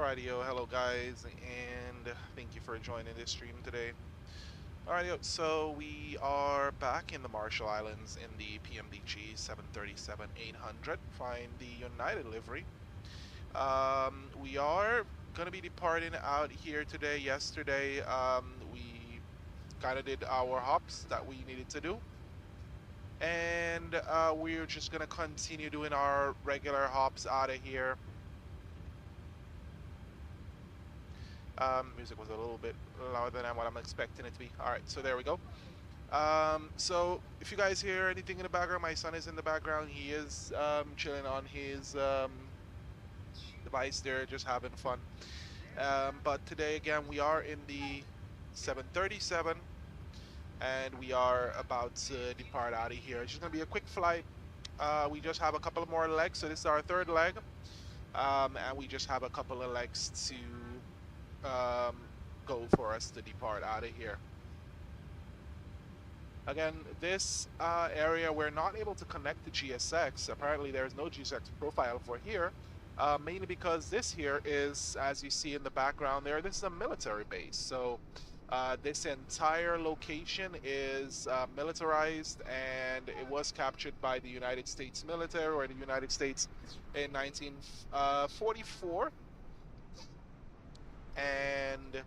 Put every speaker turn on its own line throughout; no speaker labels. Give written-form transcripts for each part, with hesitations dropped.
Alrighty, hello guys, and thank you for joining this stream today. Alrighty, so we are back in the Marshall Islands in the PMDG 737-800, flying the United livery. We are going to be departing out here today. Yesterday, we kind of did our hops that we needed to do, and we're just going to continue doing our regular hops out of here. Music was a little bit louder than what I'm expecting it to be. All right, so there we go. So if you guys hear anything in the background, my son is in the background. He is chilling on his device there, just having fun. But today, again, we are in the 737, and we are about to depart out of here. It's just going to be a quick flight. We just have a couple of more legs, so this is our third leg. And we just have a couple of legs to go for us to depart out of here. Again, this area we're not able to connect to GSX. Apparently there's no GSX profile for here, mainly because this here is, as you see in the background there, this is a military base. So this entire location is militarized, and it was captured by the United States military, or the United States, in 1944. And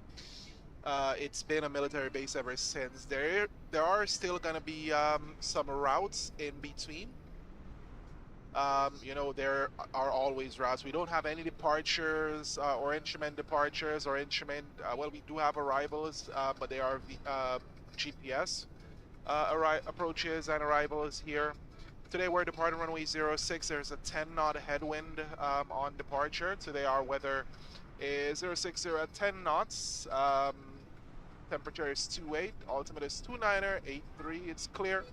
it's been a military base ever since. There are still going to be some routes in between. You know, there are always routes. We don't have any departures or instrument departures or instrument. Well, we do have arrivals, but they are GPS approaches and arrivals here. Today we're departing runway 06. There's a 10 knot headwind on departure. Today our weather is 060 at 10 knots. Temperature is 28, altimeter is 29er83. It's clear,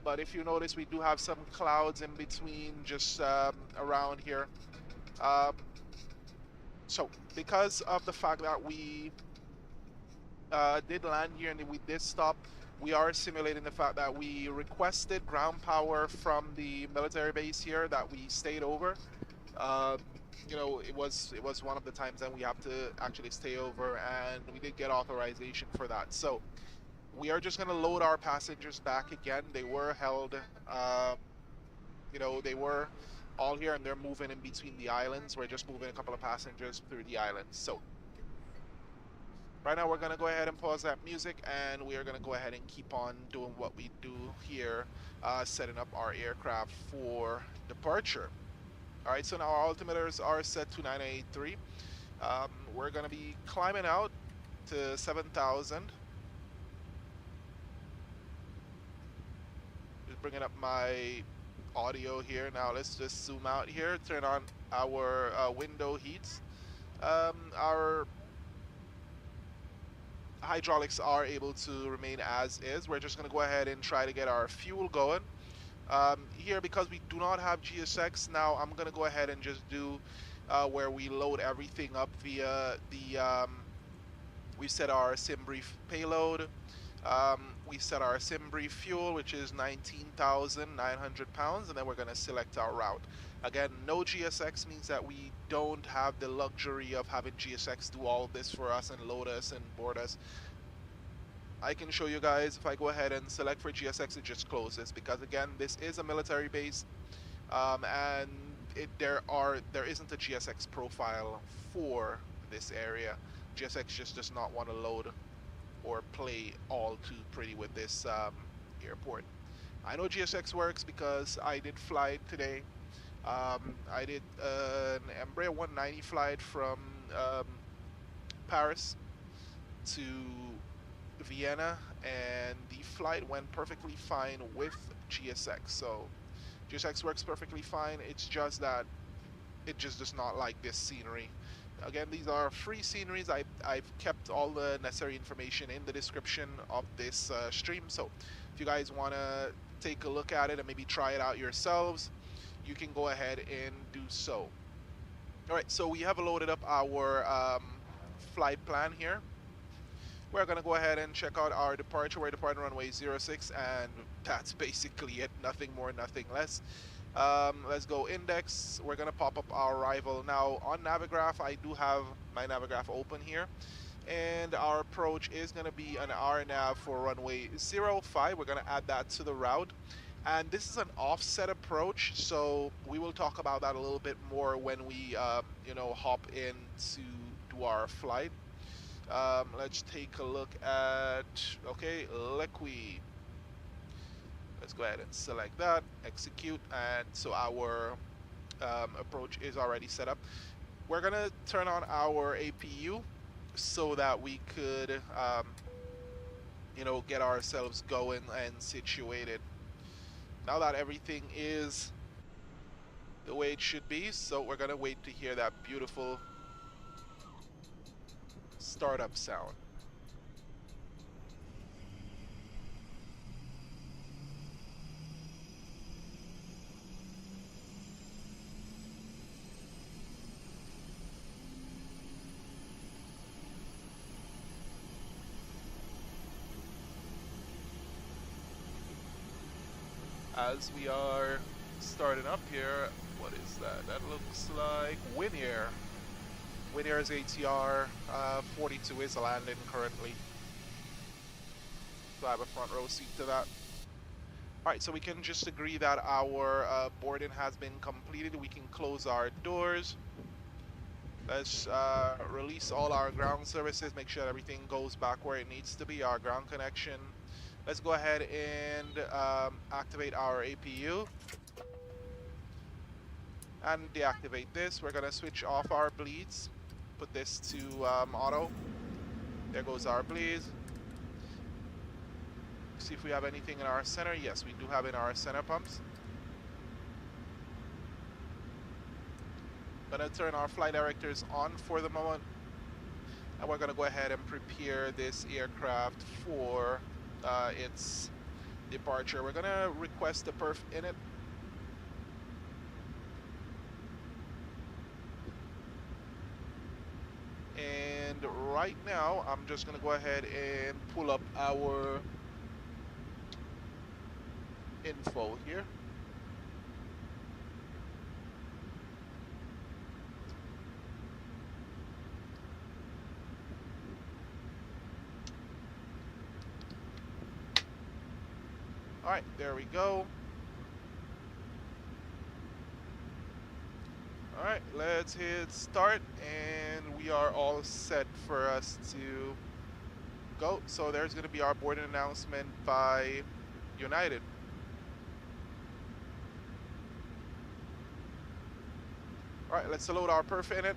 but if you notice, we do have some clouds in between, just around here. So because of the fact that we did land here and we did stop, we are simulating the fact that we requested ground power from the military base here that we stayed over. You know, it was one of the times that we have to actually stay over, and we did get authorization for that. So we are just going to load our passengers back again. They were held, you know, they were all here, and they're moving in between the islands. We're just moving a couple of passengers through the islands. So right now we're going to go ahead and pause that music, and we are going to go ahead and keep on doing what we do here, setting up our aircraft for departure. All right, so now our altimeters are set to 983. We're going to be climbing out to 7,000. Just bringing up my audio here. Now let's just zoom out here, turn on our window heats. Our hydraulics are able to remain as is. We're just going to go ahead and try to get our fuel going. Here, because we do not have GSX, now I'm going to go ahead and just do where we load everything up via the, we set our sim brief payload, we set our sim brief fuel, which is 19,900 pounds, and then we're going to select our route. Again, no GSX means that we don't have the luxury of having GSX do all this for us and load us and board us. I can show you guys, if I go ahead and select for GSX, it just closes, because again, this is a military base, and there isn't a GSX profile for this area. GSX just does not want to load or play all too pretty with this airport. I know GSX works because I did fly it today. I did an Embraer 190 flight from Paris to Vienna, and the flight went perfectly fine with GSX. So GSX works perfectly fine. It's just that it just does not like this scenery. Again, these are free sceneries. I've kept all the necessary information in the description of this stream. So if you guys want to take a look at it and maybe try it out yourselves, you can go ahead and do so. All right, so we have loaded up our flight plan here. We're going to go ahead and check out our departure. We're departing runway 06, and that's basically it. Nothing more, nothing less. Let's go index. We're gonna pop up our arrival. Now on Navigraph, I do have my Navigraph open here. And our approach is gonna be an RNAV for runway 05. We're gonna add that to the route. And this is an offset approach, so we will talk about that a little bit more when we, hop in to do our flight. Let's take a look at, okay, LECWI. Let's go ahead and select that, execute, and so our approach is already set up. We're gonna turn on our APU so that we could, get ourselves going and situated. Now that everything is the way it should be, so we're gonna wait to hear that beautiful startup sound. As we are starting up here, what is that? That looks like Winair. Winair's ATR 42 is landing currently. So I have a front row seat to that. Alright, so we can just agree that our boarding has been completed. We can close our doors. Let's release all our ground services, make sure everything goes back where it needs to be, our ground connection. Let's go ahead and activate our APU and deactivate this. We're going to switch off our bleeds, put this to auto. There goes our bleeds. See if we have anything in our center. Yes, we do have in our center pumps. Gonna turn our flight directors on for the moment, and we're gonna go ahead and prepare this aircraft for its departure. We're gonna request the perf init. And right now, I'm just gonna go ahead and pull up our info here. All right, there we go. All right, let's hit start, and we are all set for us to go. So there's going to be our boarding announcement by United. All right, let's load our perf in it.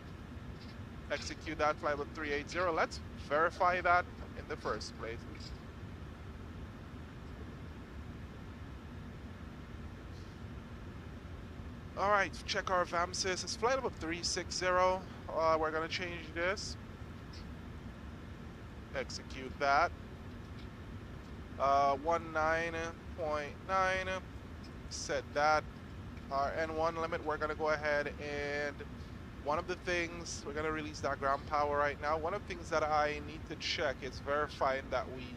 Execute that flight with 380. Let's verify that in the first place. All right, check our VAMSys. It's flight level 360. We're gonna change this. Execute that. 19.9. Set that. Our N1 limit, we're gonna go ahead and one of the things, we're gonna release that ground power right now. One of the things that I need to check is verifying that we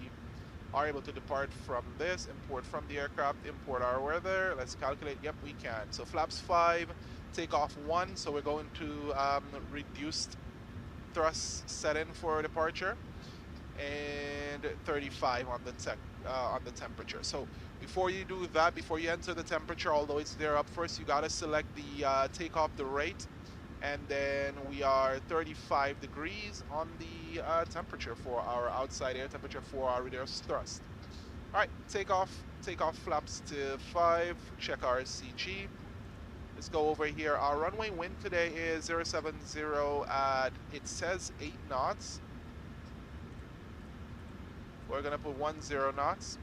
are able to depart from this, import from the aircraft, import our weather. Let's calculate. Yep, we can. So flaps 5, takeoff 1. So we're going to reduced thrust setting for departure, and 35 on the temperature. So before you do that, before you enter the temperature, although it's there up first, you gotta select the takeoff the rate, and then we are 35 degrees on the temperature for our outside air temperature for our reduced thrust. All right, takeoff flaps to 5, check our CG. Let's go over here. Our runway wind today is 070 at, it says 8 knots. We're gonna put 10 knots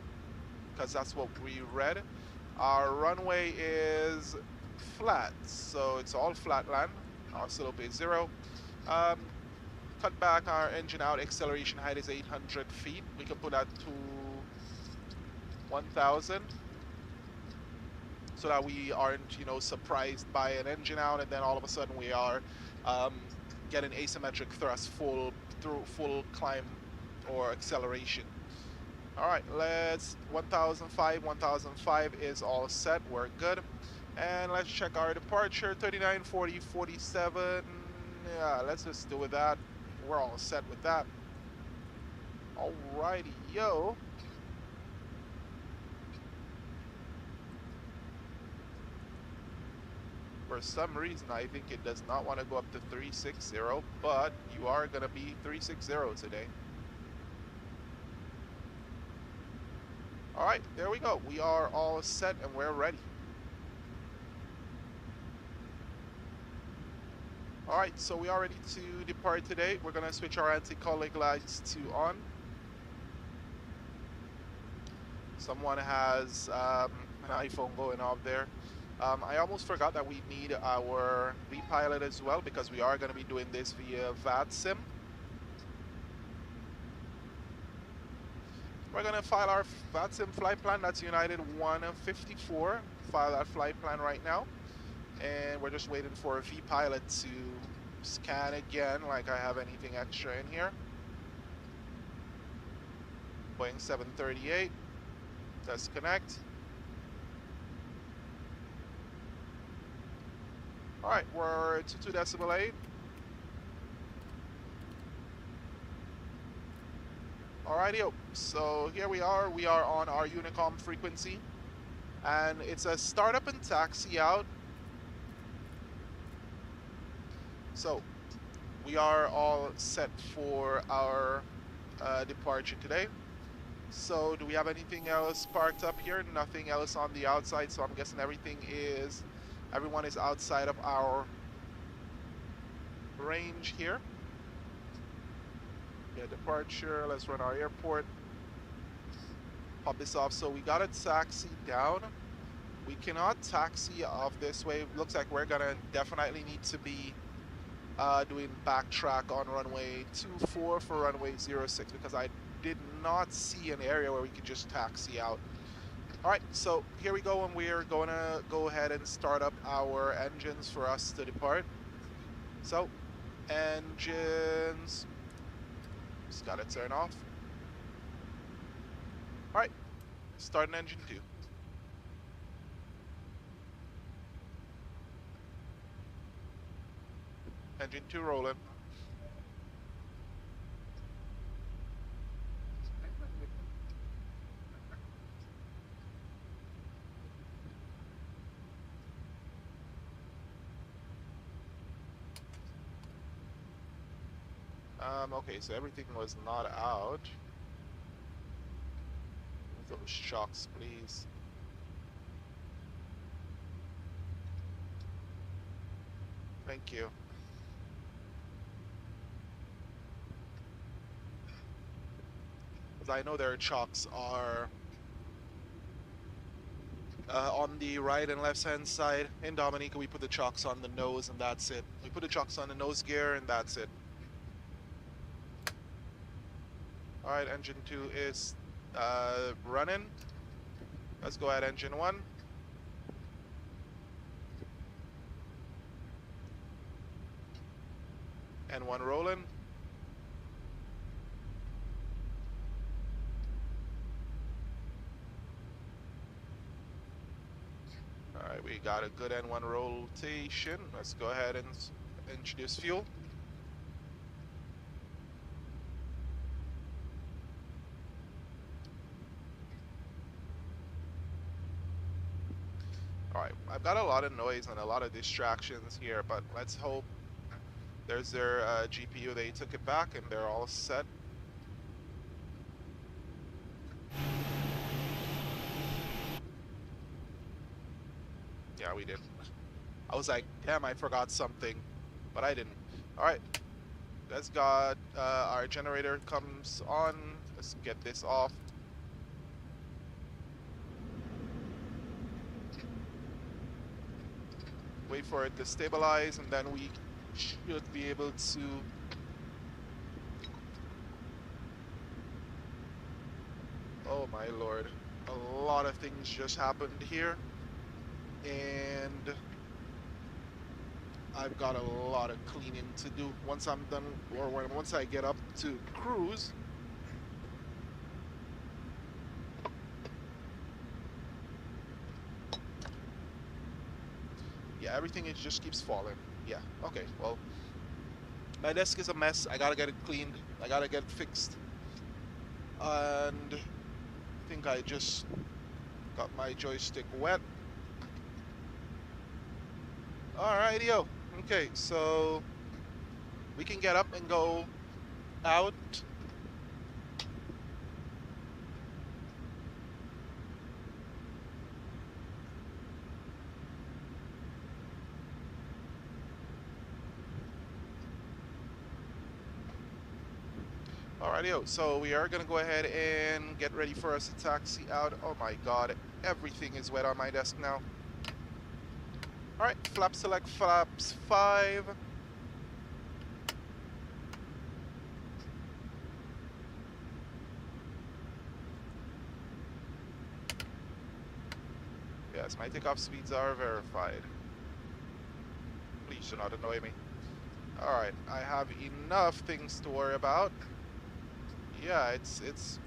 because that's what we read. Our runway is flat, so it's all flat land. Our slope is 0. Cut back our engine out. Acceleration height is 800 feet. We can put that to 1,000 so that we aren't, surprised by an engine out and then all of a sudden we are getting asymmetric thrust full climb or acceleration. All right, let's 1,005 is all set. We're good. And let's check our departure, 39, 40, 47. Yeah, let's just do with that. We're all set with that. Alrighty, yo. For some reason, I think it does not want to go up to 360, but you are going to be 360 today. All right, there we go. We are all set and we're ready. All right, so we are ready to depart today. We're going to switch our anti-collic lights to on. Someone has an iPhone going off there. I almost forgot that we need our V-pilot as well because we are going to be doing this via Flightsim. We're going to file our Flightsim flight plan. That's United 154. File that flight plan right now. And we're just waiting for a V-pilot to scan again, like I have anything extra in here. Boeing 738. Disconnect. All right, we're 22.8. Alrighty, so here we are on our Unicom frequency, and it's a startup and taxi out. So we are all set for our departure today. So do we have anything else parked up here? Nothing else on the outside, so I'm guessing everyone is outside of our range here. Yeah, departure, let's run our airport. Pop this off. So we got a taxi down. We cannot taxi off this way. Looks like we're gonna definitely need to be doing backtrack on runway 24 for runway 06 because I did not see an area where we could just taxi out. All right, so here we go, and we're gonna go ahead and start up our engines for us to depart. So, engines, just gotta turn off. All right, starting engine 2. Engine 2 rolling. Okay, so everything was not out. Those shocks, please. Thank you. Because I know their chocks are on the right and left hand side. In Dominica, we put the chocks on the nose and that's it. We put the chocks on the nose gear and that's it. All right, engine 2 is running. Let's go ahead, engine 1. And 1 rolling. All right, we got a good N1 rotation. Let's go ahead and introduce fuel. All right, I've got a lot of noise and a lot of distractions here, but let's hope there's their GPU. They took it back and they're all set. Yeah, we did. I was like, damn, I forgot something, but I didn't. All right, let's got our generator comes on. Let's get this off. Wait for it to stabilize, and then we should be able to oh my lord, a lot of things just happened here, and I've got a lot of cleaning to do once I'm done, or once I get up to cruise. Yeah, everything it just keeps falling. Yeah, okay, well, my desk is a mess. I gotta get it cleaned. I gotta get it fixed. And I think I just got my joystick wet. Alrighty, yo. Okay, so we can get up and go out. Alrighty, so we are gonna go ahead and get ready for us to taxi out. Oh my god, everything is wet on my desk now. Alright, flap select flaps 5. Yes, my takeoff speeds are verified. Please do not annoy me. Alright, I have enough things to worry about. Yeah, it's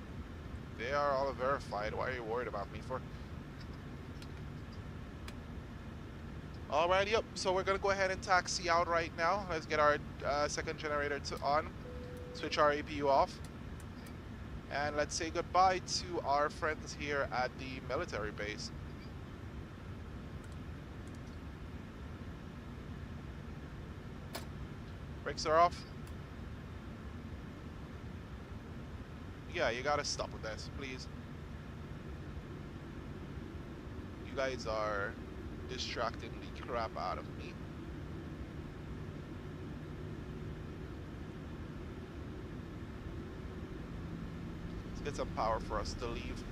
they are all verified. Why are you worried about me for? Alrighty, up. So we're gonna go ahead and taxi out right now. Let's get our second generator on. Switch our APU off. And let's say goodbye to our friends here at the military base. Brakes are off. Yeah, you gotta stop with this, please. You guys are distracting the crap out of me. Let's get some power for us to leave.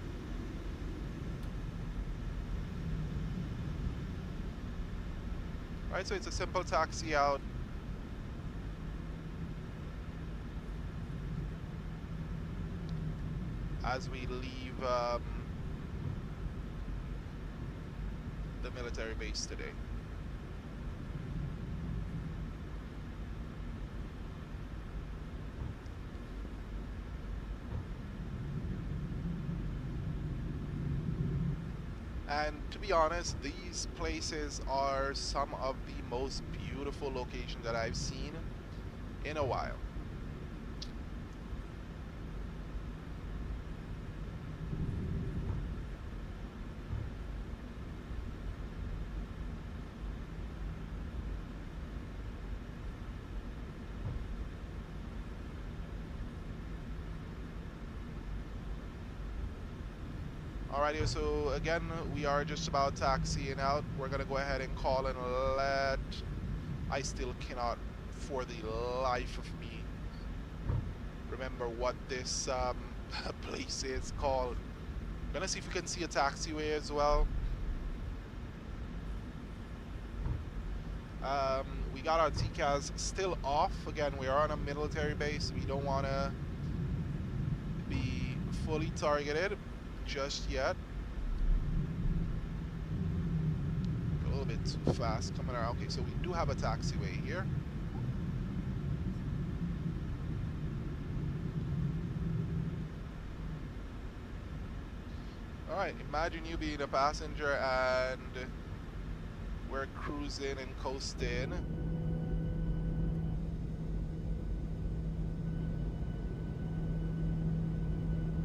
Alright, so it's a simple taxi out. As we leave the military base today. And to be honest, these places are some of the most beautiful locations that I've seen in a while. Alrighty, so again, we are just about taxiing out. We're gonna go ahead and call and let... I still cannot, for the life of me, remember what this place is called. I'm gonna see if we can see a taxiway as well. We got our TCAS still off. Again, we are on a military base. We don't want to be fully targeted just yet. A little bit too fast coming around. Okay, so we do have a taxiway here. Alright, imagine you being a passenger and we're cruising and coasting.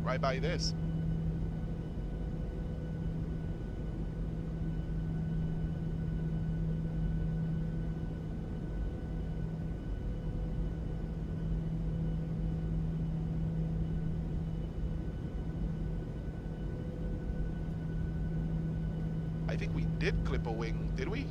Right by this. I think we did clip a wing, did we?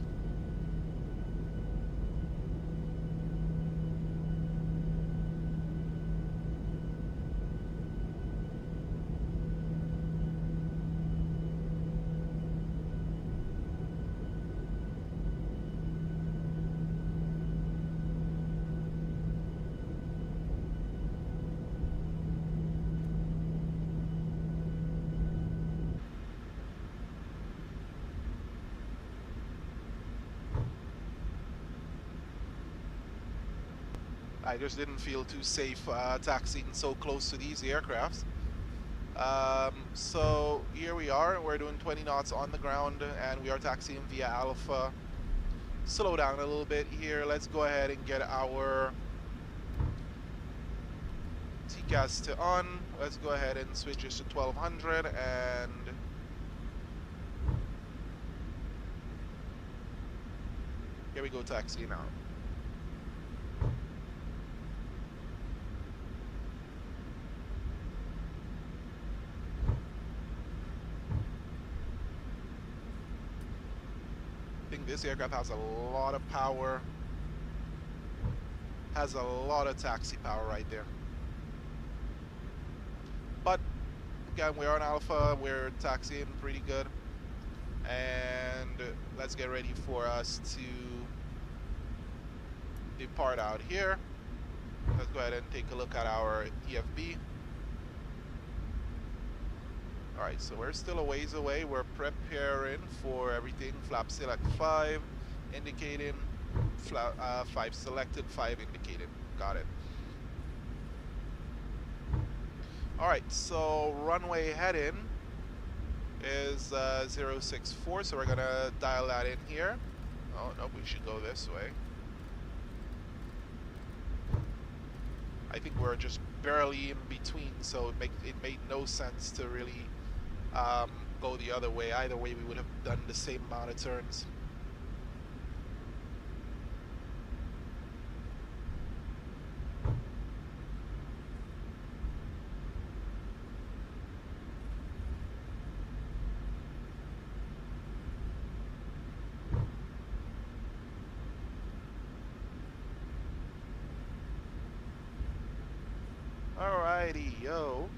I just didn't feel too safe taxiing so close to these aircrafts. So here we are, we're doing 20 knots on the ground and we are taxiing via Alpha. slow down a little bit here. Let's go ahead and get our TCAS to on. Let's go ahead and switch this to 1200 and here we go, taxi now. I think this aircraft has a lot of power, has a lot of taxi power right there. But again, we're on Alpha, we're taxiing pretty good. And let's get ready for us to depart out here. Let's go ahead and take a look at our EFB. Alright, so we're still a ways away. We're preparing for everything. Flap select 5, indicating. Flap 5 selected, 5 indicated. Got it. Alright, so runway heading is 064, so we're going to dial that in here. Oh, no, we should go this way. I think we're just barely in between, so it made no sense to really go the other way. Either way, we would have done the same amount of turns. Alrighty, yo.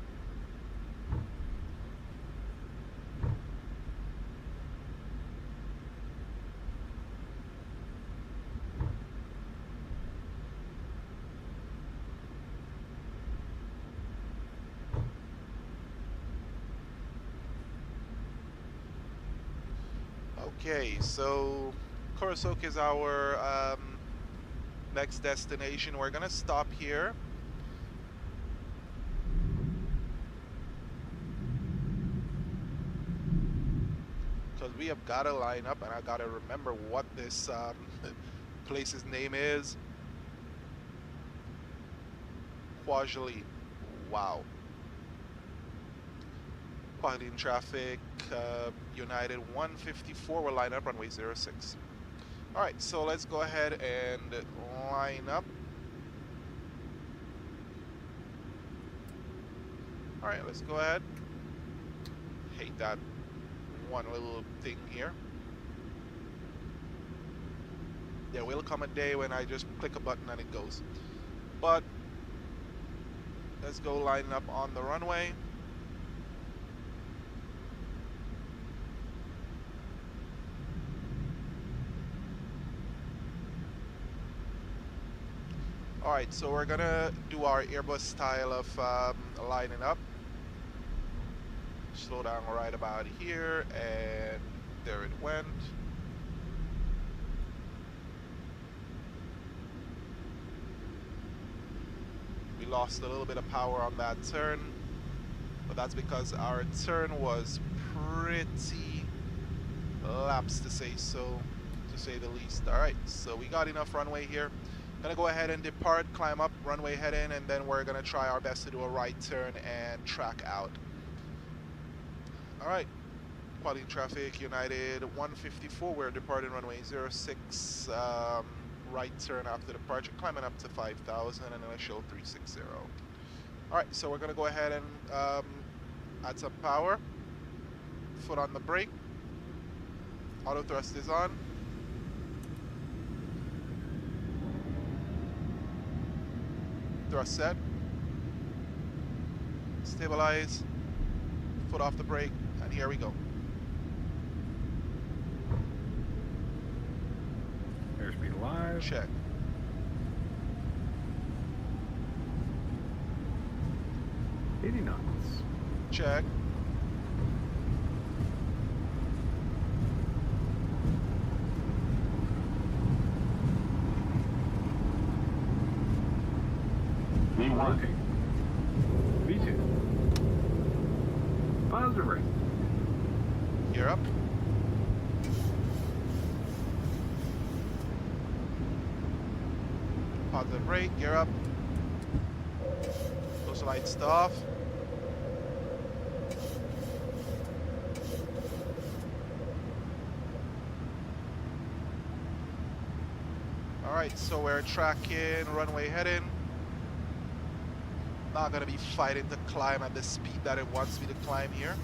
Okay, so Kosrae is our next destination. We're gonna stop here. Because we have got to line up, and I got to remember what this place's name is. Kwajalein. Wow. Kwajalein traffic, United 154, we'll line up runway 06. Alright, so let's go ahead and line up. Alright, let's go ahead. Hate that one little thing here. There will come a day when I just click a button and it goes. But let's go line up on the runway. Alright, so we're gonna do our Airbus style of lining up. Slow down right about here, and there it went. We lost a little bit of power on that turn, but that's because our turn was pretty lapsed, to say the least. Alright, so we got enough runway here. Gonna go ahead and depart, climb up, runway head in, and then we're gonna try our best to do a right turn and track out. Alright, Kwajalein traffic, United 154, we're departing runway 06, right turn after departure, climbing up to 5,000 and initial 360. Alright, so we're going to go ahead and add some power, foot on the brake, auto thrust is on. Thrust set, stabilize, foot off the brake, and here we go.
Airspeed alive.
Check.
$80 knots.
Check.
V1. V2. Positive rate.
Gear up. Positive brake, gear up. Coastal lights to off. Alright, so we're tracking runway heading. Not gonna be fighting to climb at the speed that it wants me to climb here.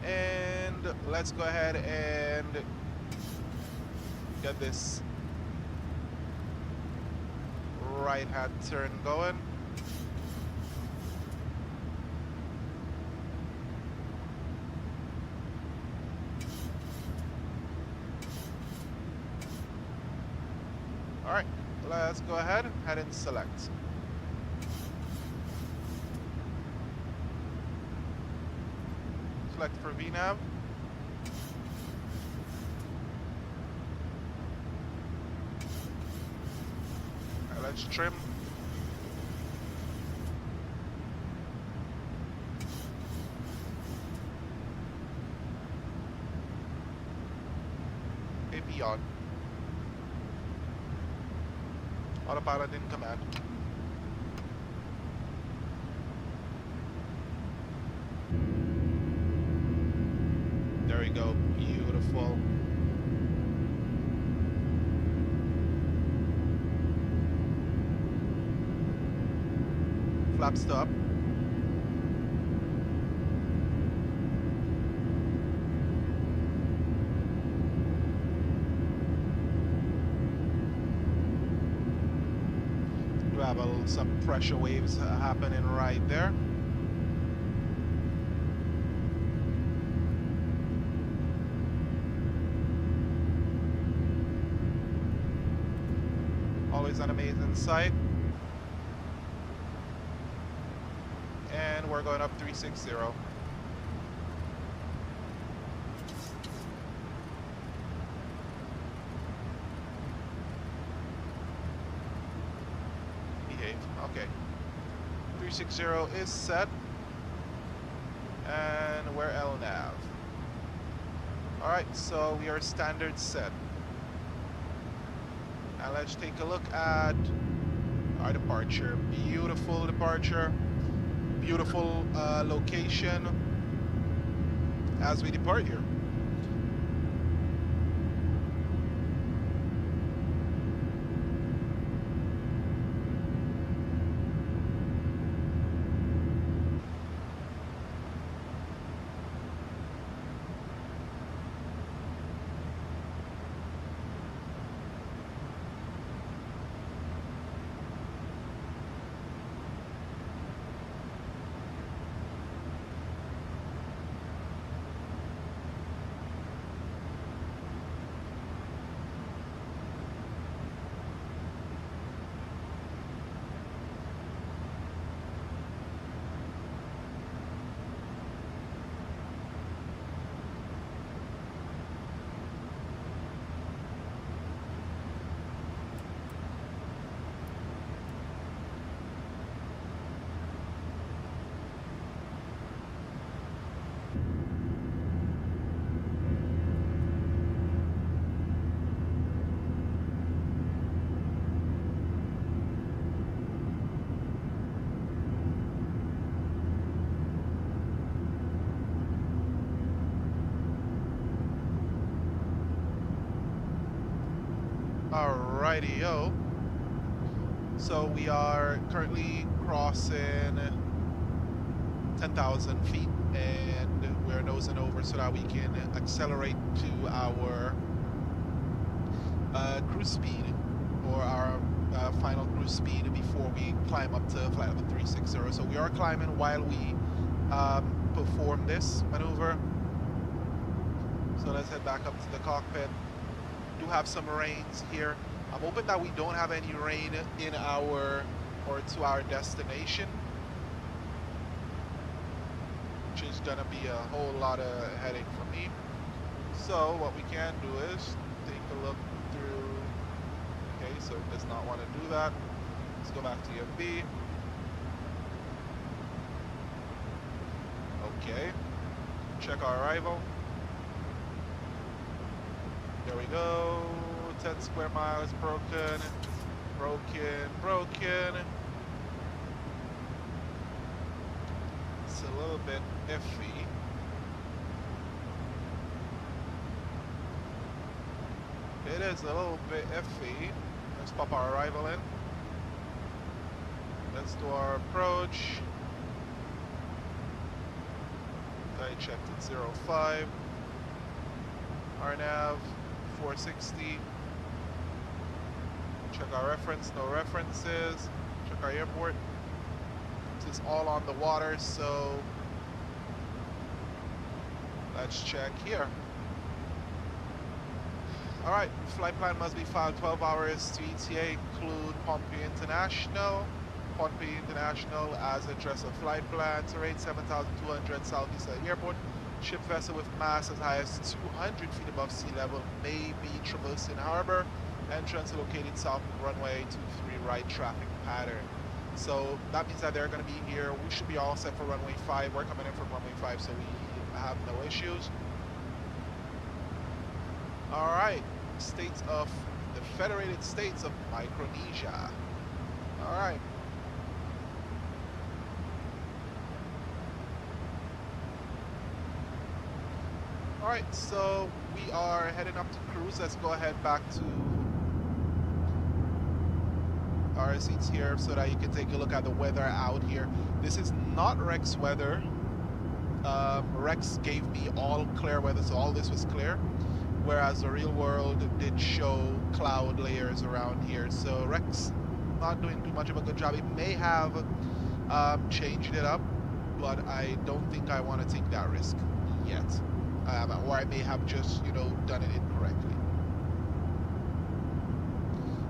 And let's go ahead and get this right hand turn going. Alright, let's go ahead and select. Select for VNAV. Alright, let's trim. AP on. Autopilot in command. There we go. Beautiful. Flaps stop. We have some pressure waves happening right there. Always an amazing sight. And we're going up 360. Behave. Okay. 360 is set. And we're LNAV. Alright, so we are standard set. And let's take a look at our departure. Beautiful departure. Beautiful location as we depart here. Alrighty-o. So we are currently crossing 10,000 feet and we're nosing over so that we can accelerate to our cruise speed, or our final cruise speed, before we climb up to flight level 360. So we are climbing while we perform this maneuver. So let's head back up to the cockpit. Do have some rains here. I'm hoping that we don't have any rain in our, or to our destination, which is gonna be a whole lot of headache for me. So what we can do is take a look through. Okay, so it does not want to do that. Let's go back to EFB. Okay, check our arrival. There we go. 10 square miles, broken. It's a little bit iffy. It is a little bit iffy. Let's pop our arrival in. Let's do our approach. I checked at 05. RNAV 460. Check our reference, no references. Check our airport. This is all on the water, so let's check here. Alright, flight plan must be filed 12 hours to ETA, include Pohnpei International. Pohnpei International as address of flight plan, terrain 7,200 Southeast Airport. Ship vessel with mass as high as 200 feet above sea level may be traversing harbor. Entrance located south of runway 23 right traffic pattern. So that means that they're going to be here. We should be all set for runway 5. We're coming in from runway 5, so we have no issues. Alright, states of the Federated States of Micronesia. Alright. Alright, so we are heading up to cruise. Let's go ahead back to our seats here so that you can take a look at the weather out here. This is not Rex weather. Rex gave me all clear weather, so all this was clear, whereas the real world did show cloud layers around here. So Rex not doing too much of a good job. It may have changed it up, but I don't think I want to take that risk yet. Or I may have just, you know, done it incorrectly.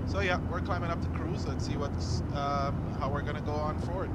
So yeah, we're climbing up to cruise. Let's see what's how we're gonna go on forward.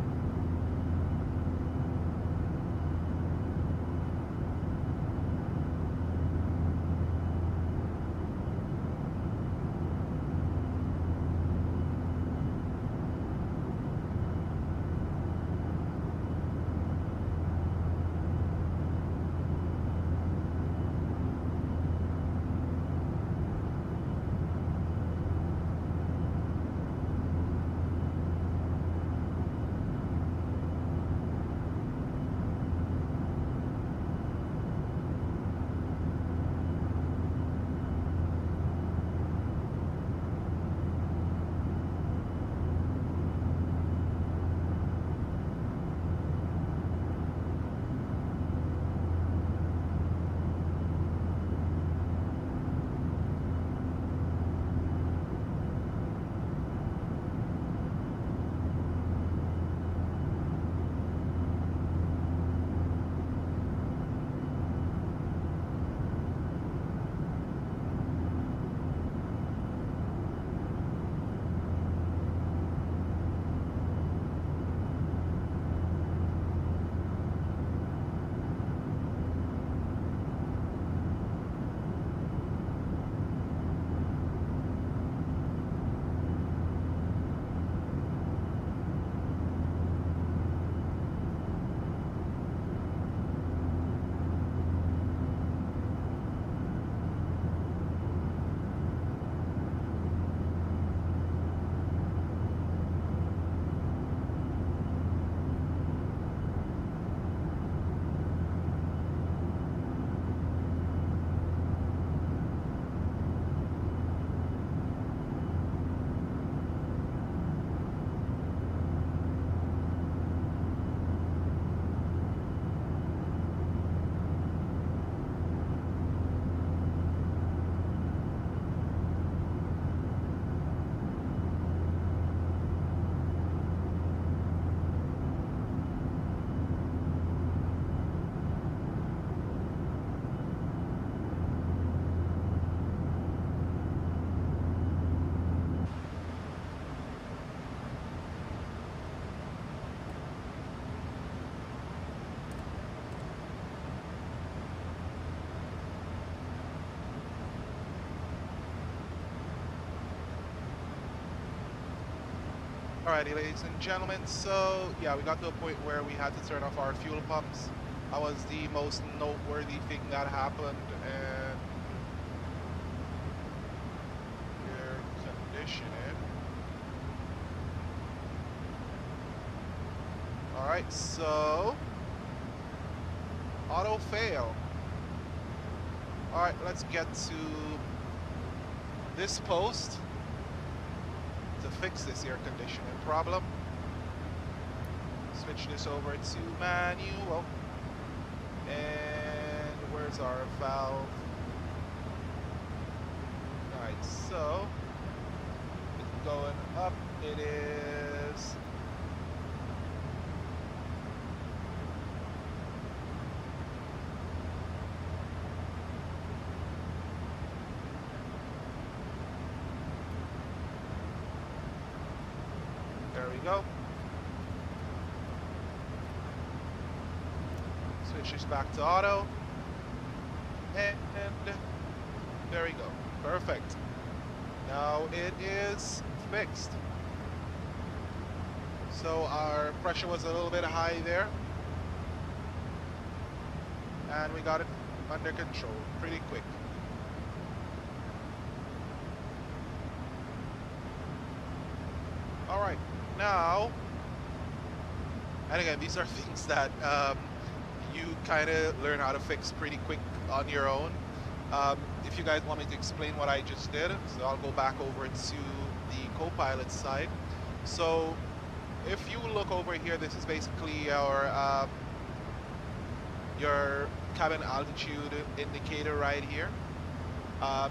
Alrighty, ladies and gentlemen, so yeah, we got to a point where we had to turn off our fuel pumps. That was the most noteworthy thing that happened, and conditioning. All right, so auto fail. All right, let's get to this post to fix this air conditioning problem. Switch this over to manual. And where's our valve? All right, so it's going up. It is there we go. Switch this back to auto. And there we go. Perfect. Now it is fixed. So our pressure was a little bit high there. And we got it under control pretty quick. All right, now, and again, these are things that you kind of learn how to fix pretty quick on your own. If you guys want me to explain what I just did, so I'll go back over to the co-pilot side. So if you look over here, this is basically our your cabin altitude indicator right here.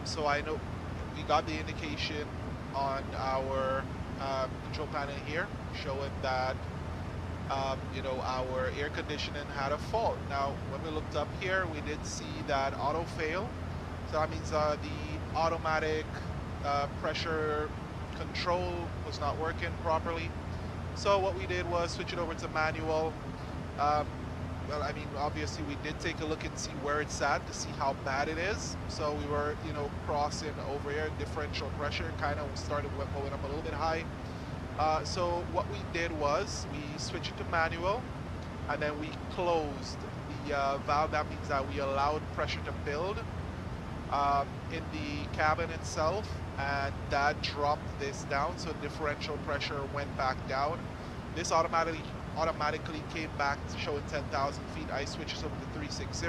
So I know we got the indication on our control panel here showing that you know, our air conditioning had a fault. Now when we looked up here, we did see that auto fail. So that means the automatic pressure control was not working properly. So what we did was switch it over to manual. Well, I mean, obviously we did take a look and see where it's at to see how bad it is. So we were, you know, crossing over here, differential pressure kind of started going up a little bit high. So what we did was we switched it to manual, and then we closed the valve. That means that we allowed pressure to build in the cabin itself, and that dropped this down, so differential pressure went back down. This automatically came back to showing 10,000 feet. I switched it over to 360,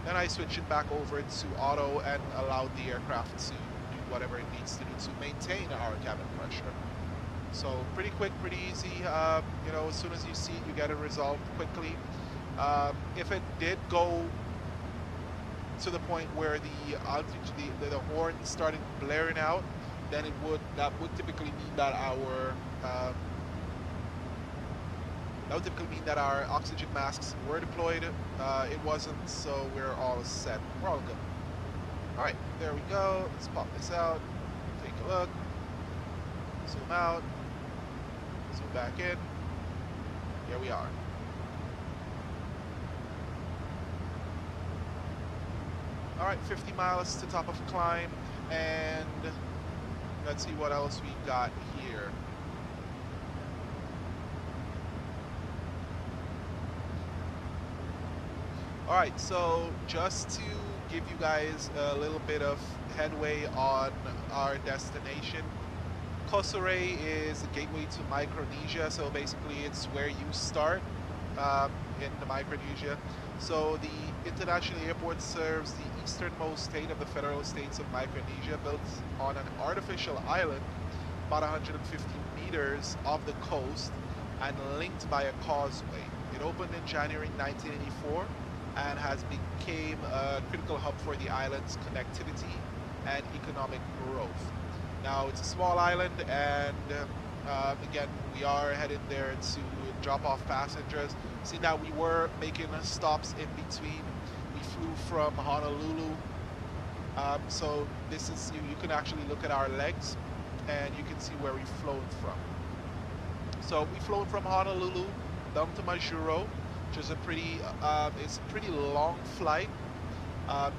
then I switched it back over to auto and allowed the aircraft to do whatever it needs to do to maintain our cabin pressure. So pretty quick, pretty easy. You know, as soon as you see it, you get it resolved quickly. If it did go to the point where the altitude, the horn started blaring out, then that would typically mean that our oxygen masks were deployed. It wasn't, so we're all set. We're all good. All right, there we go. Let's pop this out. Take a look. Zoom out. Zoom back in. Here we are. All right, 50 miles to top of climb, and let's see what else we got here. All right, so just to give you guys a little bit of headway on our destination, Kosrae is the gateway to Micronesia, so basically it's where you start in the Micronesia. So the international airport serves the easternmost state of the federal states of Micronesia, built on an artificial island about 150 meters off the coast and linked by a causeway. It opened in January 1984 and has become a critical hub for the island's connectivity and economic growth. Now it's a small island, and again, we are headed there to drop off passengers. See, now we were making stops in between. We flew from Honolulu, so this is, you can actually look at our legs and you can see where we've flown from. So we flown from Honolulu down to Majuro, which is a pretty long flight.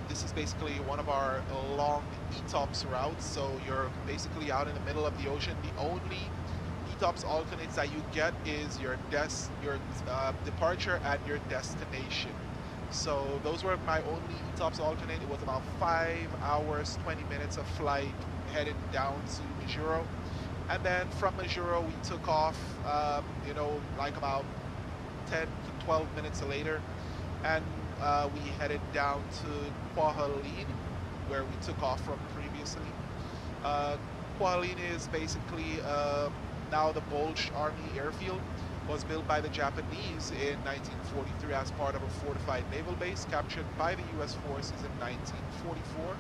This is basically one of our long ETOPS routes, so you're basically out in the middle of the ocean. The only ETOPS alternates that you get is your departure and your destination. So those were my only ETOPS alternate. It was about 5 hours, 20 minutes of flight heading down to Majuro. And then from Majuro, we took off, you know, like about 10 to 12 minutes later. And we headed down to Kwajalein, where we took off from previously. Kwajalein is basically now the Bulge Army Airfield. Was built by the Japanese in 1943 as part of a fortified naval base captured by the U.S. forces in 1944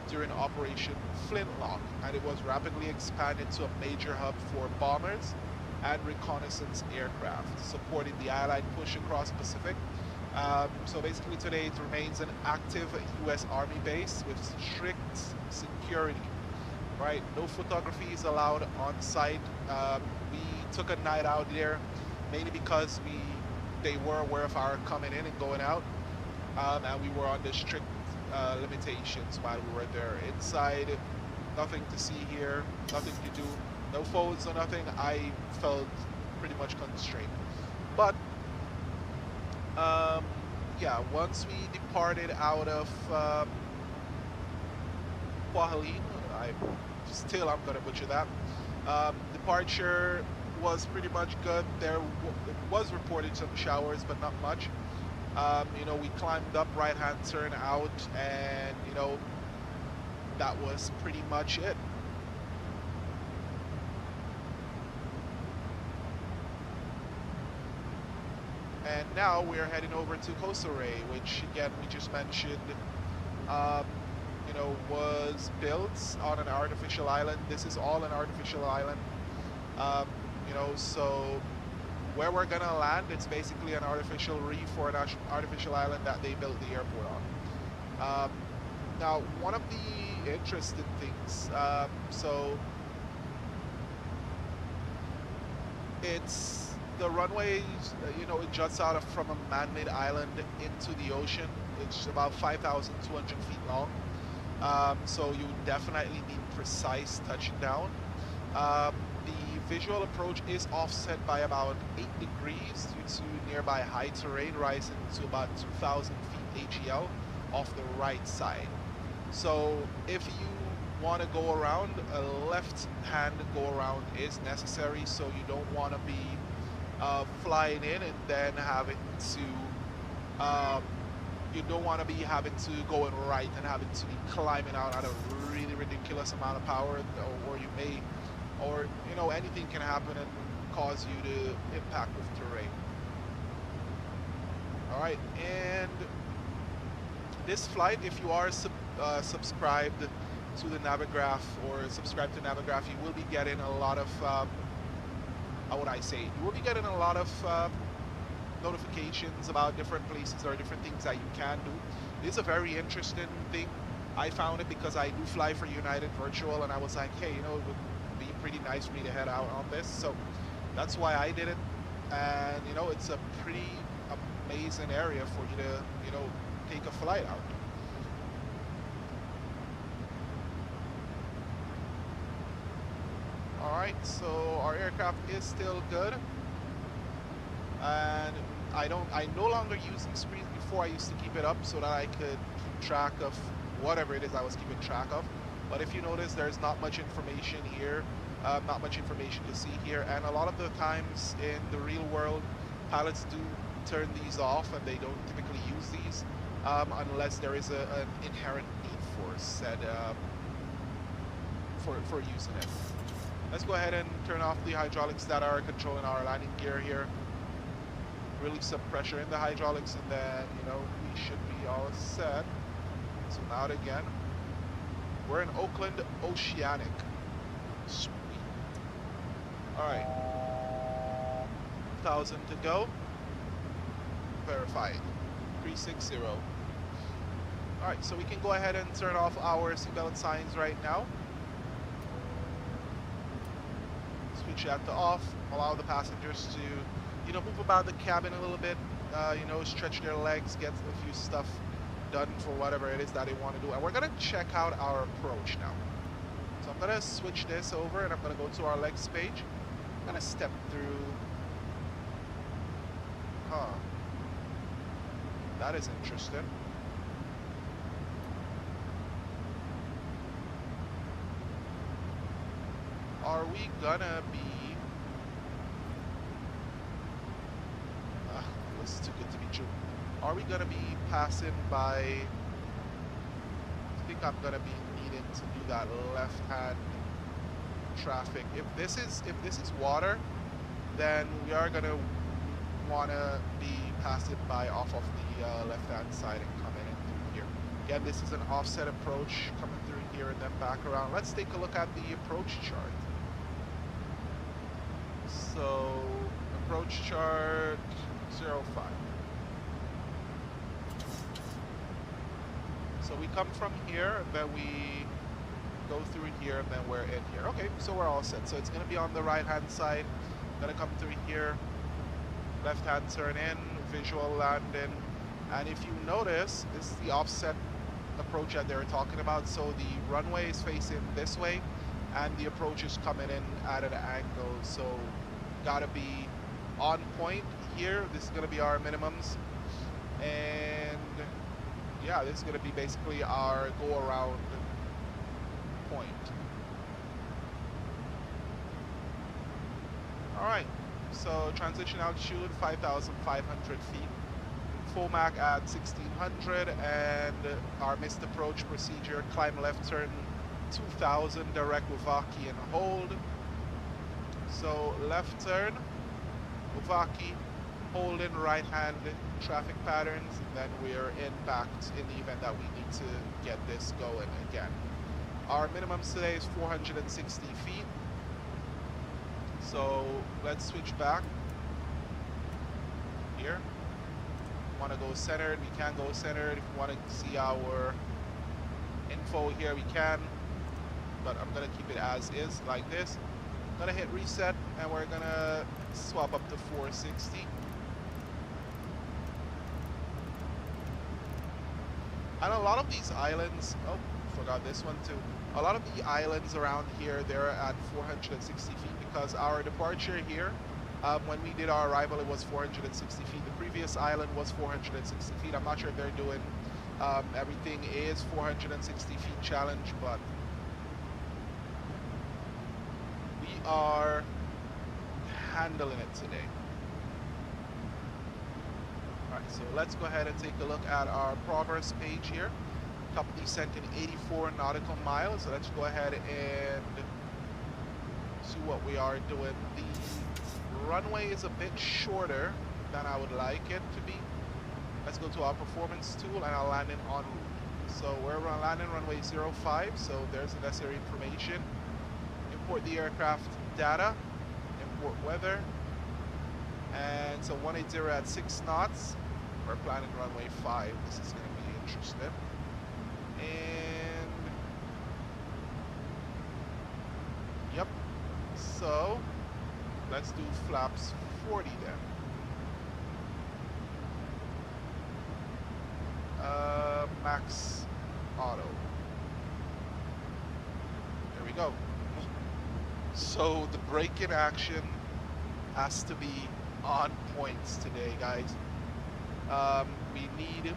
during Operation Flintlock, and it was rapidly expanded to a major hub for bombers and reconnaissance aircraft, supporting the Allied push across the Pacific. So basically today it remains an active U.S. Army base with strict security. Right, no photography is allowed on site. We took a night out there, mainly because they were aware of our coming in and going out, and we were under strict limitations while we were there. Inside, nothing to see here, nothing to do, no phones or nothing. I felt pretty much constrained. But yeah, once we departed out of Kwajalein, I'm gonna butcher that. Departure was pretty much good. There was reported some showers, but not much. You know, we climbed up, right-hand turn out, and you know, that was pretty much it. And now we're heading over to Kosrae, which again we just mentioned, you know, was built on an artificial island. This is all an artificial island. You know, so where we're gonna land, it's basically an artificial reef or an artificial island that they built the airport on. Now, one of the interesting things, so it's the runways, you know, it juts out from a man-made island into the ocean. It's about 5,200 feet long. So you definitely need precise touching down. The visual approach is offset by about 8 degrees due to nearby high terrain rising to about 2,000 feet AGL off the right side. So if you want to go around, a left-hand go around is necessary, so you don't want to be flying in and then having to you don't want to be having to go in right and having to be climbing out at a really ridiculous amount of power, or you may, or you know, anything can happen and cause you to impact with terrain. All right, and this flight, if you are subscribed to the Navigraph or subscribed to Navigraph, you will be getting a lot of how would I say, you will be getting a lot of notifications about different places or different things that you can do. It is a very interesting thing. I found it because I do fly for United Virtual, and I was like, hey, you know, it would be pretty nice for me to head out on this. So that's why I did it. And, you know, it's a pretty amazing area for you to, you know, take a flight out. All right, so our aircraft is still good. And I no longer use these screens. Before I used to keep it up so that I could keep track of whatever it is I was keeping track of. But if you notice, there's not much information here, not much information to see here. And a lot of the times in the real world, pilots do turn these off and they don't typically use these unless there is an inherent need for said, for using it. Let's go ahead and turn off the hydraulics that are controlling our landing gear here. Release some pressure in the hydraulics, and then, you know, we should be all set. So now again, we're in Oakland Oceanic. Sweet. All right, 1,000 to go. Verified. 360. All right, so we can go ahead and turn off our seatbelt signs right now. Switch that to off. Allow the passengers to, you know, move about the cabin a little bit, you know, stretch their legs, get a few stuff done for whatever it is that they want to do. And we're going to check out our approach now. So I'm going to switch this over and I'm going to go to our legs page. I'm going to step through. That is interesting. Are we gonna be... this is too good to be true. Are we gonna be passing by... I think I'm gonna be needing to do that left-hand traffic. If this is water, then we are gonna wanna be passing by off of the left-hand side and coming in through here. Again, this is an offset approach coming through here and then back around. Let's take a look at the approach chart. So, approach chart 05. So we come from here, and then we go through here, and then we're in here. Okay, so we're all set. So it's going to be on the right-hand side. Going to come through here, left-hand turn in, visual landing. And if you notice, this is the offset approach that they were talking about. So the runway is facing this way, and the approach is coming in at an angle. So gotta be on point here. This is gonna be our minimums, and yeah, this is gonna be basically our go around point. All right, so transition altitude 5,500 feet, full Mach at 1,600, and our missed approach procedure, climb left turn 2,000 direct Wavaki and hold. So left turn, Wavaki, hold in right hand traffic patterns, and then we're in backed in the event that we need to get this going again. Our minimums today is 460 feet. So let's switch back here. Want to go centered, we can go centered. If we want to see our info here, we can, but I'm gonna keep it as is like this. Gonna hit reset, and we're gonna swap up to 460. And a lot of these islands, oh, forgot this one too. A lot of the islands around here, they're at 460 feet because our departure here, when we did our arrival, it was 460 feet. The previous island was 460 feet. I'm not sure if they're doing, everything is 460 feet challenge, but we are handling it today. All right, so let's go ahead and take a look at our progress page here. Company sent in 84 nautical miles. So let's go ahead and see what we are doing. The runway is a bit shorter than I would like it to be. Let's go to our performance tool, and I'll land in en route. So we're landing runway 05, so there's the necessary information. Import the aircraft data, import weather, and so 180 at 6 knots. We're planning runway 5. This is going to be interesting. And yep, so let's do flaps 40 then. Max auto. There we go. So the braking action has to be on points today, guys. We need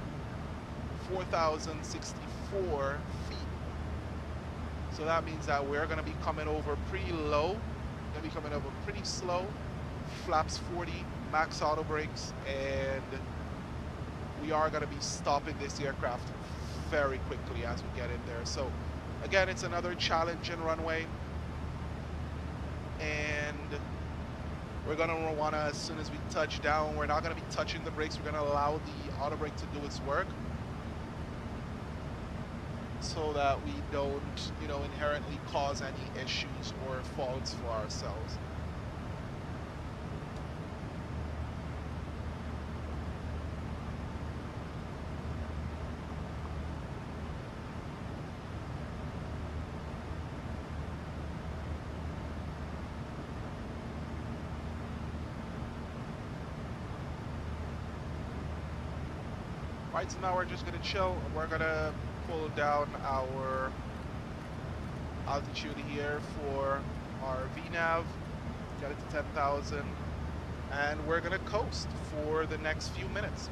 4,064 feet. So that means that we're going to be coming over pretty low. Going to be coming over pretty slow. Flaps 40, max auto brakes, and we are going to be stopping this aircraft very quickly as we get in there. So again, it's another challenging runway, and we're going to want to, as soon as we touch down, we're not going to be touching the brakes. We're going to allow the auto brake to do its work so that we don't, inherently cause any issues or faults for ourselves. Right, so now we're just gonna chill. We're gonna pull down our altitude here for our VNAV, get it to 10,000, and we're gonna coast for the next few minutes.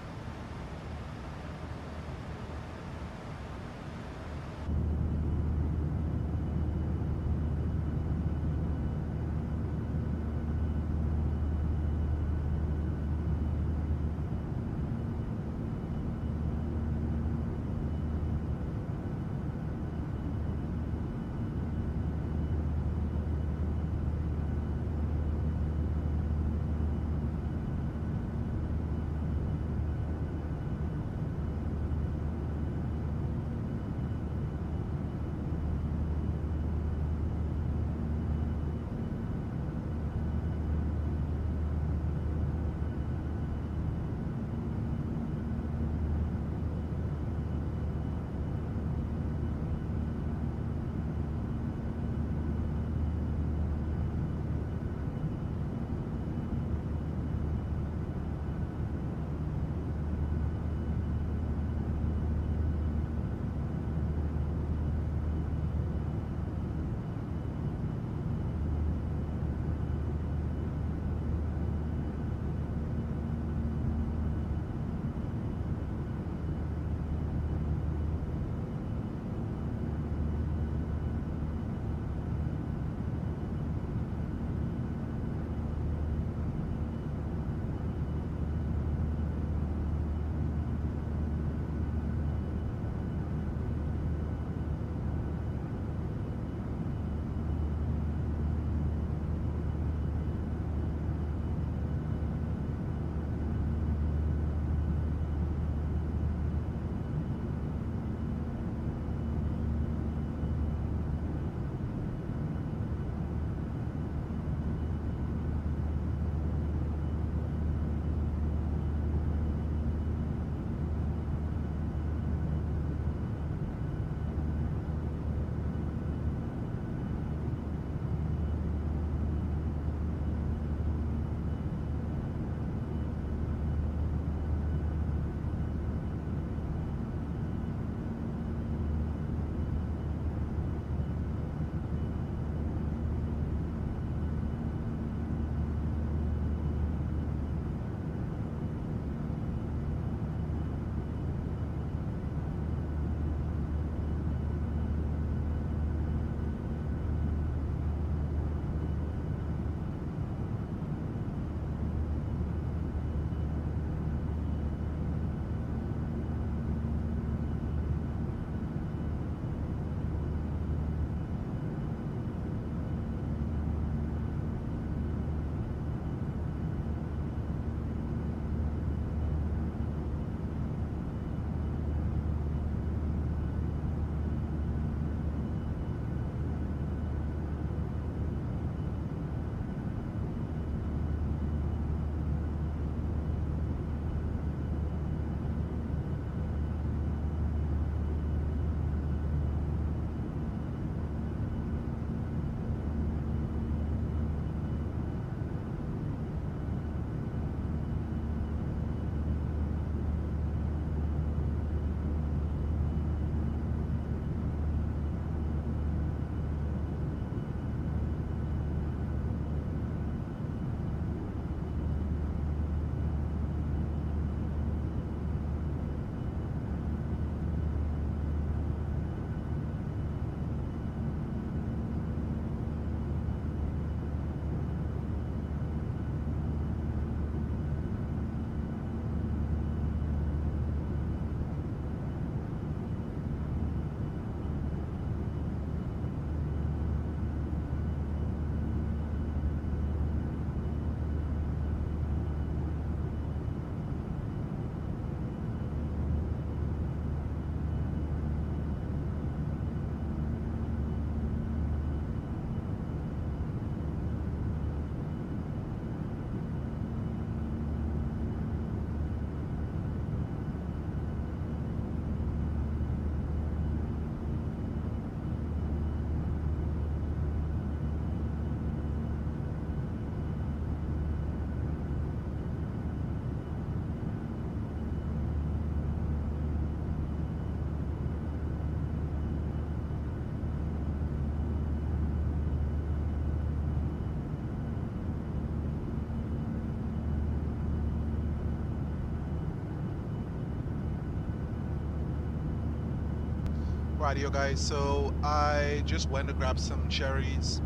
Radio guys, so I just went to grab some cherries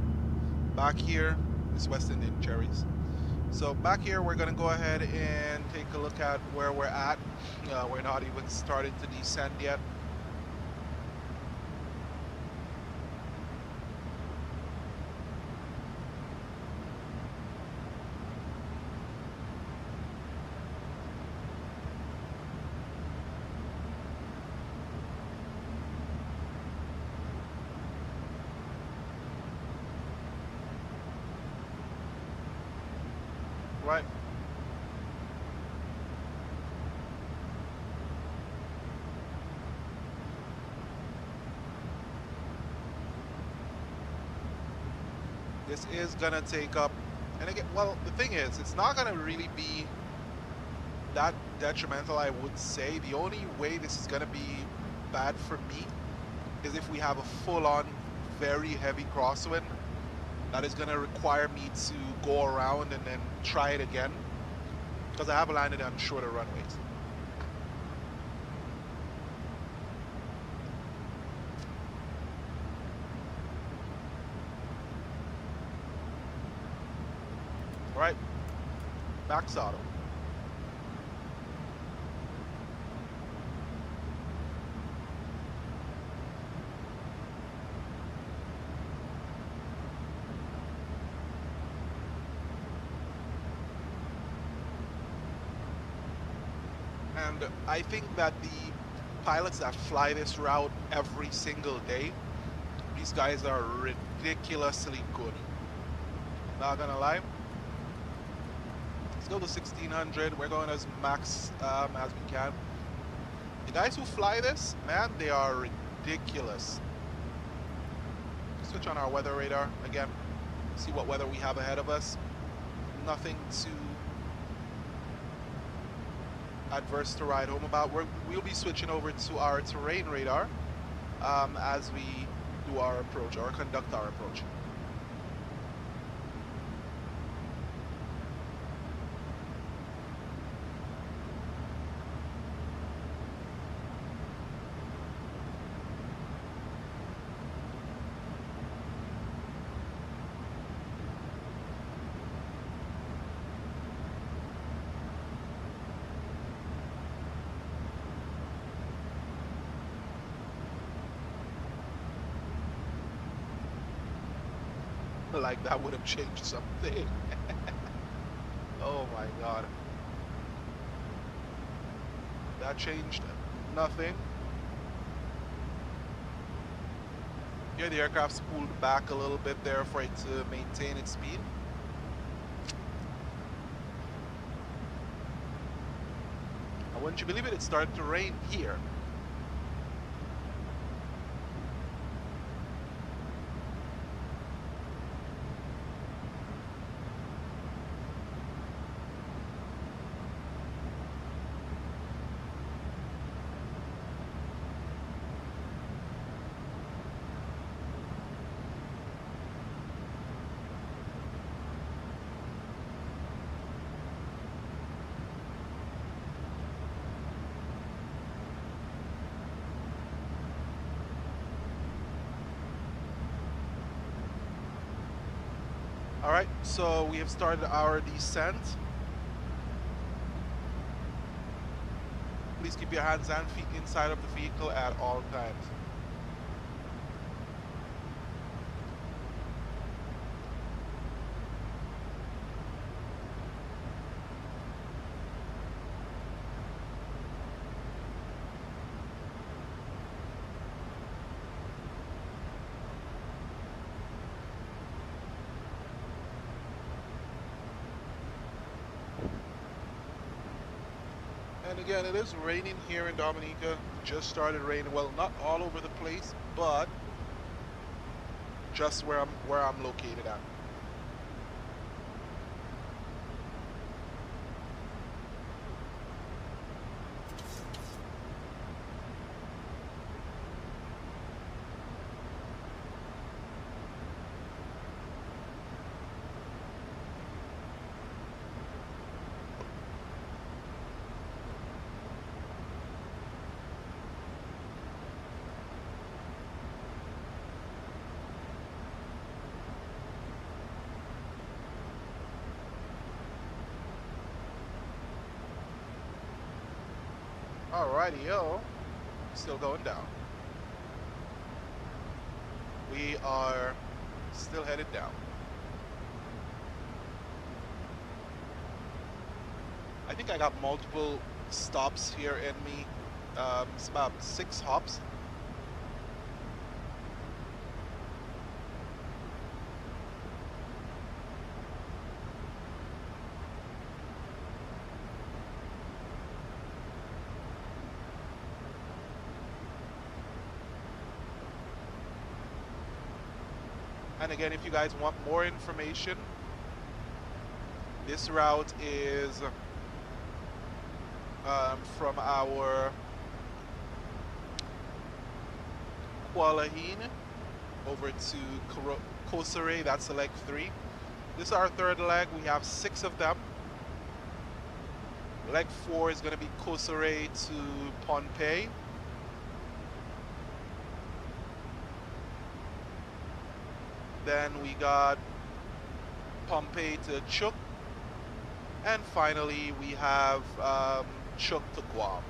back here. It's West Indian cherries. So back here, we're gonna go ahead and take a look at where we're at. We're not even started to descend yet. Right. This is gonna take up, and again, well, the thing is, it's not gonna really be that detrimental, I would say. The only way this is gonna be bad for me is if we have a full-on, very heavy crosswind. That is gonna require me to go around and then try it again, because I have landed on shorter runways. All right, back saddle. And I think that the pilots that fly this route every single day, these guys are ridiculously good. Not gonna lie. Let's go to 1600. We're going as max as we can. The guys who fly this, man, they are ridiculous. Switch on our weather radar again. See what weather we have ahead of us. Nothing too adverse to ride home about. We'll be switching over to our terrain radar as we do our approach or conduct our approach. Like that would have changed something. Oh my god. That changed nothing. Here the aircraft's pulled back a little bit there for it to maintain its speed. And wouldn't you believe it, it started to rain here. All right, so we have started our descent. Please keep your hands and feet inside of the vehicle at all times. And again, it is raining here in Dominica. Just started raining. Well, not all over the place, but just where I'm located at. Alrighty, yo. Still going down. We are still headed down. I think I got multiple stops here in me. It's about 6 hops. And again, if you guys want more information, this route is from our Kwajalein over to Kosrae, that's the leg 3. This is our 3rd leg. We have 6 of them. Leg 4 is going to be Kosrae to Pohnpei. Then we got Pohnpei to CHOKO. And finally, we have CHOKO to Guam.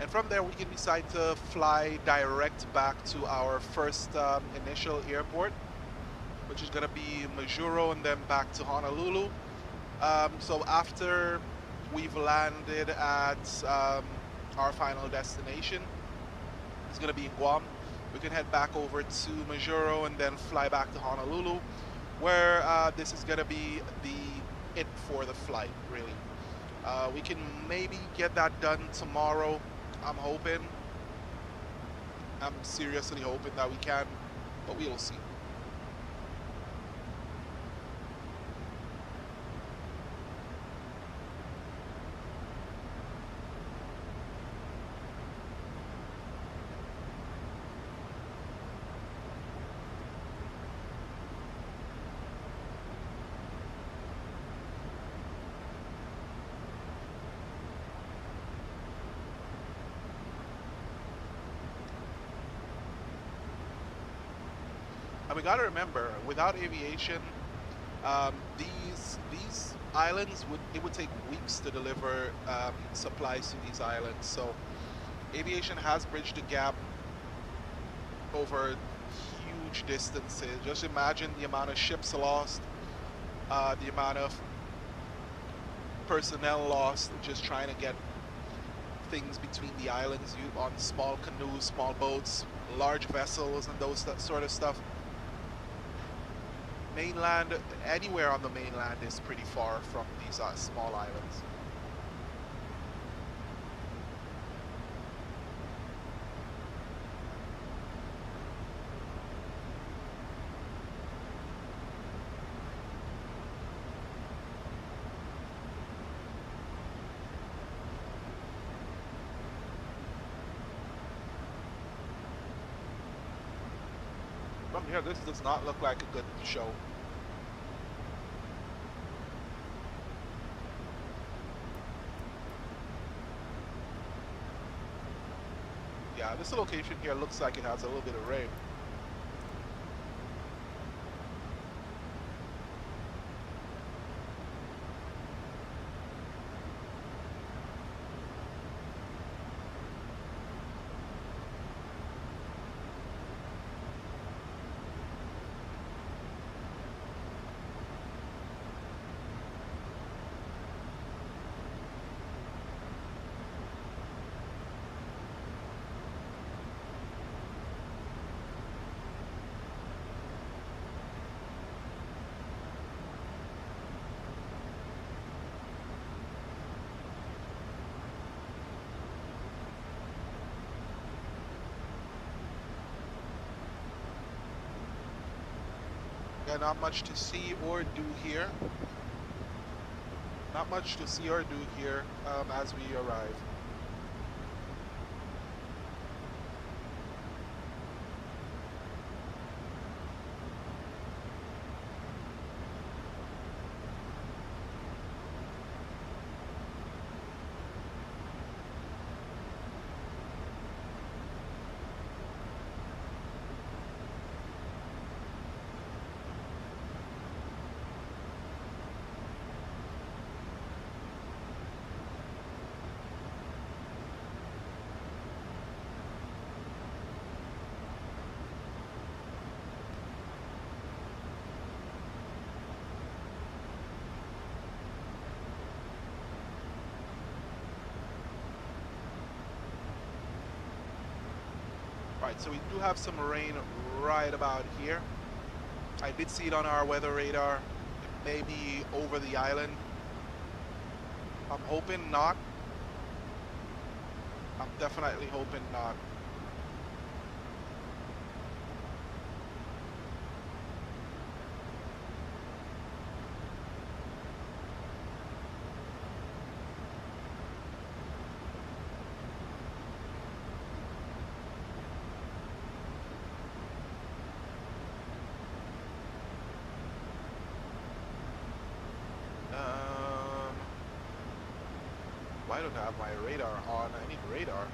And from there, we can decide to fly direct back to our first initial airport, which is going to be Majuro, and then back to Honolulu. So after we've landed at our final destination, it's going to be in Guam. We can head back over to Majuro and then fly back to Honolulu, where this is going to be it for the flight, really. We can maybe get that done tomorrow. I'm hoping. I'm seriously hoping that we can, but we will see. And we got to remember, without aviation, these islands would take weeks to deliver supplies to these islands. So aviation has bridged the gap over huge distances. Just imagine the amount of ships lost, the amount of personnel lost just trying to get things between the islands on small canoes, small boats, large vessels, and those sort of stuff. Mainland, anywhere on the mainland is pretty far from these small islands. From here, this does not look like a good show. Yeah, this location here looks like it has a little bit of rain. Yeah, not much to see or do here. Not much to see or do here as we arrive. Right, so we do have some rain right about here. I did see it on our weather radar. It may be over the island. I'm hoping not. I'm definitely hoping not. Why don't I have my radar on? I need radar.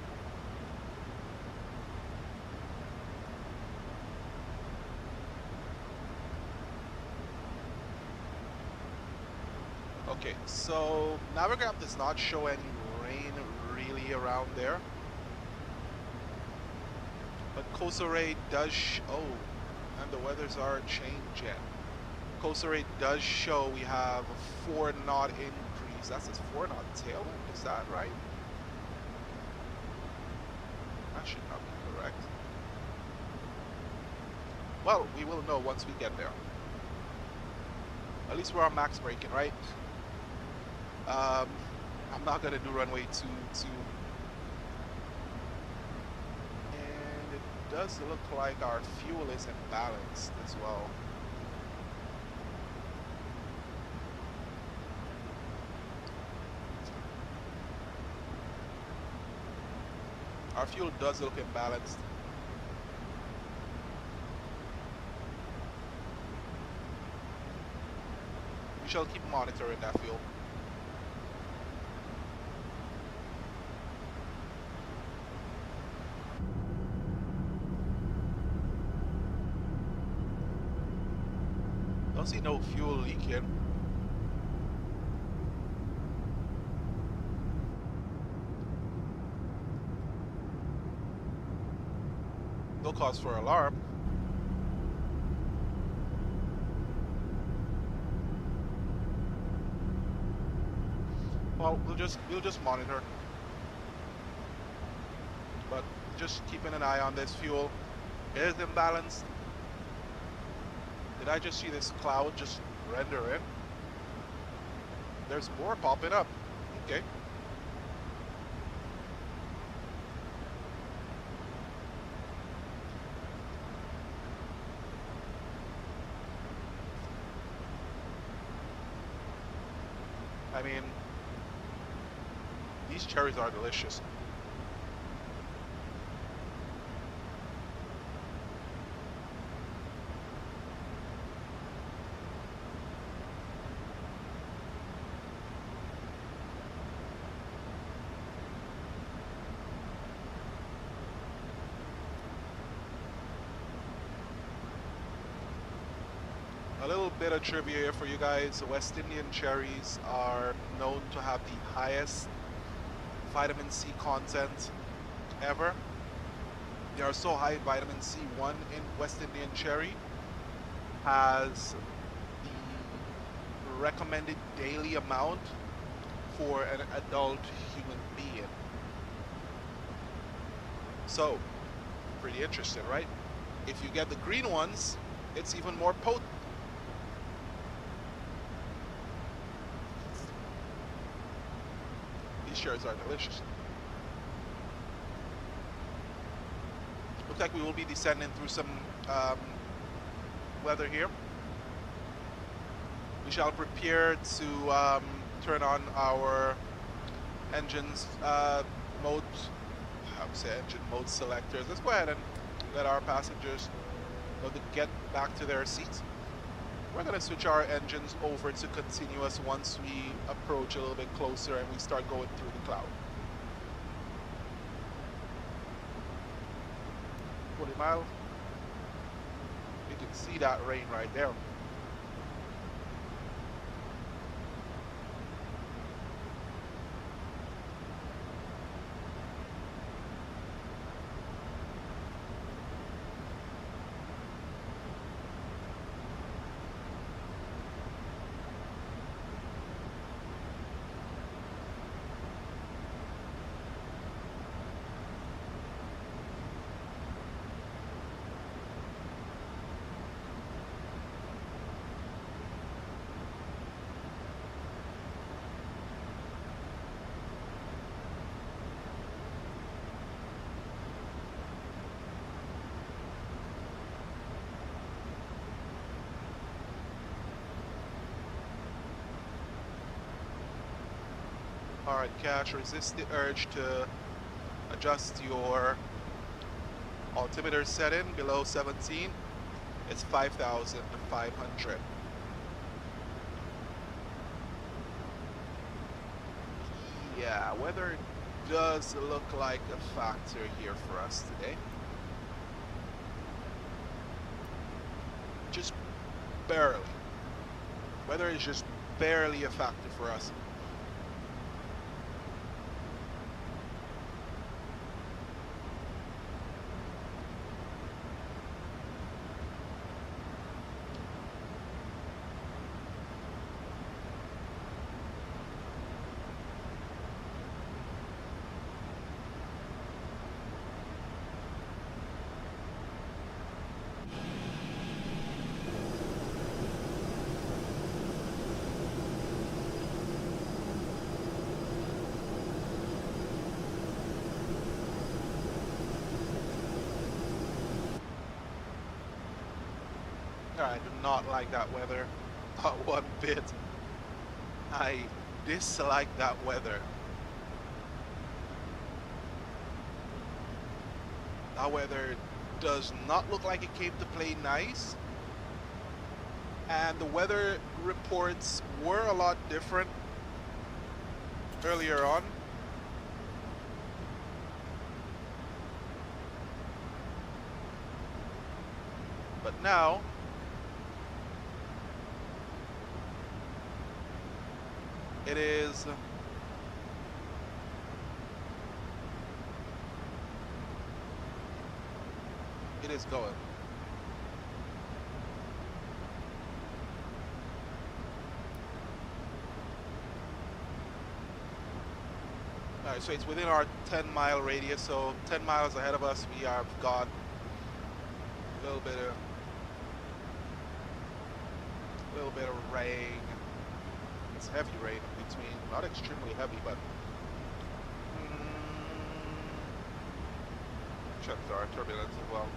Okay, so Navigraph does not show any rain really around there. But Kosrae does oh, and the weathers are changing. Kosrae does show we have a 4 knot increase. That's a 4 knot tailwind, is that right? That should not be correct. Well, we will know once we get there. At least we're on max braking, right? I'm not gonna do runway 22. And it does look like our fuel is imbalanced as well. Our fuel does look imbalanced. We shall keep monitoring that fuel. Don't see no fuel leaking. No cause for alarm. Well, we'll just monitor. But just keeping an eye on this fuel. It is imbalanced. Did I just see this cloud just render in? There's more popping up. Okay. I mean, these cherries are delicious. A little bit of trivia here for you guys. West Indian cherries are known to have the highest vitamin C content ever. They are so high in vitamin C. One in West Indian cherry has the recommended daily amount for an adult human being. So, pretty interesting, right? If you get the green ones, it's even more potent. These cherries are delicious. Looks like we will be descending through some weather here. We shall prepare to turn on our engines mode. I would say engine mode selectors. Let's go ahead and let our passengers get back to their seats. We're going to switch our engines over to continuous once we approach a little bit closer and we start going through the cloud. 40 mile. You can see that rain right there. Alright, Cash, resist the urge to adjust your altimeter setting below 17. It's 5,500. Yeah, weather does look like a factor here for us today. Just barely. Weather is just barely a factor for us. I do not like that weather, not one bit. I dislike that weather. That weather does not look like it came to play nice. And the weather reports were a lot different earlier on. But now, it is going. Alright, so it's within our 10-mile radius, so 10 miles ahead of us we have got a little bit of rain. It's heavy rain in between, not extremely heavy, but chances are turbulence as well.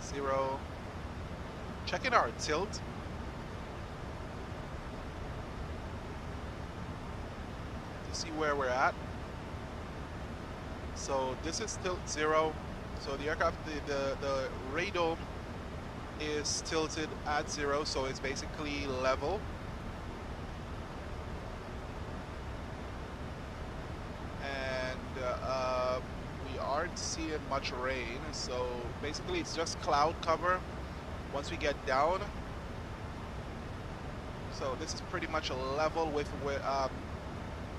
Zero. Checking our tilt. To see where we're at. So this is tilt 0. So the aircraft, the radome is tilted at 0, so it's basically level. And we aren't seeing much rain, so basically it's just cloud cover once we get down. So this is pretty much a level with where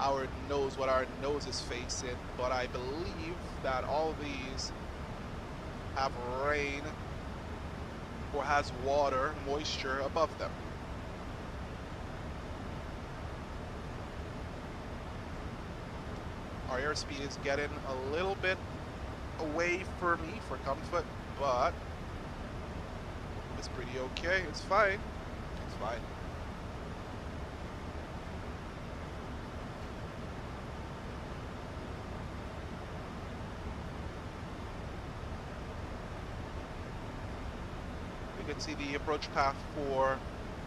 our nose, what our nose is facing, but I believe that all these have rain or has water, moisture above them. Our airspeed is getting a little bit away for me for comfort, but it's pretty okay. It's fine. It's fine. You can see the approach path for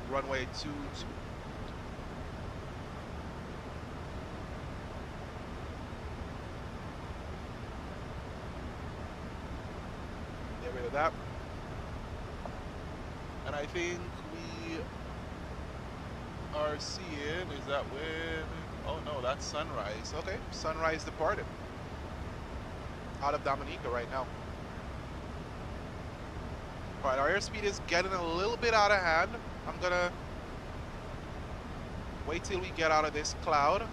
runway 22. Get rid of that. And I think we are seeing, is that when, oh no, that's sunrise. Okay, sunrise departed. Out of Dominica right now. Alright, our airspeed is getting a little bit out of hand. I'm gonna wait till we get out of this cloud.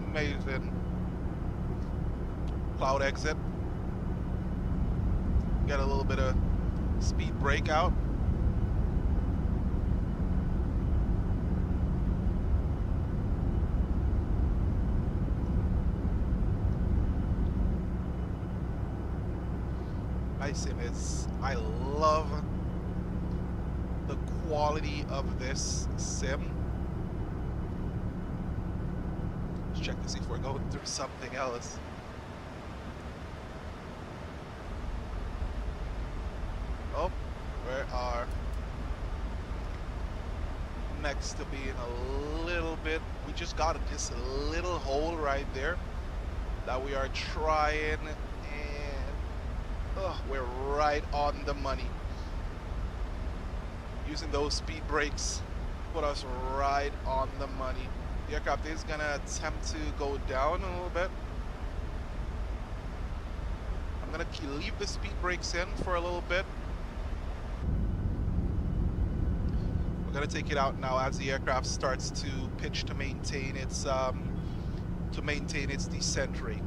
Amazing. Cloud exit. Get a little bit of speed breakout. I Flightsim is, I love the quality of this sim. Let's check to see if we're going through something else. Oh, we are next to being a little bit, we just got this little hole right there that we are trying, and we're right on the money. Using those speed brakes put us right on the money. The aircraft is gonna attempt to go down a little bit. I'm gonna leave the speed brakes in for a little bit. We're gonna take it out now as the aircraft starts to pitch to maintain its descent rate.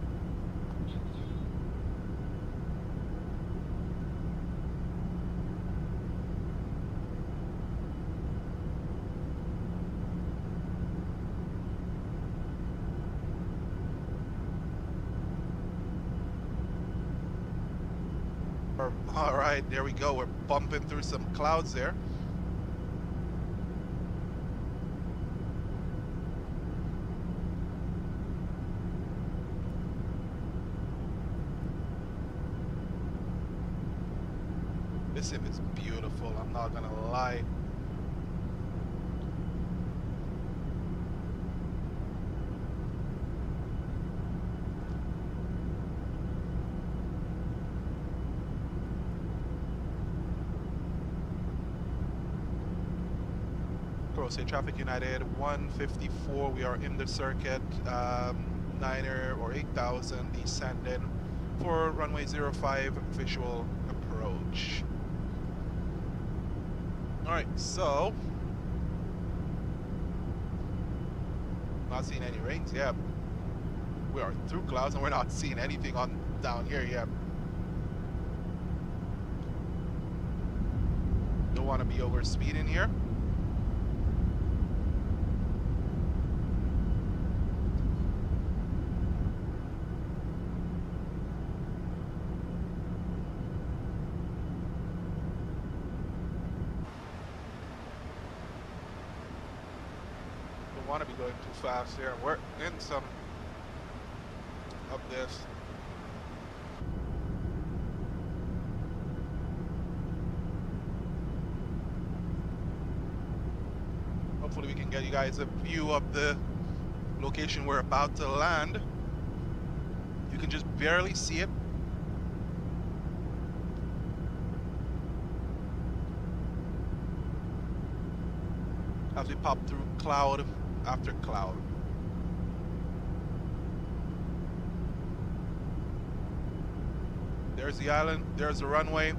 All right, there we go. We're bumping through some clouds there. This sim is beautiful, I'm not gonna lie. Kosrae Traffic United 154, we are in the circuit, 9er or 8,000 descending for runway 05 visual approach. Alright, so not seeing any rains yet. We are through clouds and we're not seeing anything on down here yet. Don't want to be over speeding here. Want to be going too fast here. We're in some of this. Hopefully we can get you guys a view of the location we're about to land. You can just barely see it. As we pop through cloud after cloud. There's the island, there's the runway.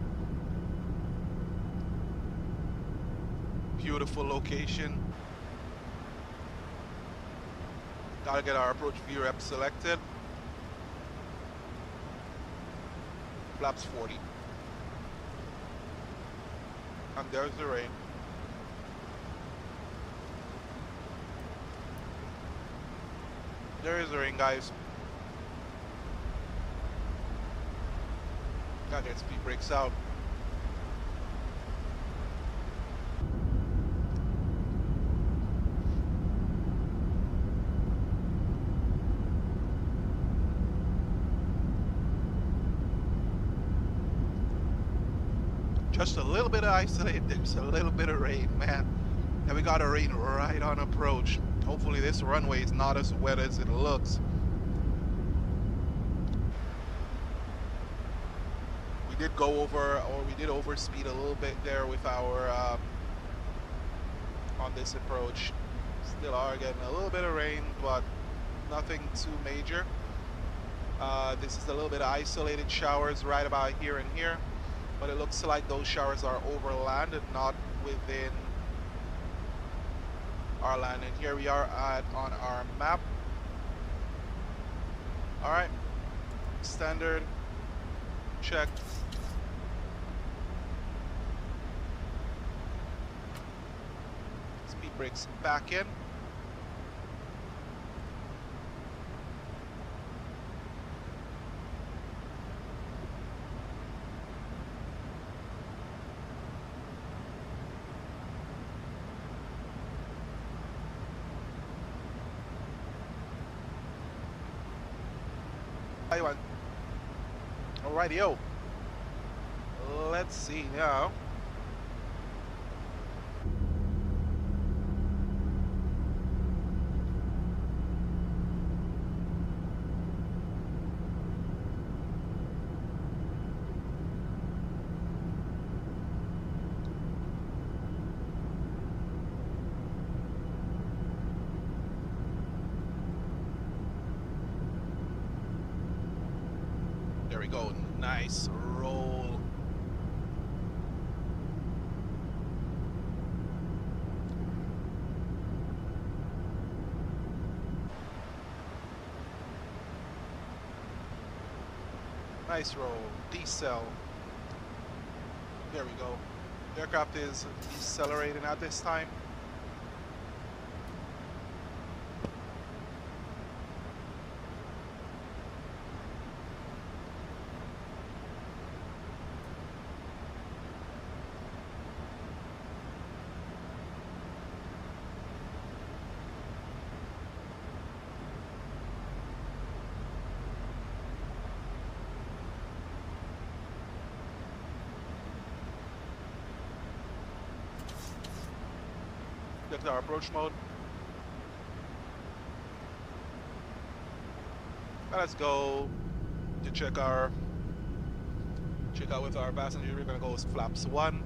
Beautiful location. Gotta get our approach view rep selected. Flaps 40. And there's the rain. There is the rain, guys. Gotta get speed brakes out. Just a little bit of isolated, there's a little bit of rain, man. And we got a rain right on approach. Hopefully this runway is not as wet as it looks. We did go over, or we did overspeed a little bit there with our, on this approach. Still are getting a little bit of rain, but nothing too major. This is a little bit of isolated showers right about here and here, but it looks like those showers are over land and not within our land. And here we are on our map. All right, standard check. Speed brakes back in. Alrighty, yo. Let's see now. There we go. Nice roll. Nice roll. Decel. There we go. The aircraft is decelerating at this time. Get our approach mode. Now let's go to check out with our passenger. We're gonna go with flaps 1.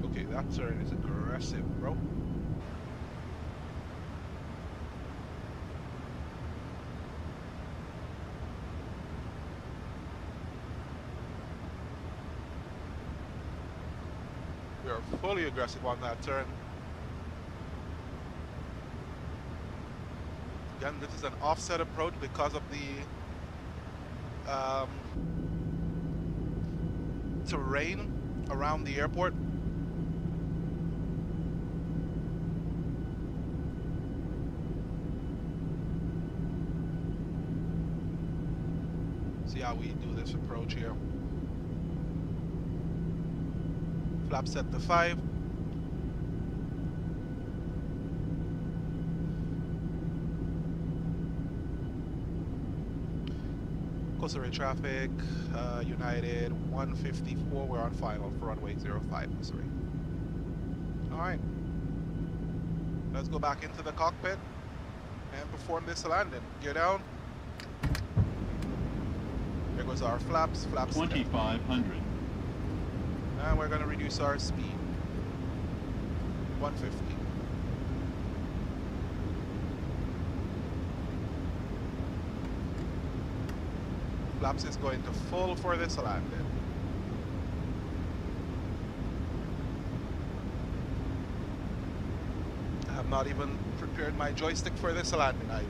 Okay, that turn is aggressive, bro. We are fully aggressive on that turn. Again, this is an offset approach because of the terrain around the airport. See how we do this approach here. Flap set to 5. Kosrae traffic, United 154. We're on final for runway 05, Kosrae. All right. Let's go back into the cockpit and perform this landing. Gear down. There goes our flaps. Flaps
2500.
And we're going to reduce our speed. 150. Flaps is going to full for this landing. I have not even prepared my joystick for this landing either.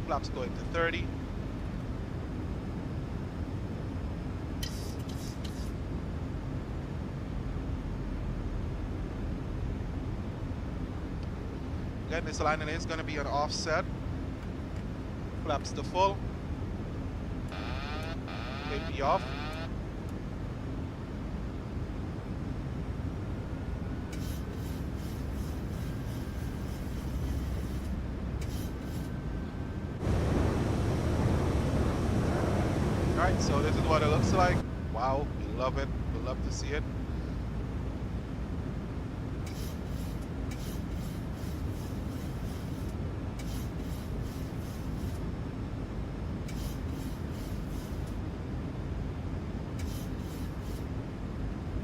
Flaps going to 30. Again, this landing is going to be an offset. Flaps to full. AP off. Alright, so this is what it looks like. Wow, we love it. We love to see it.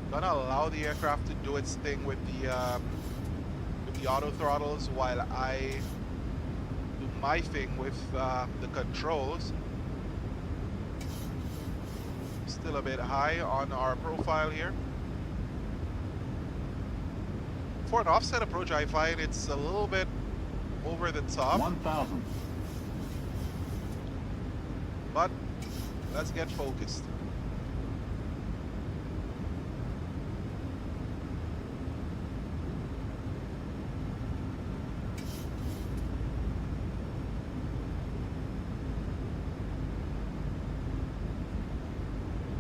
Gonna allow the aircraft to do its thing with the auto throttles while I do my thing with the controls. Still a bit high on our profile here. For an offset approach, I find it's a little bit over the top.
1000.
But let's get focused.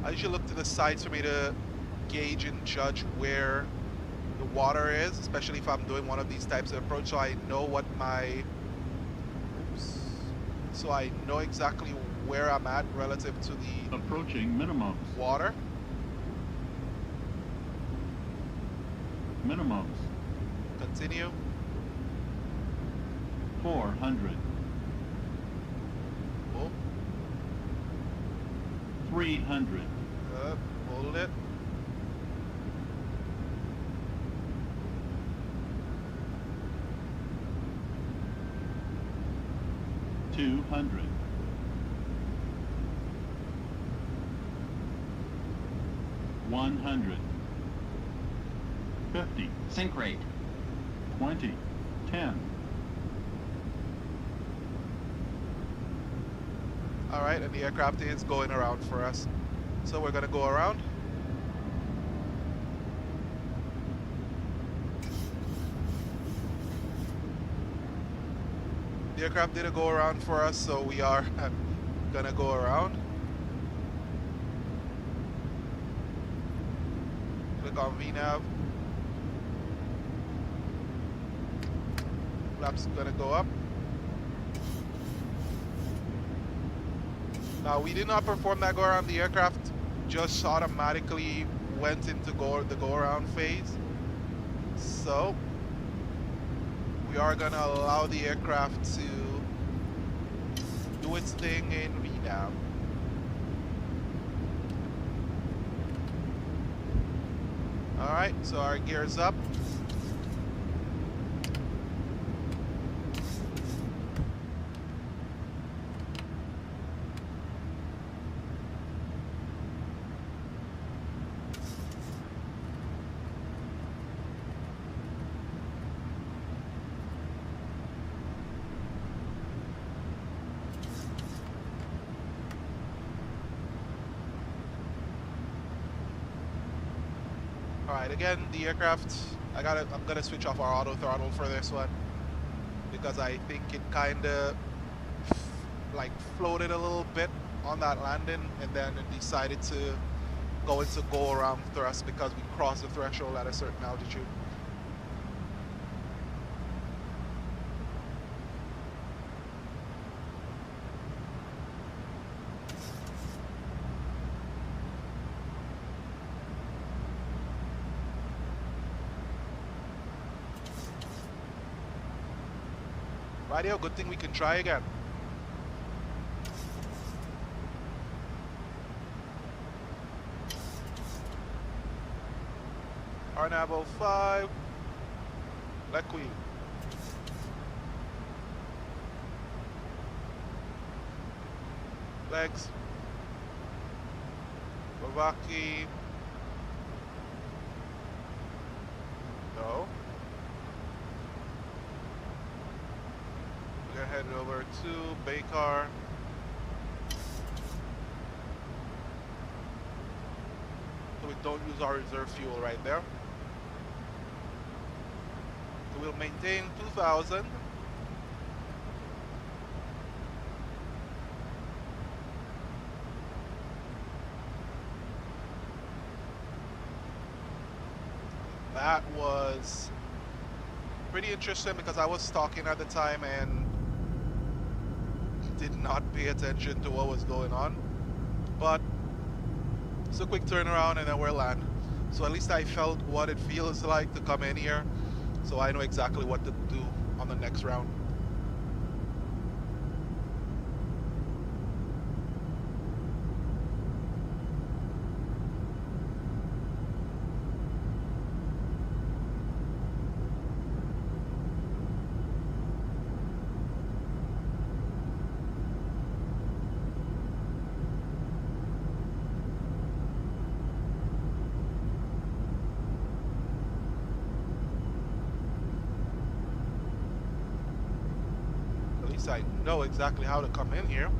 I usually look to the sides for me to gauge and judge where the water is, especially if I'm doing one of these types of approach, so I know what my, oops, so I know exactly where I'm at relative to the
Approaching minimums.
water.
Minimums.
Continue.
400.
Oh,
300.
hold it.
200. 100. 50.
Sink rate.
20. 10.
All right, and the aircraft is going around for us. So we're gonna go around. The aircraft did a go around for us, so we are gonna go around. Click on VNAV. Flaps gonna go up. Now we did not perform that go around. The aircraft just automatically went into the go around phase. So we are gonna allow the aircraft to do its thing in VNAV. All right, so our gear's up. Alright, again, the aircraft, I'm gonna switch off our auto throttle for this one because I think it kinda like floated a little bit on that landing and then it decided to go into go around thrust because we crossed the threshold at a certain altitude. Radio, good thing we can try again. RNAV 05, LECWI. Legs. Bavaki. No. We're gonna head over to Baykar. So we don't use our reserve fuel right there. So we'll maintain 2000. That was pretty interesting because I was talking at the time and did not pay attention to what was going on. But it's a quick turnaround and then we're land. So at least I felt what it feels like to come in here. So I know exactly what to do on the next round. I know exactly how to come in here.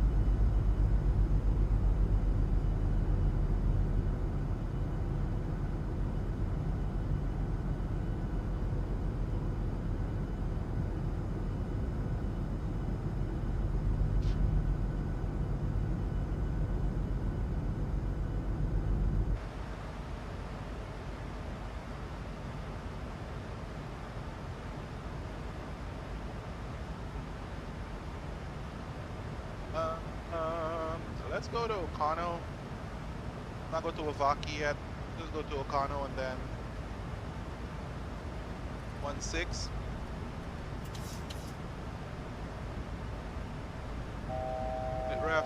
Let's go to Okano. Not go to Avaki yet. Just go to Okano and then 16. Hit ref.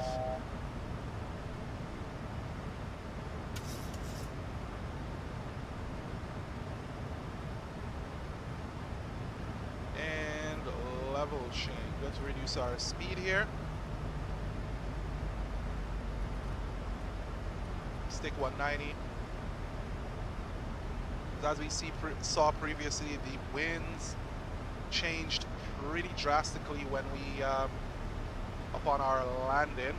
And level change. Let's reduce our speed here. Stick 190. As we saw previously, the winds changed pretty drastically when we upon our landing.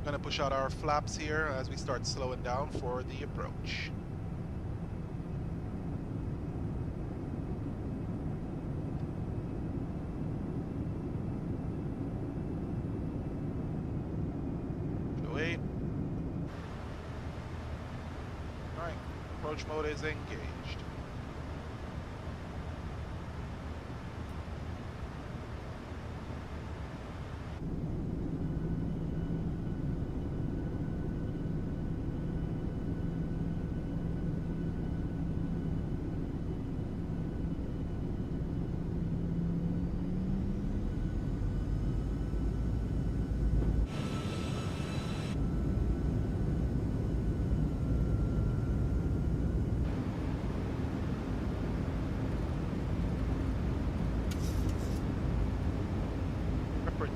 Gonna push out our flaps here as we start slowing down for the approach. Wait. Alright, approach mode is engaged.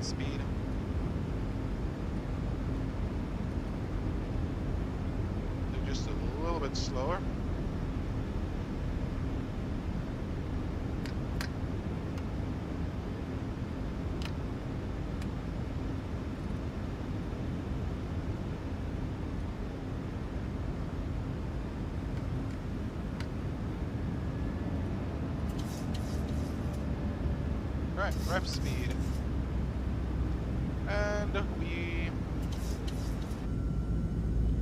Speed. They're just a little bit slower. All right, ref speed. And we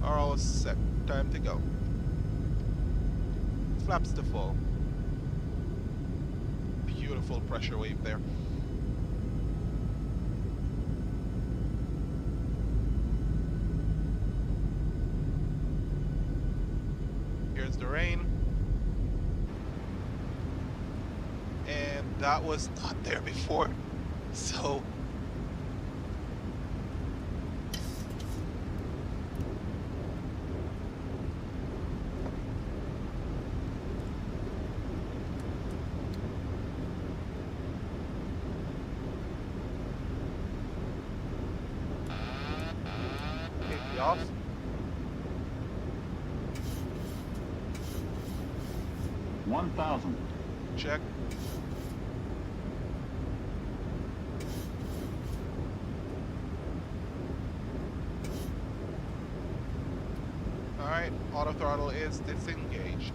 are all set. Time to go. Flaps to full. Beautiful pressure wave there. Here's the rain. And that was not there before. So off.
$1,000.
Check. Alright, auto throttle is disengaged.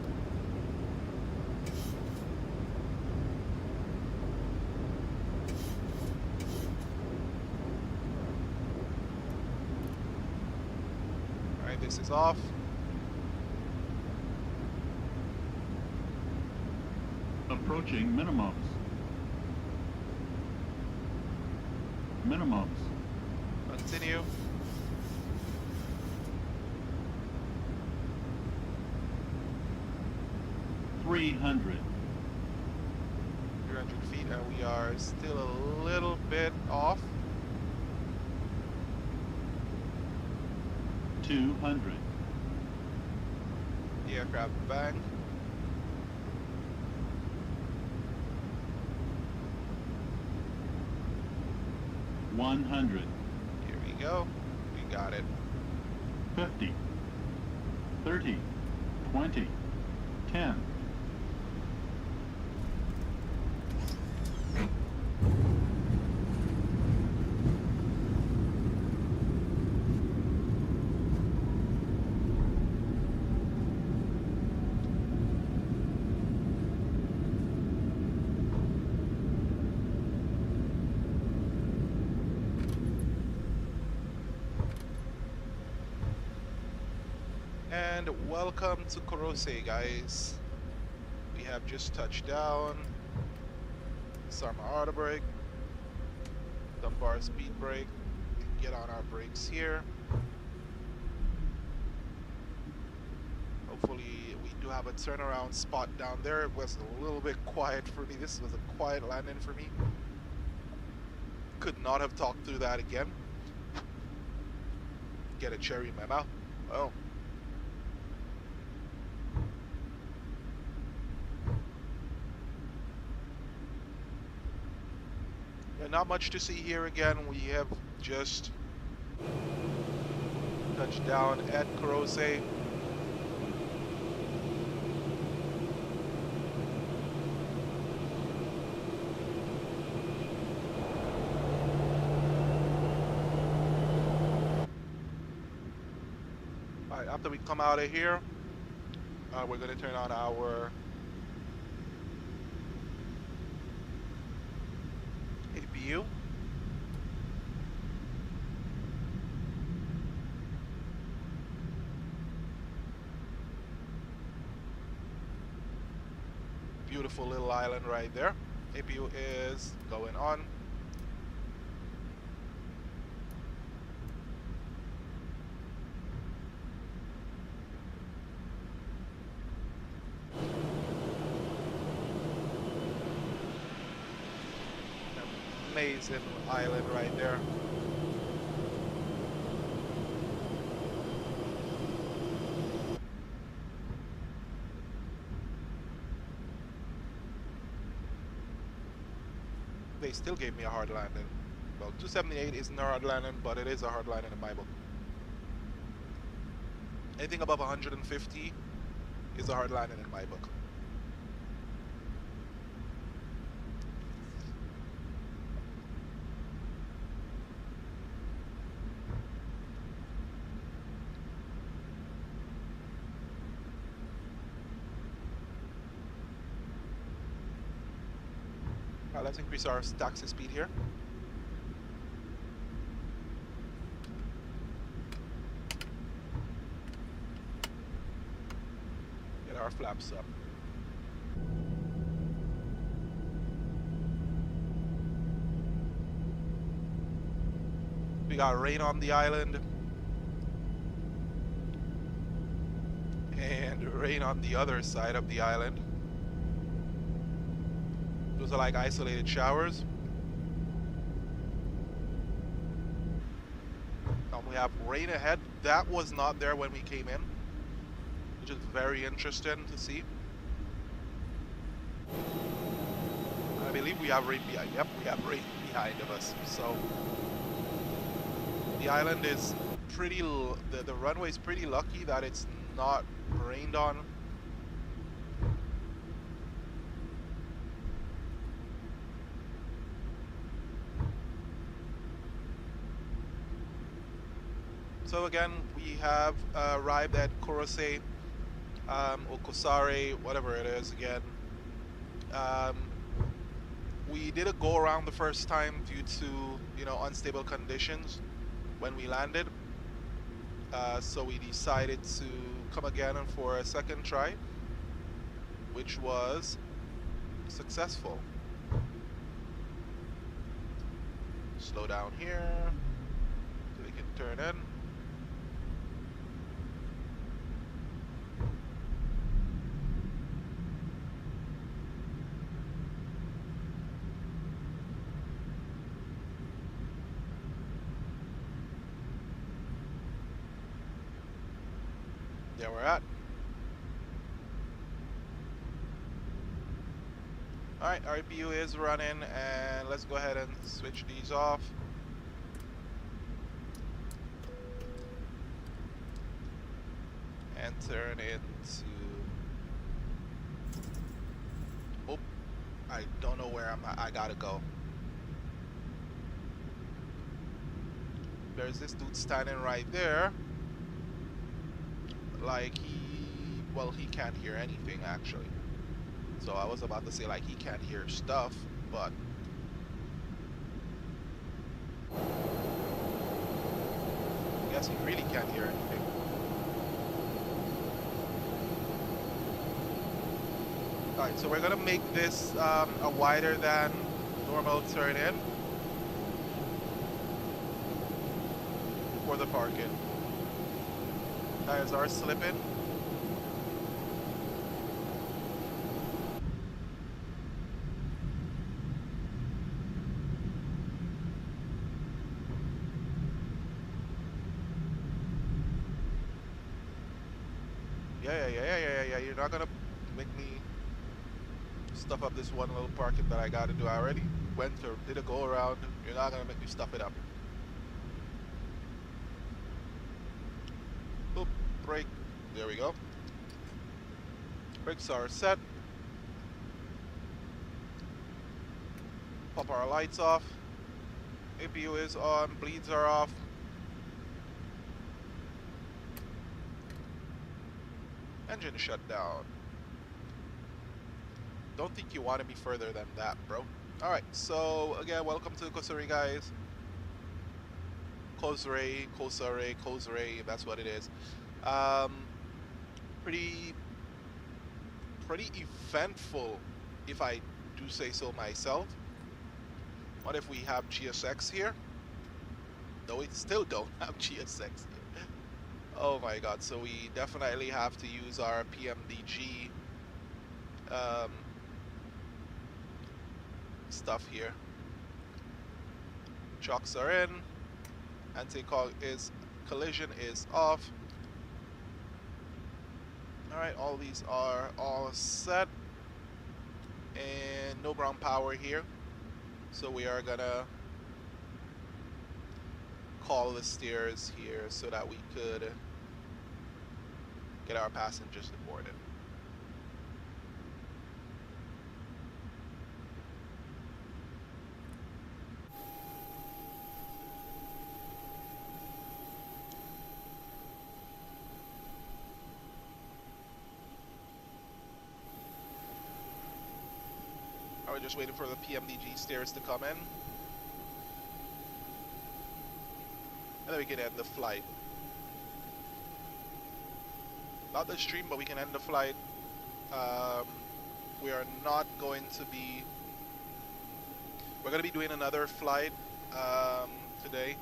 This is off.
Approaching minimums. Minimums.
Continue.
$300.
300 feet, and we are still a little bit off.
200.
The aircraft bang.
$100.
Here we go. We got it.
50. 30. 20. 10.
And welcome to Kosrae, guys. We have just touched down. Disarm our auto brake. Dump our speed brake. Get on our brakes here. Hopefully we do have a turnaround spot down there. It was a little bit quiet for me. This was a quiet landing for me. Could not have talked through that again. Get a cherry in my mouth. Oh. Yeah, not much to see here again. We have just touched down at Kosrae. Alright, after we come out of here, we're going to turn on our APU. Beautiful little island right there. APU is going on. Amazing island right there. They still gave me a hard landing. Well, 278 isn't a hard landing, but it is a hard landing in my book. Anything above 150 is a hard landing in my book. Let's increase our taxi speed here. Get our flaps up. We got rain on the island. And rain on the other side of the island. Those are like isolated showers. We have rain ahead. That was not there when we came in, which is very interesting to see. I believe we have rain behind. Yep, we have rain behind of us. So the island is pretty. The runway is pretty lucky that it's not rained on. So again, we have arrived at Kosrae, or Kosrae, whatever it is again. We did a go around the first time due to, unstable conditions when we landed. So we decided to come again for a second try, which was successful. Slow down here so we can turn in. There we're at. Alright, our APU is running, and let's go ahead and switch these off. And turn into... Oh, I don't know where I'm at. I gotta go. There's this dude standing right there. Like he can't hear anything actually. So I was about to say like he can't hear stuff, but I guess he really can't hear anything. Alright, so we're gonna make this a wider than normal turn in for the parking. Tires are slipping. Yeah. You're not gonna make me stuff up this one little parking that I gotta do. I already went or did a go around. You're not gonna make me stuff it up. Oop, brake. There we go. Brakes are set. Pop our lights off. APU is on. Bleeds are off. Engine shut down. Don't think you wanted me further than that, bro. Alright, so again, welcome to Kosrae, guys. Kosrae, that's what it is. Pretty eventful, if I do say so myself. What if we have GSX here? No, we still don't have GSX here. Oh my god, so we definitely have to use our PMDG stuff here. Chocks are in. Collision is off. Alright, all these are all set. And no ground power here. So we are gonna call the steers here so that we could get our passengers boarded. We're just waiting for the PMDG steers to come in. And then we can end the flight. Not the stream, but we can end the flight. We are not going to be... We're going to be doing another flight today.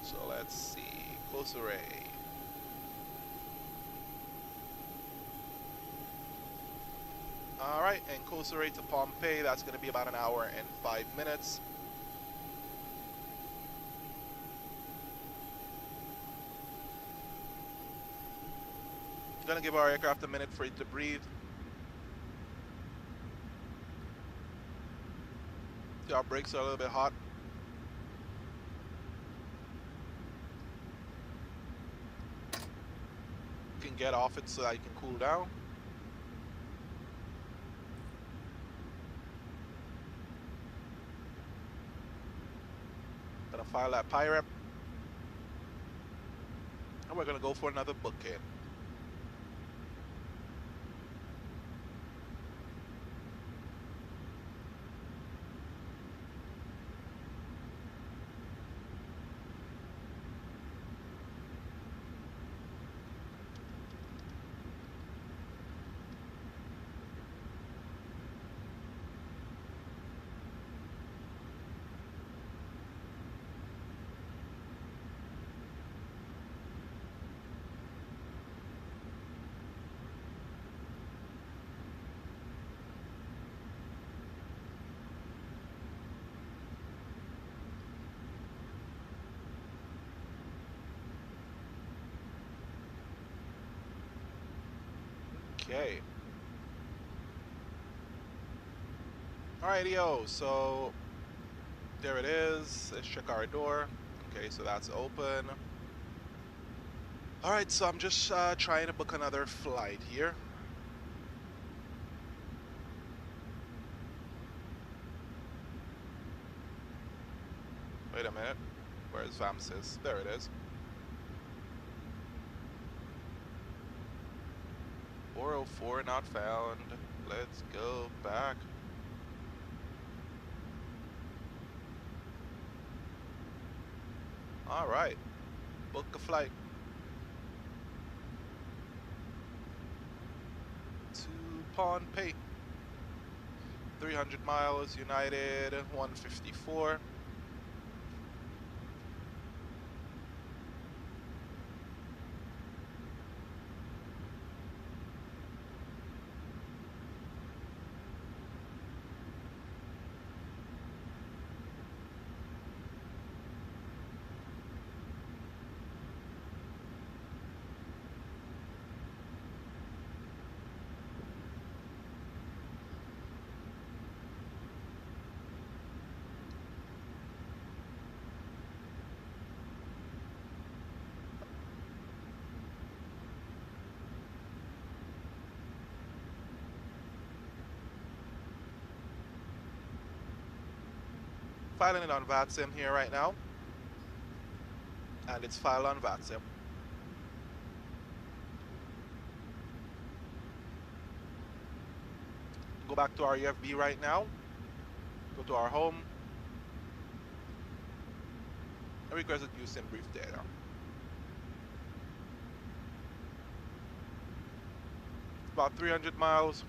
So let's see. Kosrae. Alright, and Kosrae to Pohnpei, that's going to be about an hour and 5 minutes. Going to give our aircraft a minute for it to breathe. See, our brakes are a little bit hot. You can get off it so that you can cool down. Gonna file that pirate. And we're gonna go for another bookend. Okay. Alrighty-o, so there it is. Let's check our door. Okay, so that's open. Alright, so I'm just trying to book another flight here. Wait a minute. Where's Vamsis? There it is. 404 not found. Let's go back. Alright. Book a flight to Pohnpei. 300 miles, United 154. Filing it on VATSIM here right now. And it's filed on VATSIM. Go back to our EFB right now. Go to our home. And request a new SIM brief data. About 300 miles.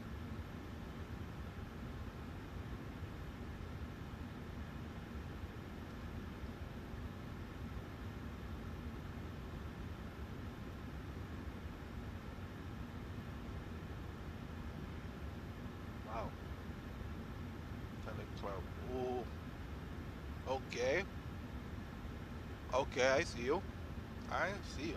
Wow. 10 to 12. Ooh. Okay. Okay, I see you. I see you.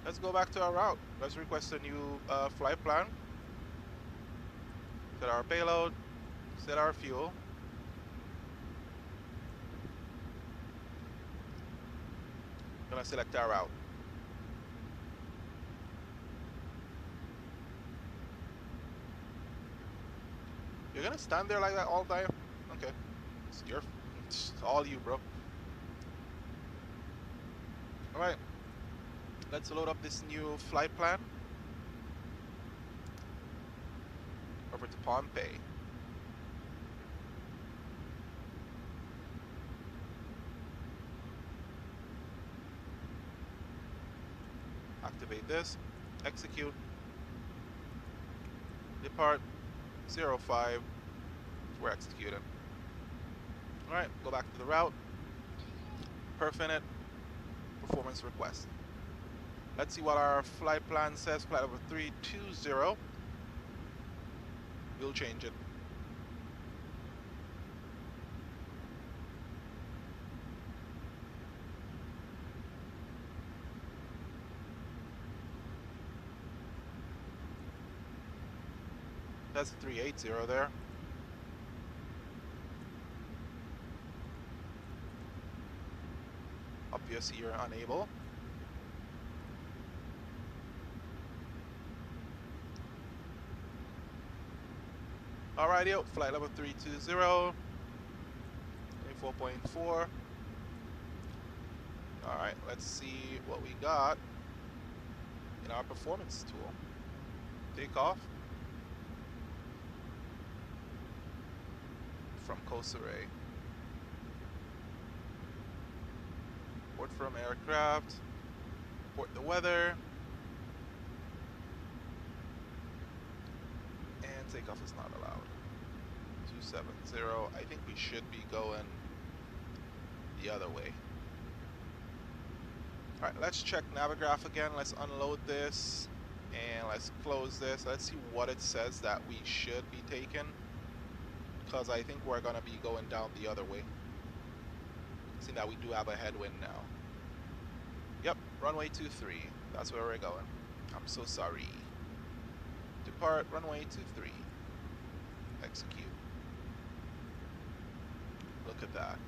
Let's go back to our route. Let's request a new flight plan. Set our payload. Set our fuel. Gonna select our route. You're gonna stand there like that all the time? Okay. It's all you, bro. Alright. Let's load up this new flight plan. Over to Pohnpei. Activate this. Execute. Depart 05. We're executing. Alright, go back to the route. Perfin it. Performance request. Let's see what our flight plan says. Flight over 320. We'll change it. That's 380 there. Obviously you're unable. Alrighty, flight level 320. 24.4. Alright, let's see what we got in our performance tool. Takeoff from Kosrae. Report from aircraft. Report the weather. And takeoff is not allowed. 270. I think we should be going the other way. Alright, let's check Navigraph again. Let's unload this. And let's close this. Let's see what it says that we should be taking. Because I think we're going to be going down the other way. Seeing that we do have a headwind now. Yep, runway 23. That's where we're going. I'm so sorry. Depart runway 23. Execute. Look at that.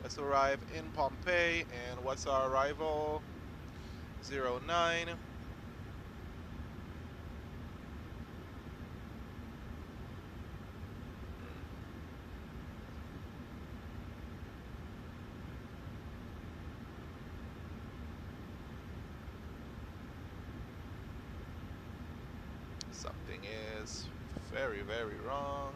Let's arrive in Pohnpei. And what's our arrival? 09. Something is very, very wrong.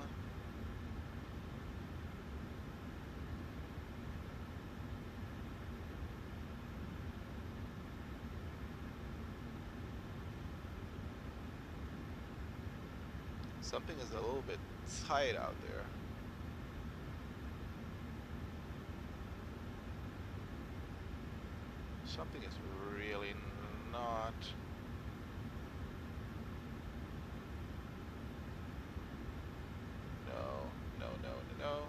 Something is a little bit tight out there. Something is really not. No, no, no, no, no.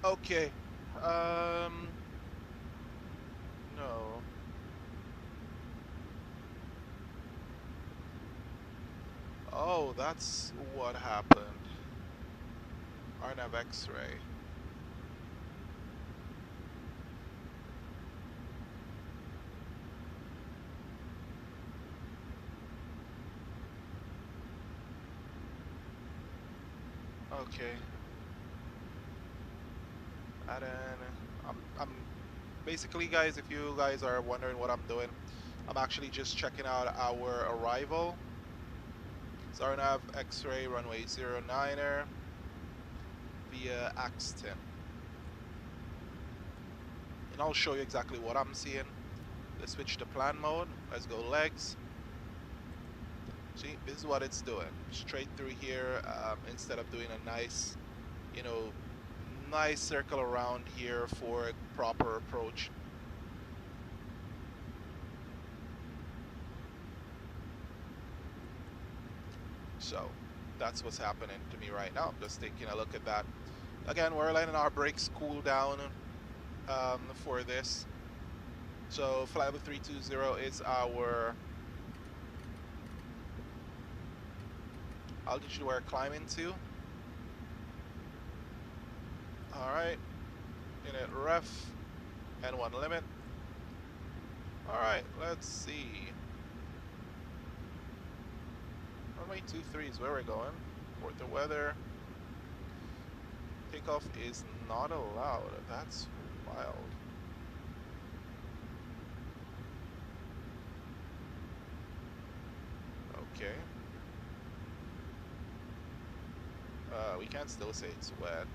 Okay. No. Oh, that's what happened. Arnav X-ray. Okay. And then I'm basically, guys, if you guys are wondering what I'm doing, I'm actually just checking out our arrival. Zarnav X-ray runway 09er via Axton. And I'll show you exactly what I'm seeing. Let's switch to plan mode. Let's go legs. See, this is what it's doing. Straight through here, instead of doing a nice, you know, nice circle around here for a proper approach. So that's what's happening to me right now. I'm just taking a look at that. Again, we're letting our brakes cool down for this. So flight level 320 is our altitude we're climbing to. Alright, init ref, N1 limit. Alright, let's see. Runway 23 is where we're going. Report the weather. Takeoff is not allowed. That's wild. Okay. We can still say it's wet.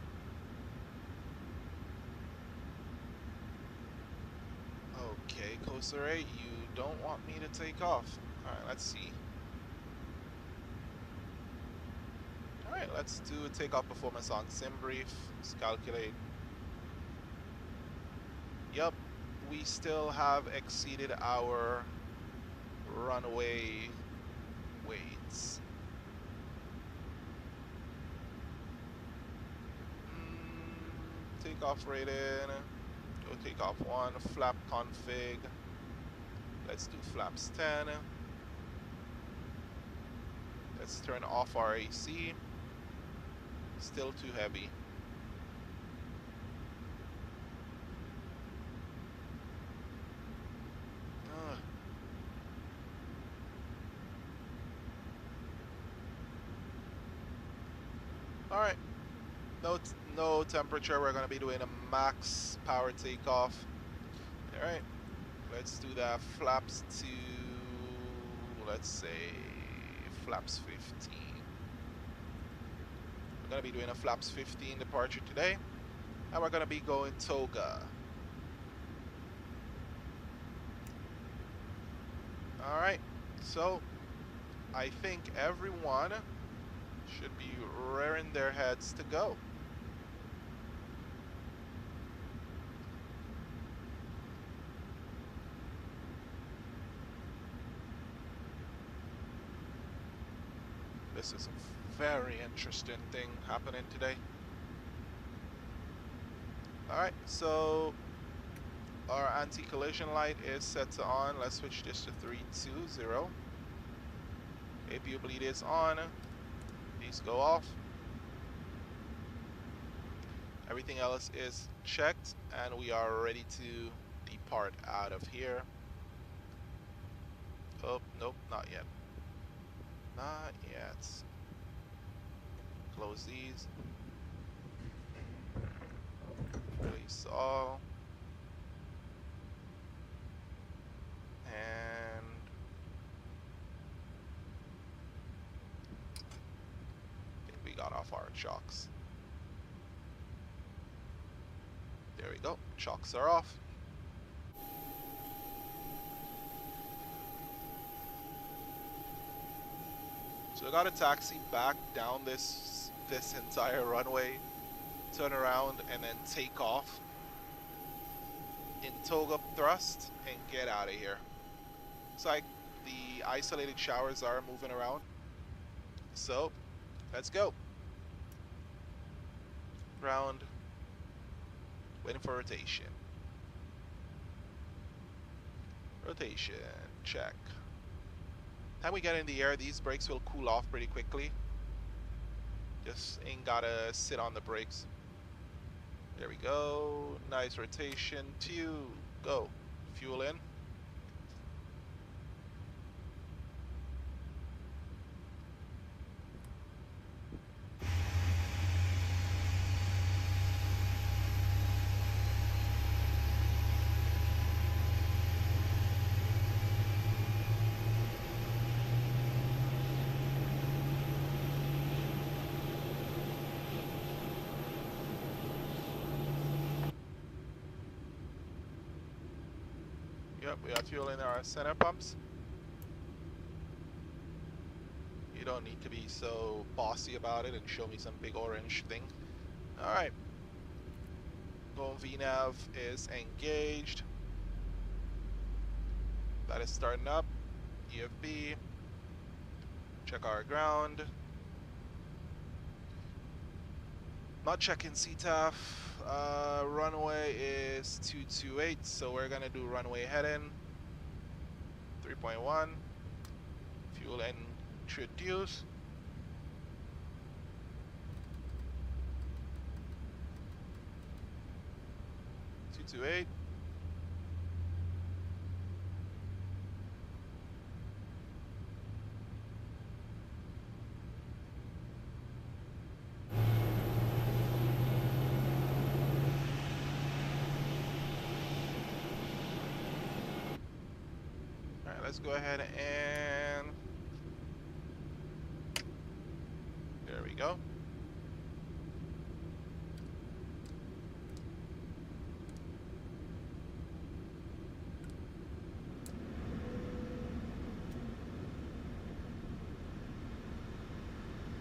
Okay, Kosrae, you don't want me to take off. Alright, let's see. Alright, let's do a takeoff performance on sim brief. Let's calculate. Yup, we still have exceeded our runway weights. Takeoff rating. Go takeoff 1, flap config. Let's do flaps 10. Let's turn off our AC. Still too heavy. Alright. No temperature. We're going to be doing a max power takeoff. Alright. Let's do that. Flaps to, let's say, flaps 15. We're going to be doing a flaps 15 departure today. And we're going to be going toga. Alright. So, I think everyone should be rearing their heads to go. This is a very interesting thing happening today. Alright, so our anti-collision light is set to on. Let's switch this to 320. APU bleed is on. These go off. Everything else is checked, and we are ready to depart out of here. Oh, nope, not yet. Not yet. Close these. Release all. And I think we got off our chocks. There we go. Chocks are off. So we got a taxi back down this entire runway, turn around, and then take off in toga thrust and get out of here. Looks like the isolated showers are moving around. So let's go. Ground, waiting for rotation. Rotation, check. Time we get in the air, these brakes will cool off pretty quickly. Just ain't gotta sit on the brakes. There we go. Nice rotation. 2, go. Fuel in. Yep, we are fueling our center pumps. You don't need to be so bossy about it and show me some big orange thing. Alright. Go VNAV is engaged. That is starting up. EFB. Check our ground. Not checking CTAF. Runway is 228, so we're gonna do runway heading 3.1. Fuel introduce. Two 228. Let's go ahead and there we go.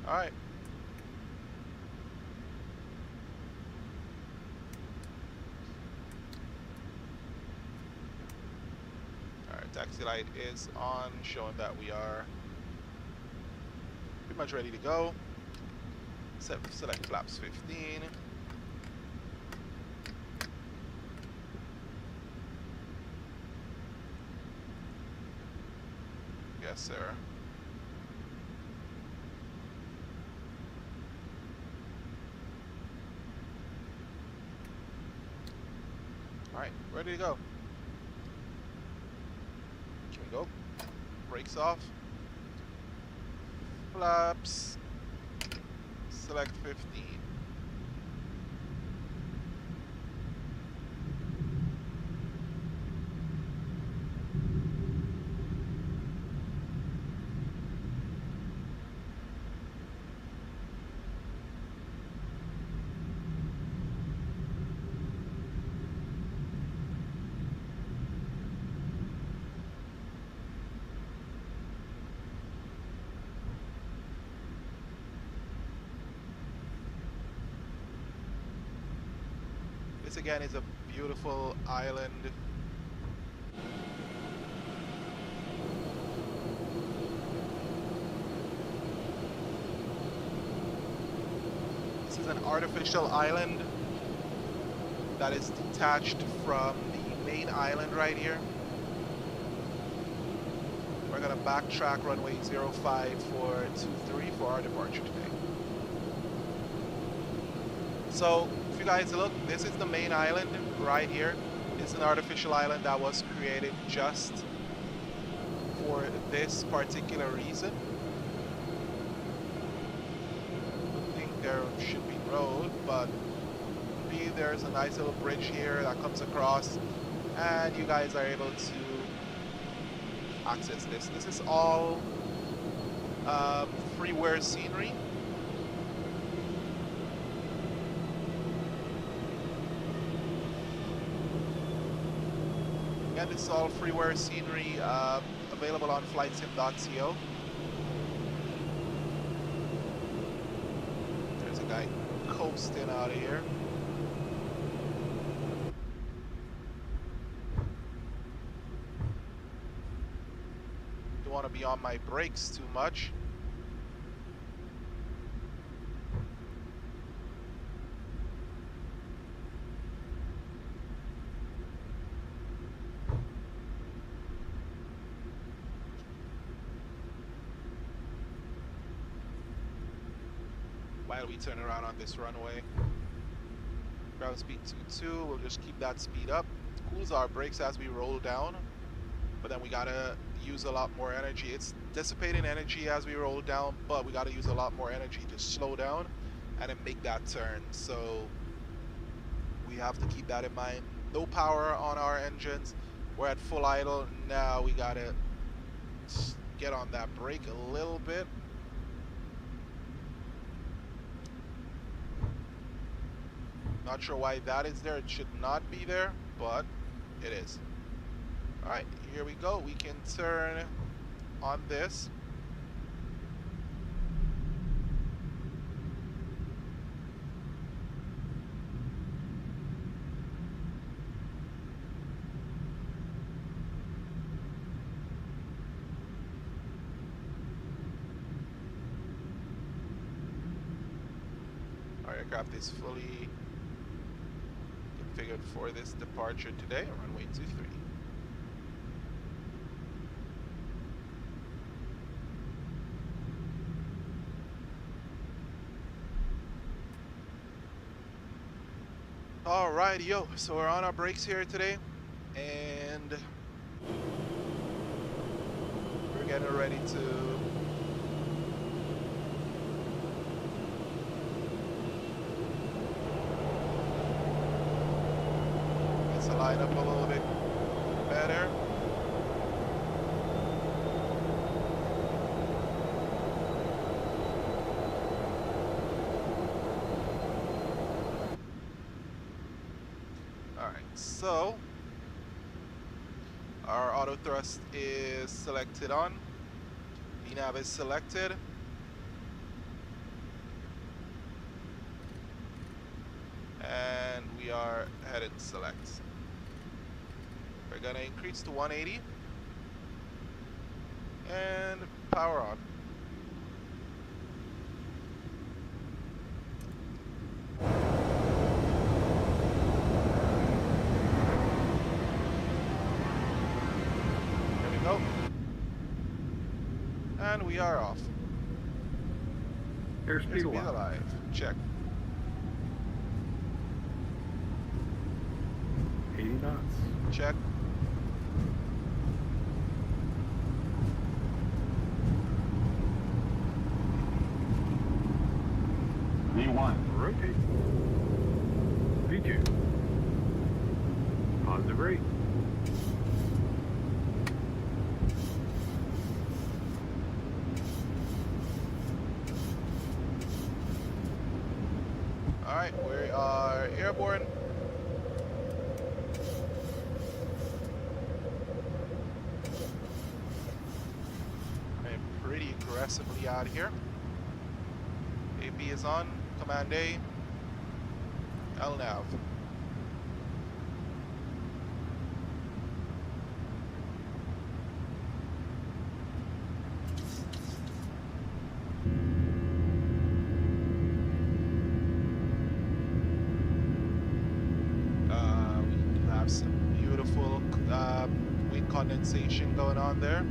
All right. Taxi light is on, showing that we are pretty much ready to go. Select flaps 15. Yes, sir. All right, ready to go. Go. Brakes off. Flaps. Select 15. This again is a beautiful island. This is an artificial island that is detached from the main island right here. We're gonna backtrack runway 05 for 23 for our departure today. So if you guys look, this is the main island right here. It's an artificial island that was created just for this particular reason. I think there should be road, but B, there's a nice little bridge here that comes across, and you guys are able to access this. This is all freeware scenery. Again, this is all freeware scenery available on Flightsim.to. There's a guy coasting out of here. Don't want to be on my brakes too much. While we turn around on this runway. Ground speed 22, we'll just keep that speed up. Cools our brakes as we roll down, but then we gotta use a lot more energy. It's dissipating energy as we roll down, but we gotta use a lot more energy to slow down and then make that turn. So we have to keep that in mind. No power on our engines. We're at full idle. Now we gotta get on that brake a little bit. Not sure why that is there. It should not be there, but it is. All right, here we go. We can turn on this. Our aircraft is fully configured for this departure today, runway 23. Alrighty, yo, so we're on our brakes here today, and we're getting ready to line up a little bit better. All right, so our auto thrust is selected on. VNAV is selected. And we are headed select. We're gonna increase to 180 and power on. There we go. And we are off.
Airspeed alive.
Alive. Check.
80 knots.
Check.
V1.
Rotate. V2. Positive rate.
All right, we are airborne. I'm pretty aggressively out here. AP is on. Command A. LNAV. We have some beautiful wind condensation going on there.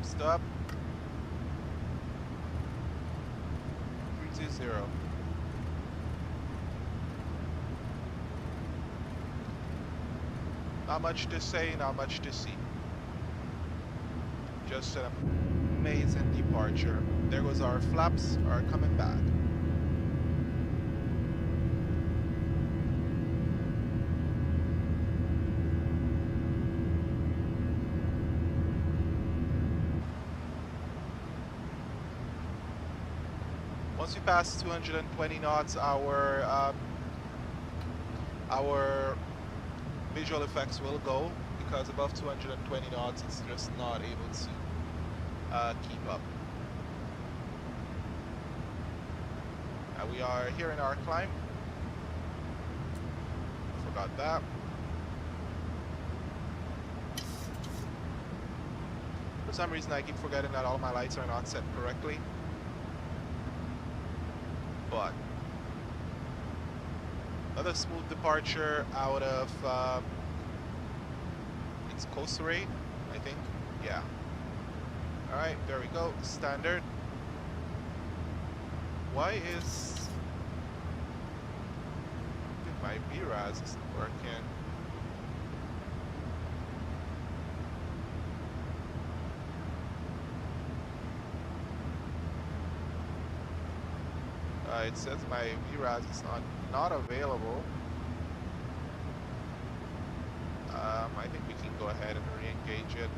Stop. 320. Not much to say, not much to see. Just an amazing departure. There goes our flaps are coming back. Once we pass 220 knots, our visual effects will go, because above 220 knots, it's just not able to keep up. We are here in our climb. Forgot that. For some reason, I keep forgetting that all my lights are not set correctly. But another smooth departure out of it's Kosrae, I think. Yeah. All right, there we go. Standard. Why is my VRAS isn't working? It says my VRAS is not available. I think we can go ahead and re-engage it.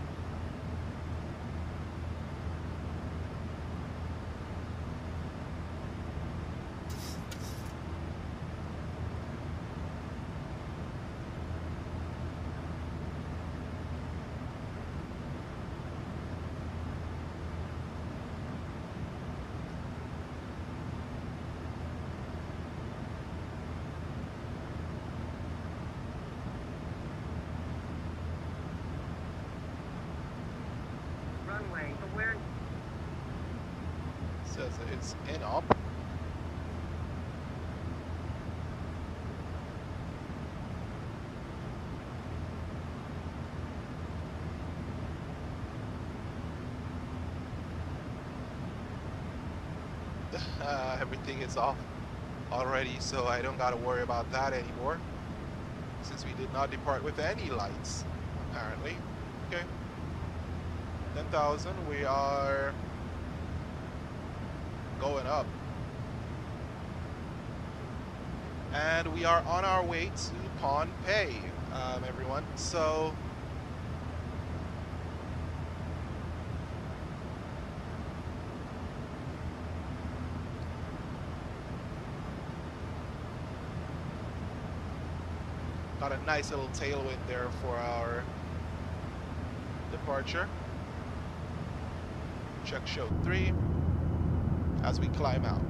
Says that it's in up. Everything is off already, so I don't gotta worry about that anymore, since we did not depart with any lights, apparently. Okay. 10,000, we are going up. And we are on our way to Pohnpei, everyone. So got a nice little tailwind there for our departure. Check show 3 as we climb out.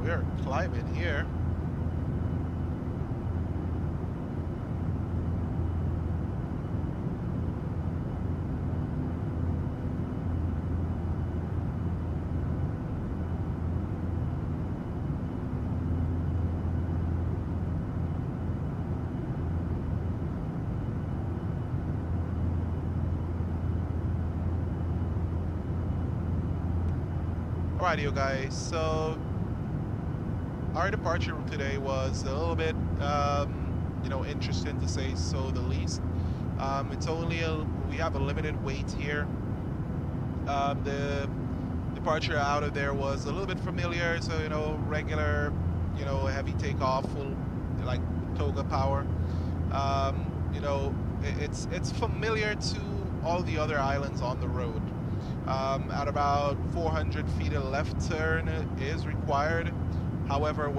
We're climbing here. Rightio, guys. So our departure route today was a little bit, interesting to say so the least. It's only we have a limited weight here. The departure out of there was a little bit familiar, so regular, heavy takeoff, full like toga power. It's familiar to all the other islands on the road. At about 400 feet, a left turn is required. However,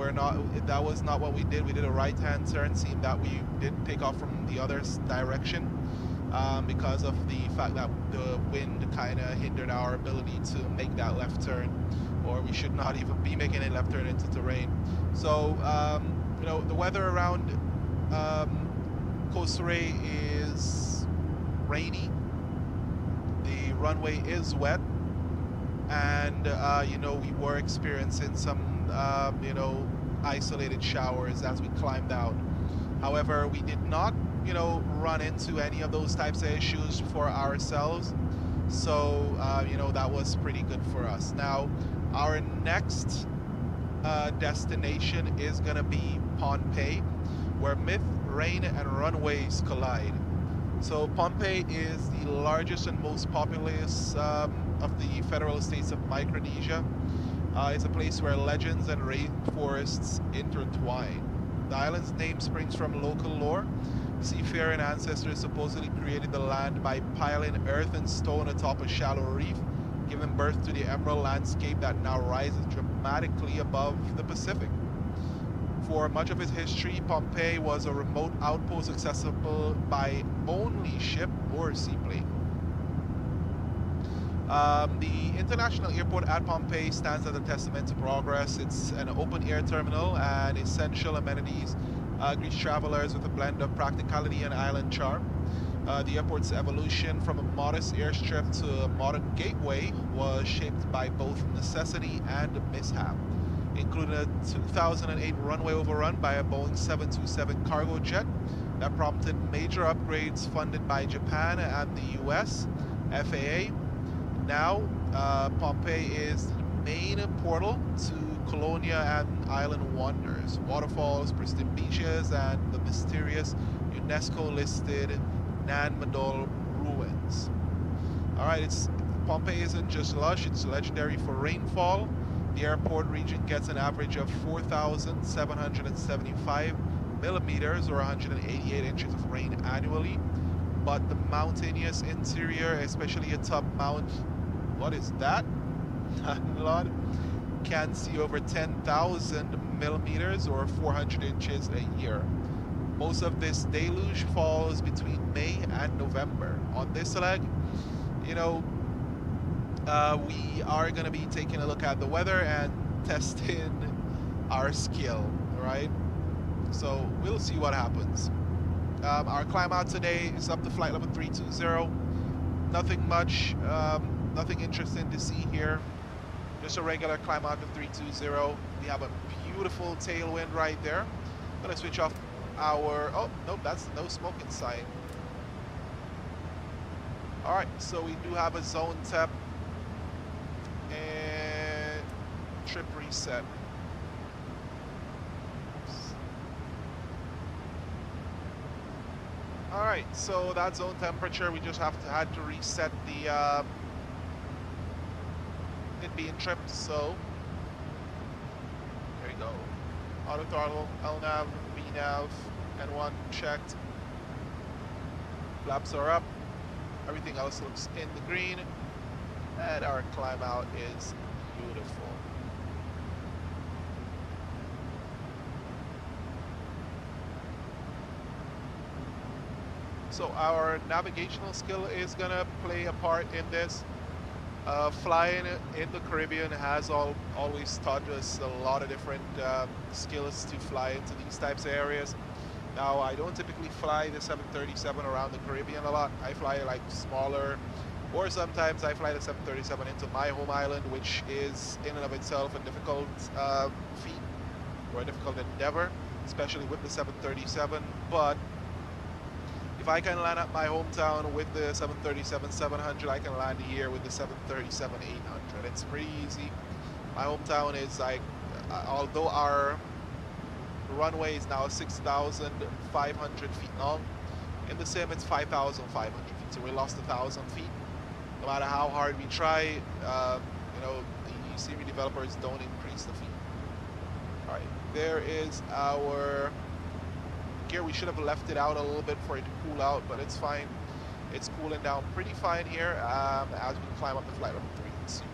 that was not what we did. We did a right-hand turn, seeing that we didn't take off from the other direction because of the fact that the wind kind of hindered our ability to make that left turn, or we should not even be making a left turn into terrain. So, the weather around Kosrae is rainy. The runway is wet, and we were experiencing some isolated showers as we climbed out. However, we did not run into any of those types of issues for ourselves, so that was pretty good for us. Now our next destination is gonna be Pohnpei, where myth, rain, and runways collide. So Pohnpei is the largest and most populous of the federal states of Micronesia. It's a place where legends and rainforests intertwine. The island's name springs from local lore. Seafaring ancestors supposedly created the land by piling earth and stone atop a shallow reef, giving birth to the emerald landscape that now rises dramatically above the Pacific. For much of its history, Pohnpei was a remote outpost accessible by only ship or seaplane. The international airport at Pohnpei stands as a testament to progress. It's an open-air terminal and essential amenities greet travelers with a blend of practicality and island charm. The airport's evolution from a modest airstrip to a modern gateway was shaped by both necessity and mishap, including a 2008 runway overrun by a Boeing 727 cargo jet that prompted major upgrades funded by Japan and the US, FAA. Now, Pohnpei is the main portal to Colonia and island wonders, waterfalls, pristine beaches, and the mysterious UNESCO-listed Nan Madol ruins. Alright, Pohnpei isn't just lush, it's legendary for rainfall. The airport region gets an average of 4,775 millimeters or 188 inches of rain annually. But the mountainous interior, especially atop Mount, what is that? Lord, can see over 10,000 millimeters or 400 inches a year. Most of this deluge falls between May and November. On this leg, we are going to be taking a look at the weather and testing our skill, right? So we'll see what happens. Our climb out today is up to flight level 320. Nothing much, nothing interesting to see here. Just a regular climb out of 320. We have a beautiful tailwind right there. I'm gonna switch off our, oh, nope, that's no smoking sign. All right, so we do have a zone tap and trip reset. All right, so that zone temperature, we just had to reset the it being tripped. So there you go. Auto throttle, LNAV, VNAV, N1 checked. Flaps are up. Everything else looks in the green, and our climb out is beautiful. So our navigational skill is gonna play a part in this. Flying in the Caribbean has always taught us a lot of different skills to fly into these types of areas. Now, I don't typically fly the 737 around the Caribbean a lot. I fly like smaller, or sometimes I fly the 737 into my home island, which is in and of itself a difficult feat or a difficult endeavor, especially with the 737. But if I can land at my hometown with the 737-700, I can land here with the 737-800. It's pretty easy. My hometown is like, although our runway is now 6,500 feet long, in the sim it's 5,500 feet. So we lost 1,000 feet. No matter how hard we try, you know, the semi developers don't increase the feet. All right, there is our gear. We should have left it out a little bit for it to cool out, but it's fine. It's cooling down pretty fine here as we climb up the flight level 320.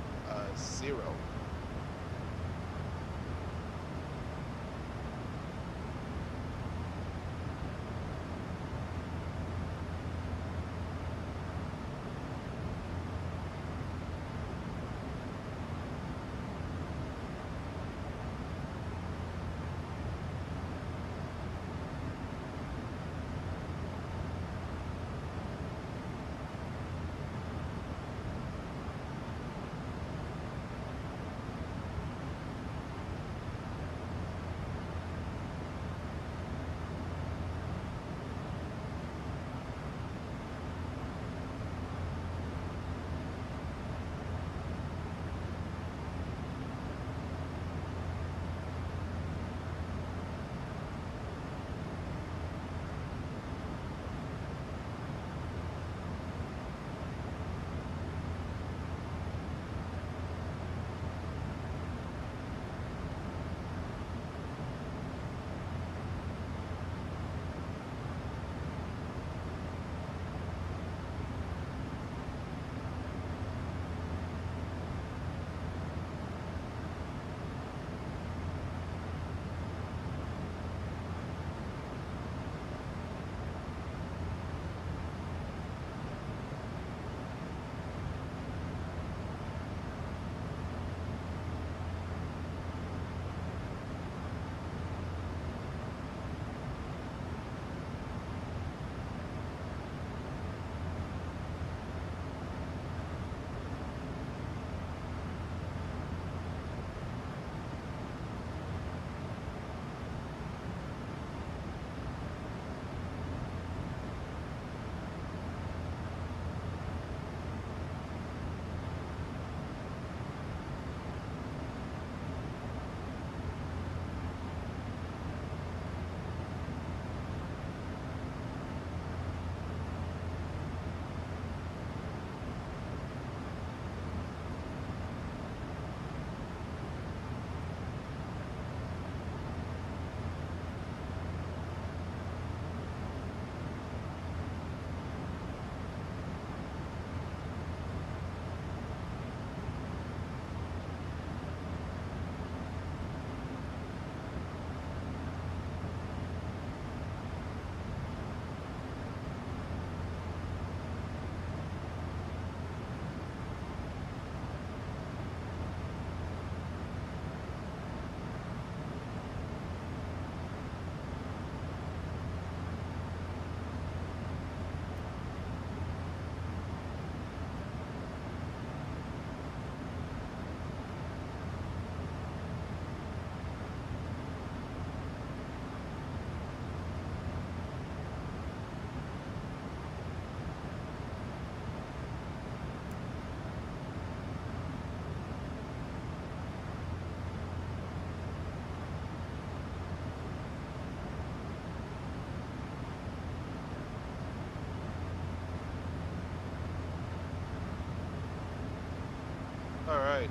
All right.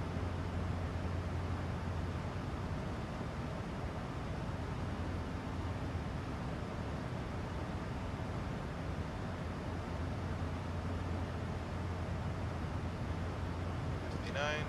'59.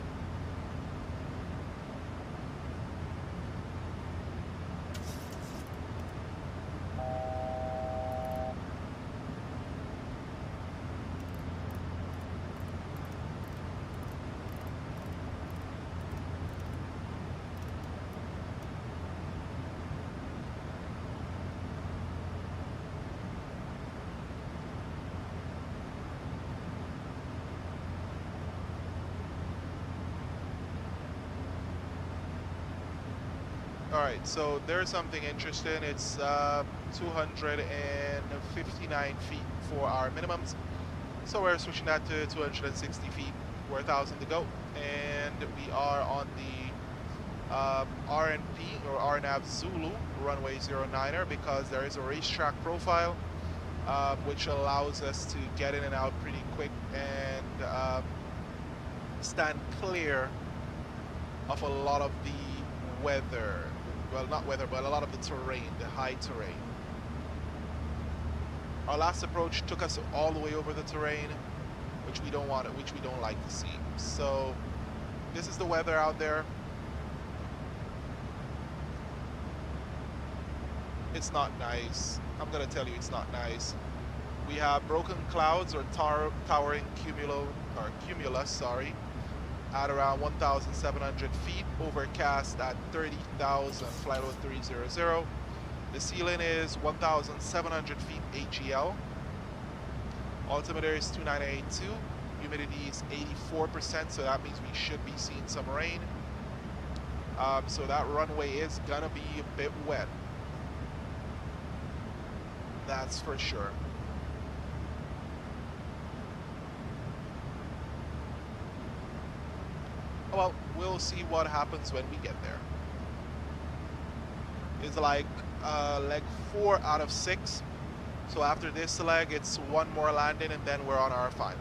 All right, so there's something interesting. It's 259 feet for our minimums. So we're switching that to 260 feet, 4,000 to go. And we are on the RNP or RNAV Zulu runway 09er because there is a racetrack profile which allows us to get in and out pretty quick and stand clear of a lot of the weather. Well, not weather, but a lot of the terrain, the high terrain. Our last approach took us all the way over the terrain, which we don't want, which we don't like to see. So this is the weather out there. It's not nice. I'm gonna tell you, it's not nice. We have broken clouds or towering cumulus, sorry, at around 1,700 feet, overcast at 30,000, flight level 300. The ceiling is 1,700 feet AGL. Altimeter is 2982. Humidity is 84%, so that means we should be seeing some rain. So that runway is gonna be a bit wet. That's for sure. Well, we'll see what happens when we get there. It's like leg 4 out of 6. So after this leg, it's one more landing and then we're on our final.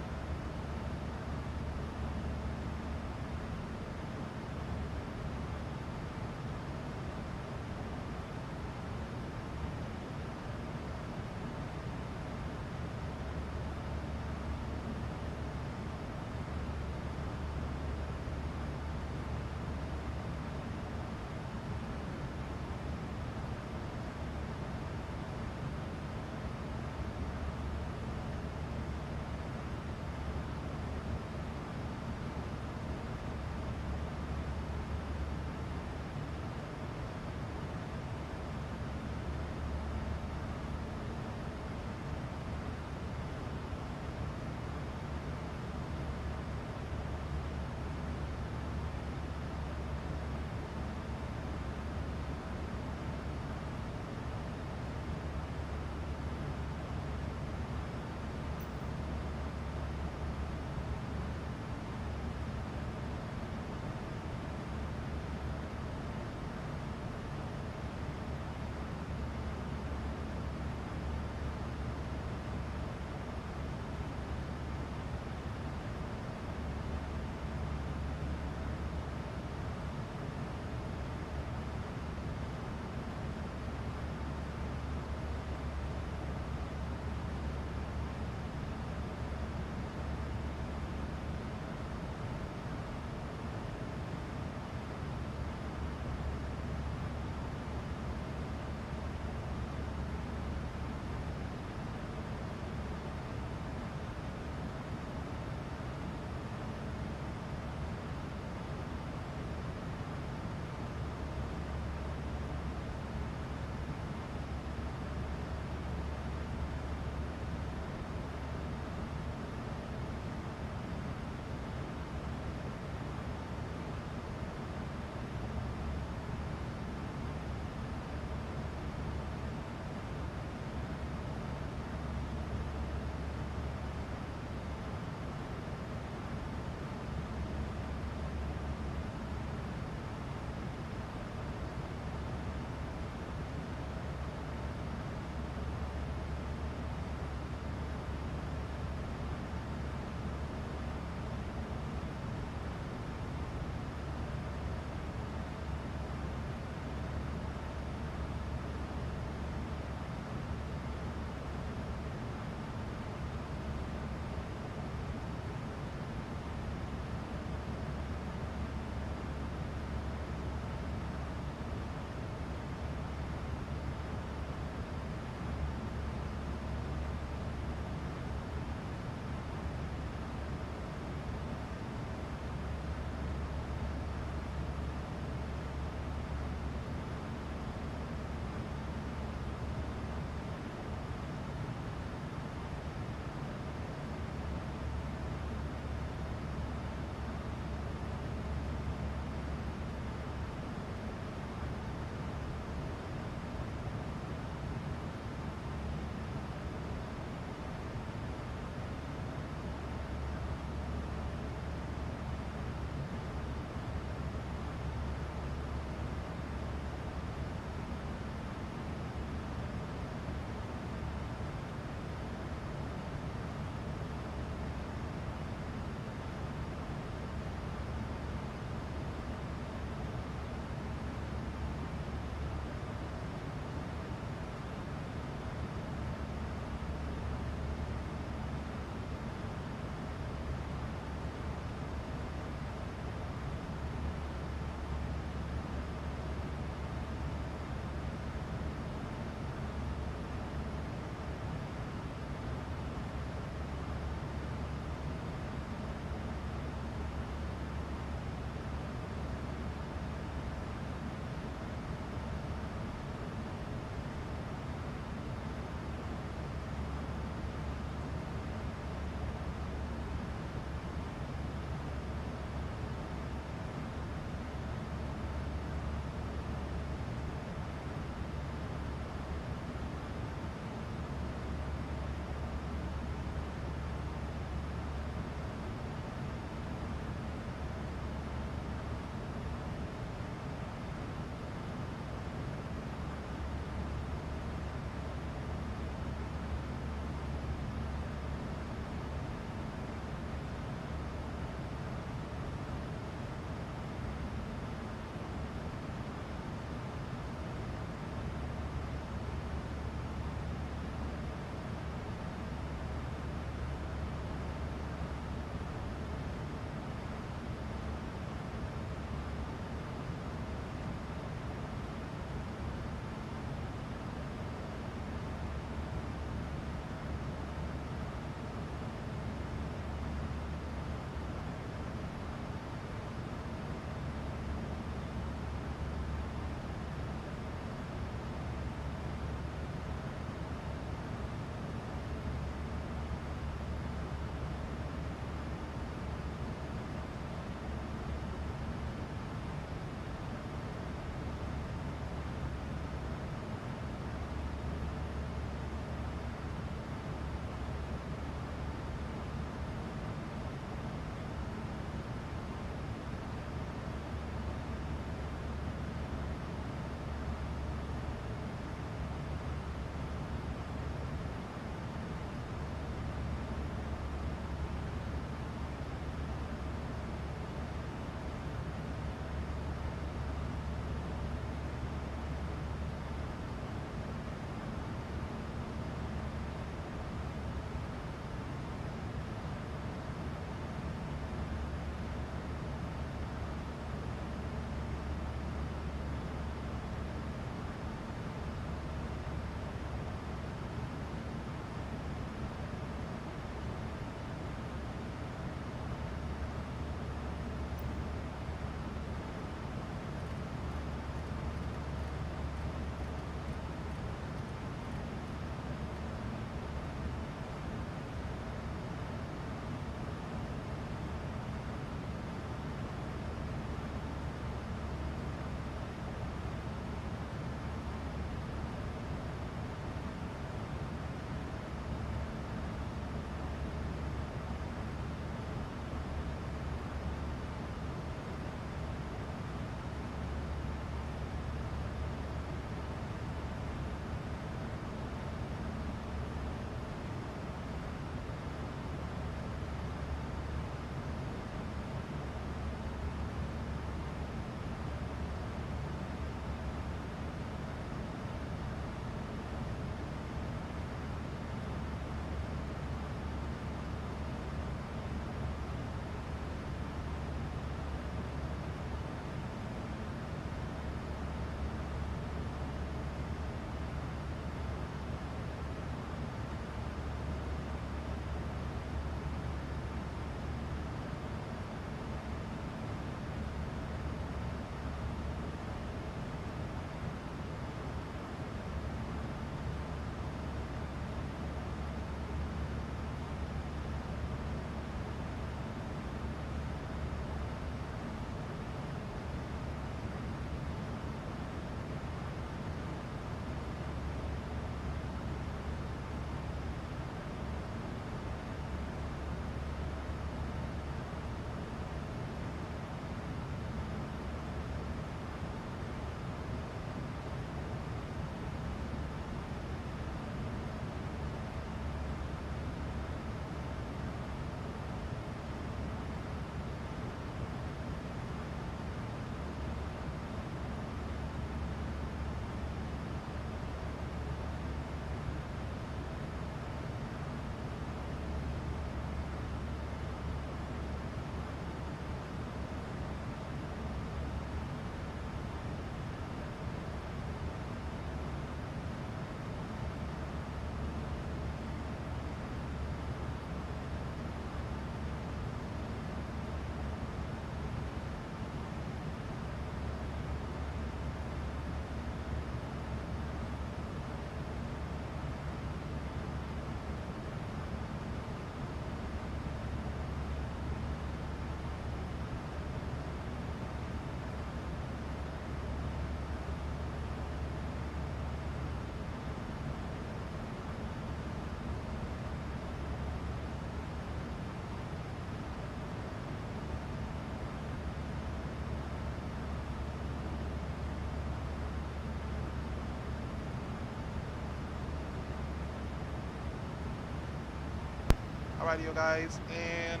radio, guys. And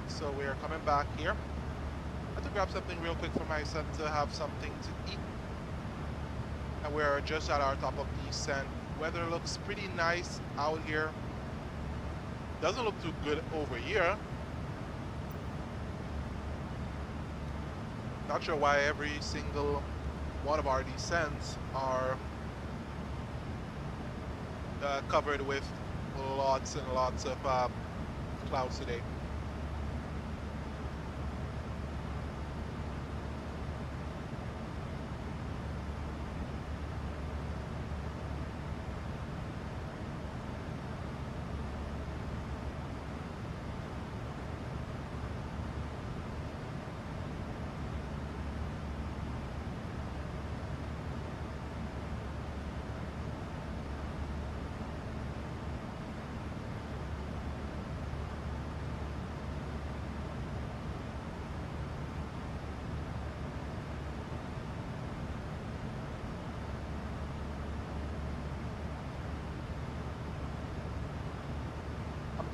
so we're coming back here. I had to grab something real quick for my son to have something to eat. And we're just at our top of descent. Weather looks pretty nice out here. Doesn't look too good over here. Not sure why every single one of our descents are covered with lots and lots of clouds today.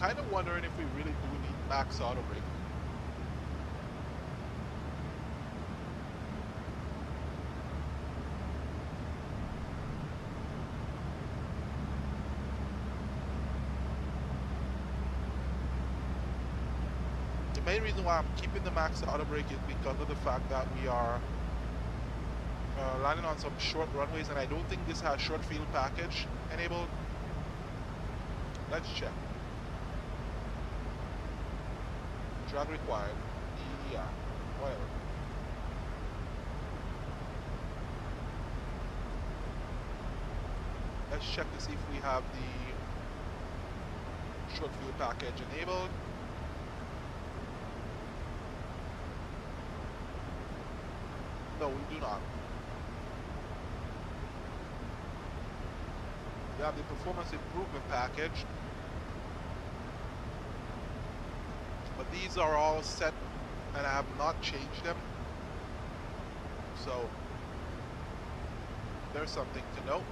Kind of wondering if we really do need max auto brake. The main reason why I'm keeping the max auto brake is because of the fact that we are landing on some short runways, and I don't think this has short field package enabled. Let's check. Drag required. Yeah, whatever. Let's check to see if we have the short field package enabled. No, we do not. We have the performance improvement package. But these are all set and I have not changed them. So there's something to note.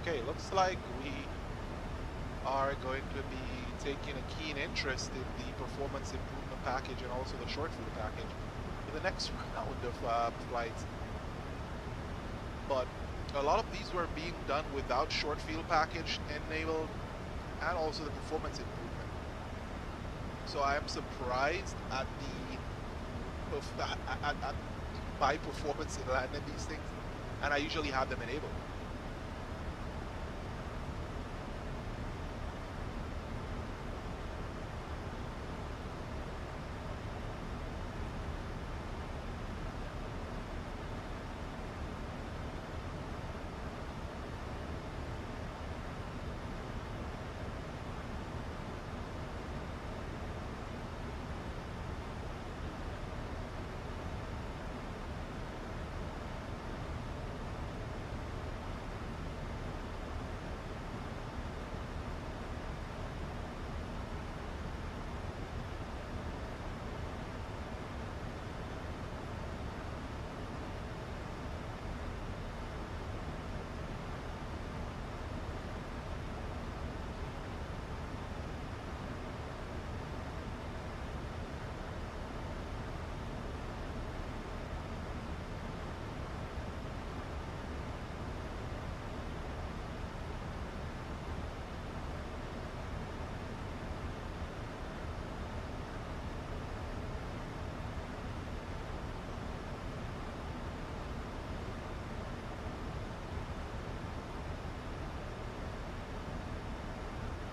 Okay, looks like we are going to be taking a keen interest in the performance improvement package and also the short field package in the next round of flights. but a lot of these were being done without short field package enabled and also the performance improvement. So I am surprised at at my performance in landing these things, and I usually have them enabled.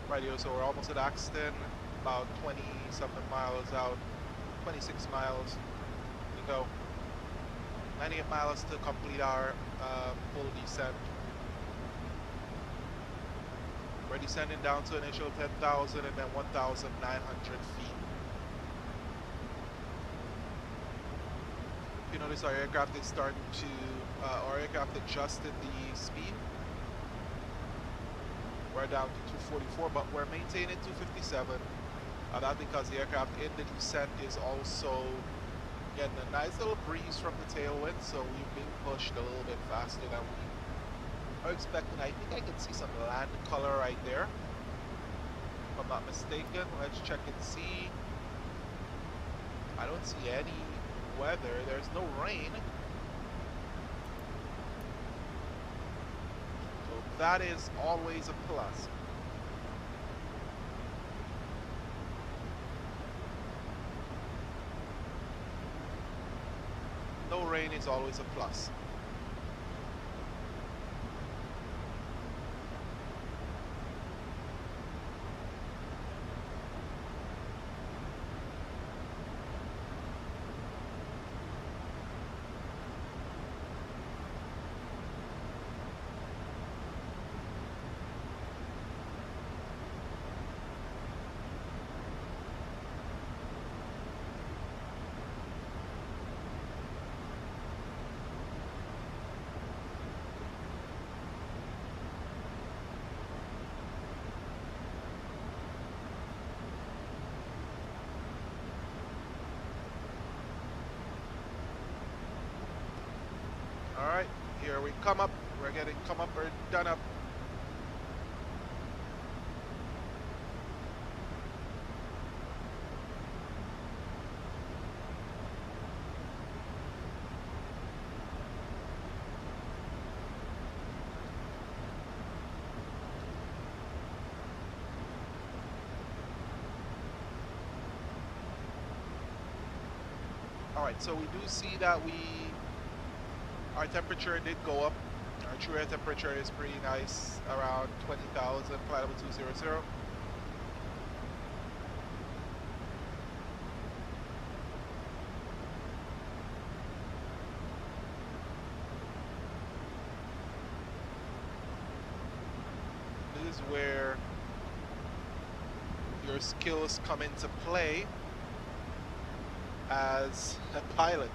Rightio, so we're almost at Axton, about 20-something miles out, 26 miles to go. 98 miles to complete our full descent. We're descending down to initial 10,000 and then 1,900 feet. You notice our aircraft is starting to, our aircraft adjusted the speed. We're down to 244, but we're maintaining 257. That's because the aircraft in the descent is also getting a nice little breeze from the tailwind, so we've been pushed a little bit faster than we are expecting. I think I can see some land color right there, if I'm not mistaken. Let's check and see. I don't see any weather. There's no rain. That is always a plus. No rain is always a plus. Alright, here we come up. We're getting come up or done up. Alright, so we do see that our temperature did go up. Our true air temperature is pretty nice, around 20,000, flight level 200. This is where your skills come into play as a pilot.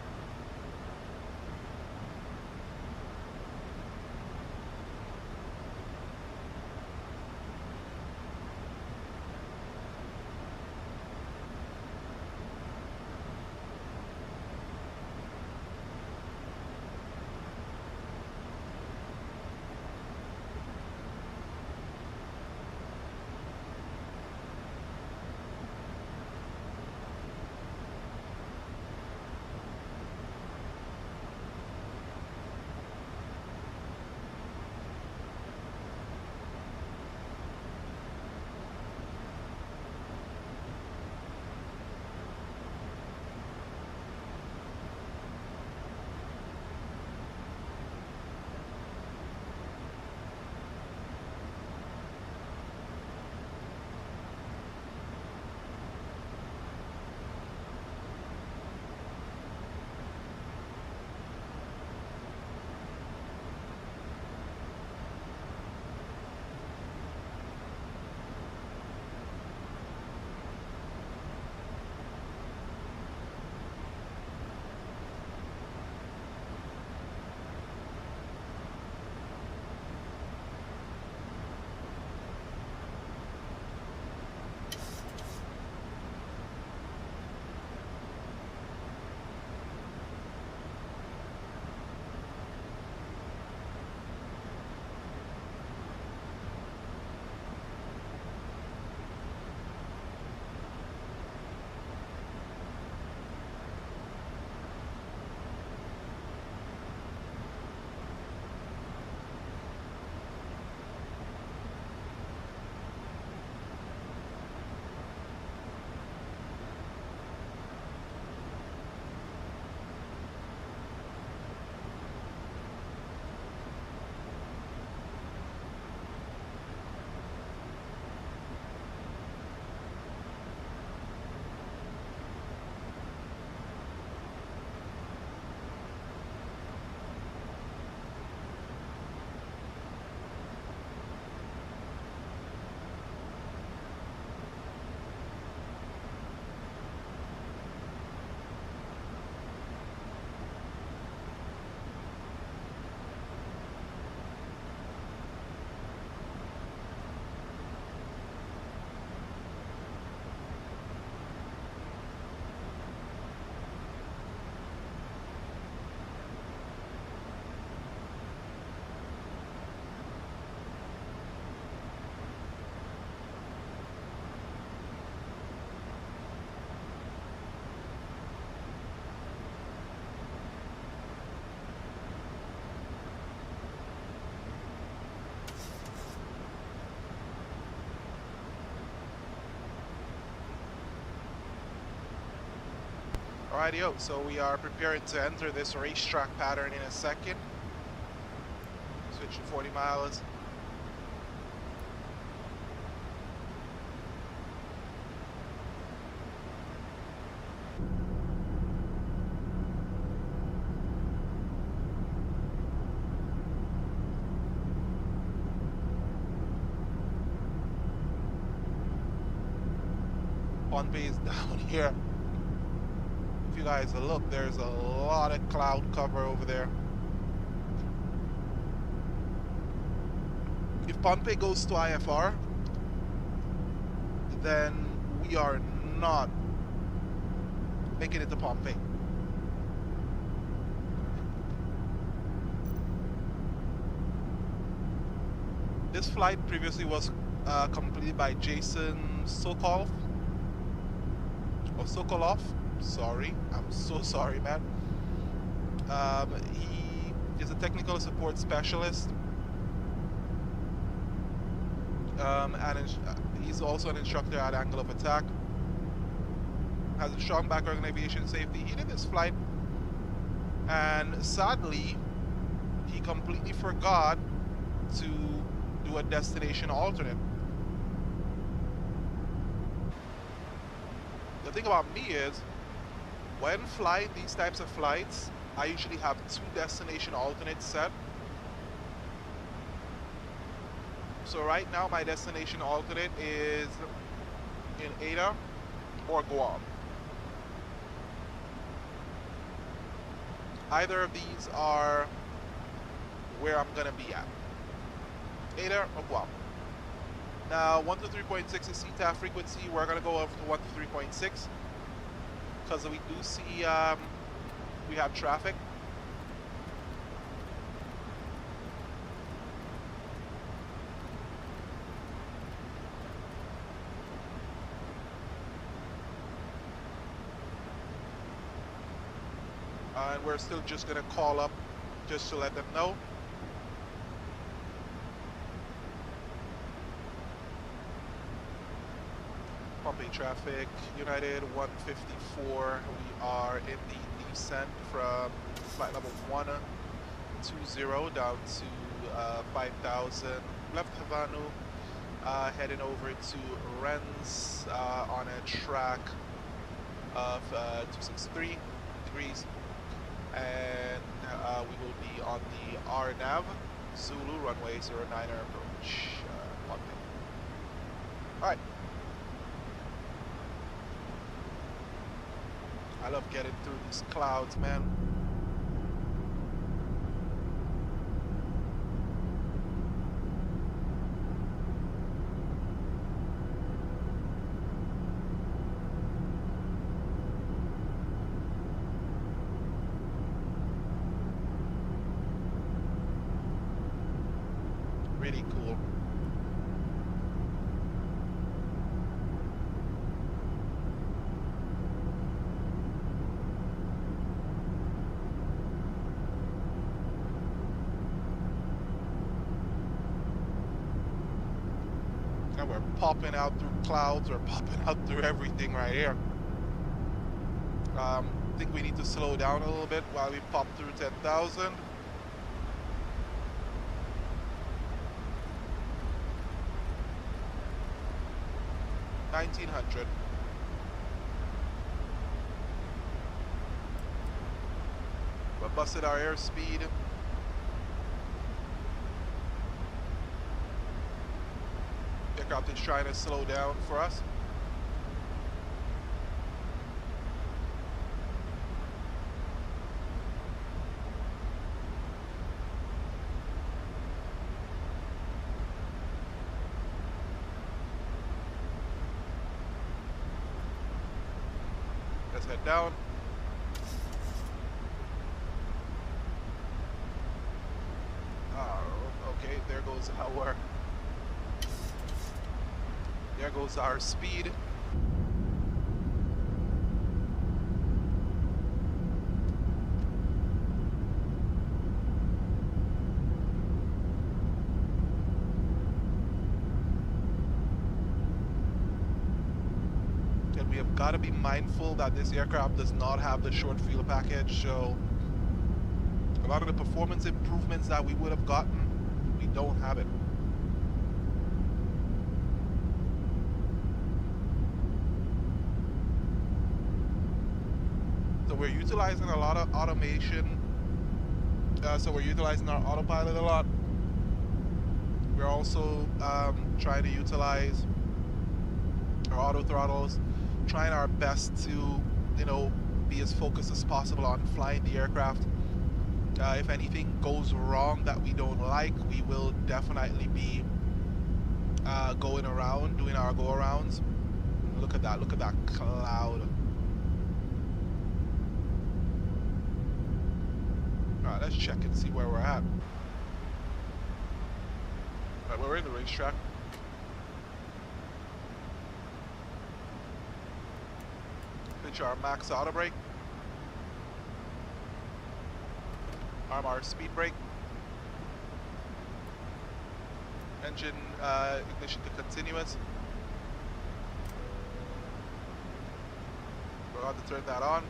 Alrighty, so we are preparing to enter this racetrack pattern in a second. Switch to 40 miles. Pohnpei is down here. If you guys look, there's a lot of cloud cover over there. If Pohnpei goes to IFR, then we are not making it to Pohnpei. This flight previously was completed by Jason Sokolov. Or Sokolov. Sorry, I'm so sorry, man. He is a technical support specialist, and he's also an instructor at Angle of Attack. Has a strong background in aviation safety. He did this flight, and sadly, he completely forgot to do a destination alternate. The thing about me is, when flying these types of flights, I usually have 2 destination alternates set. So right now my destination alternate is in Ada or Guam. Either of these are where I'm gonna be at. Ada or Guam. Now 123.6 is CTAF frequency. We're gonna go over to 123.6. Because we do see we have traffic. And we're still just gonna call up just to let them know. Pohnpei traffic, United 154. We are in the descent from flight level 120 down to 5,000. Left Havana, heading over to Rennes on a track of 263 degrees. And we will be on the RNAV, Zulu runway 09er approach, Pohnpei. Alright. I love getting through these clouds, man. Really cool. And we're popping out through clouds, we're popping out through everything right here. I think we need to slow down a little bit while we pop through 10,000. $1,900. We busted our airspeed. Aircraft is trying to slow down for us. Let's head down. Okay, there goes our speed. Again, we have got to be mindful that this aircraft does not have the short fuel package, so a lot of the performance improvements that we would have gotten, we don't have it. So we're utilizing a lot of automation. So we're utilizing our autopilot a lot. We're also trying to utilize our auto throttles, trying our best to, you know, be as focused as possible on flying the aircraft. If anything goes wrong that we don't like, we will definitely be going around, doing our go-arounds. Look at that cloud. All right, let's check and see where we're at. All right, we're in the racetrack. Pitch our max auto brake. Arm our speed brake. Engine ignition to continuous. We're about to turn that on.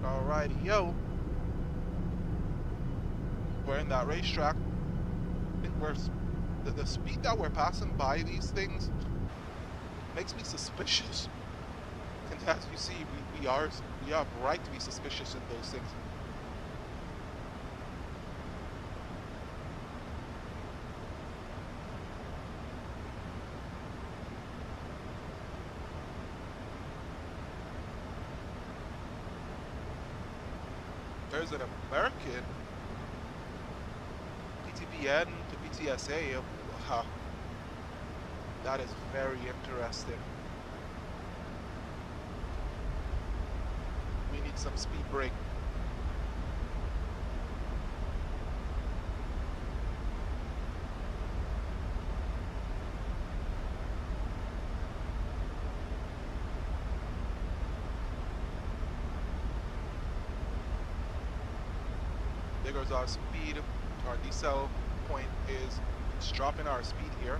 Alrighty, yo. We're in that racetrack. I think we're the speed that we're passing by these things makes me suspicious. And as you see, we have right to be suspicious in those things. There's an American PTPN to PTSA. Wow. That is very interesting. We need some speed brake. There goes our speed. Our decel point is it's dropping our speed here.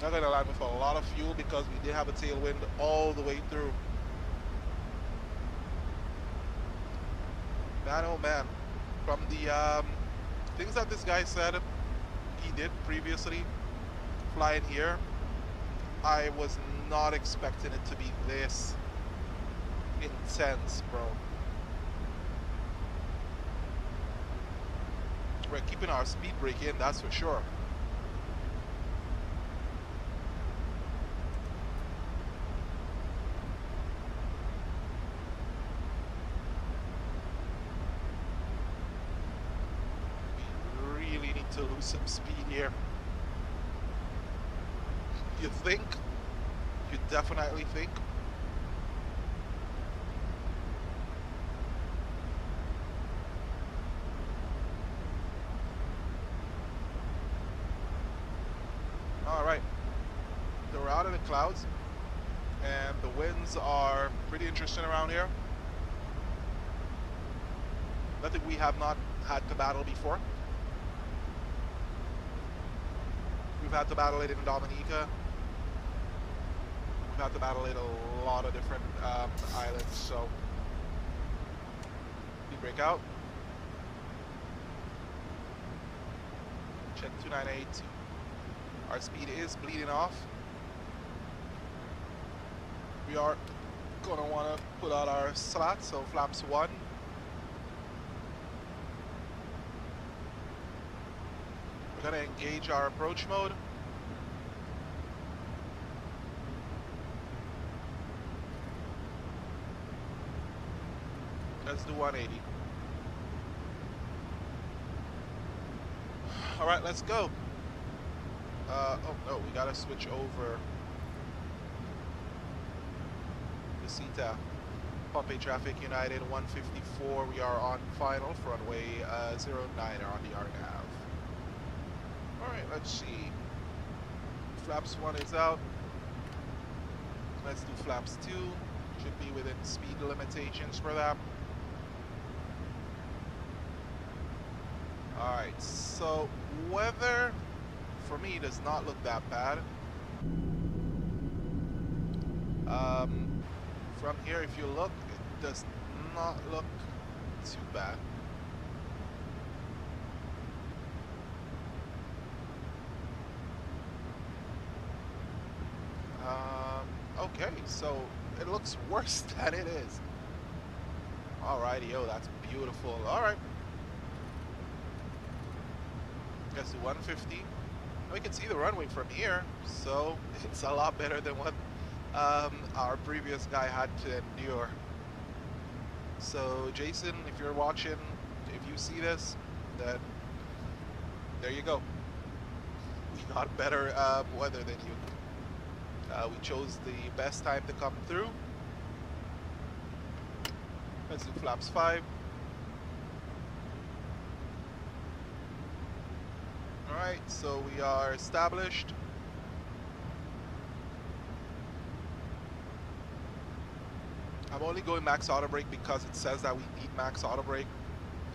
Not gonna lie, with a lot of fuel because we did have a tailwind all the way through. Man, oh man, from the things that this guy said he did previously flying here, I was not expecting it to be this intense, bro. We're keeping our speed brake in, that's for sure. To lose some speed here. You think? You definitely think? Alright. So we're out of the clouds and the winds are pretty interesting around here. Nothing we have not had to battle before. We've had to battle it in Dominica. We've had to battle it a lot of different islands, so we break out. Check 298. Our speed is bleeding off. We are gonna wanna put out our slats, so flaps 1. We're gonna engage our approach mode. Let's do 180. All right, let's go. Oh no, we gotta switch over the CTA. Pohnpei Traffic United 154. We are on final for runway 09 on the RNAV. All right, let's see. Flaps 1 is out. Let's do flaps 2. Should be within speed limitations for that. All right, so weather for me does not look that bad. From here, if you look, it does not look too bad. Okay, so it looks worse than it is. Alrighty, yo, that's beautiful. All right. Let's do 150. We can see the runway from here, so it's a lot better than what our previous guy had to endure. So Jason, if you're watching, if you see this, then there you go. We got better weather than you. We chose the best time to come through. Let's do flaps 5. Alright, so we are established. I'm only going max auto brake because it says that we need max auto brake,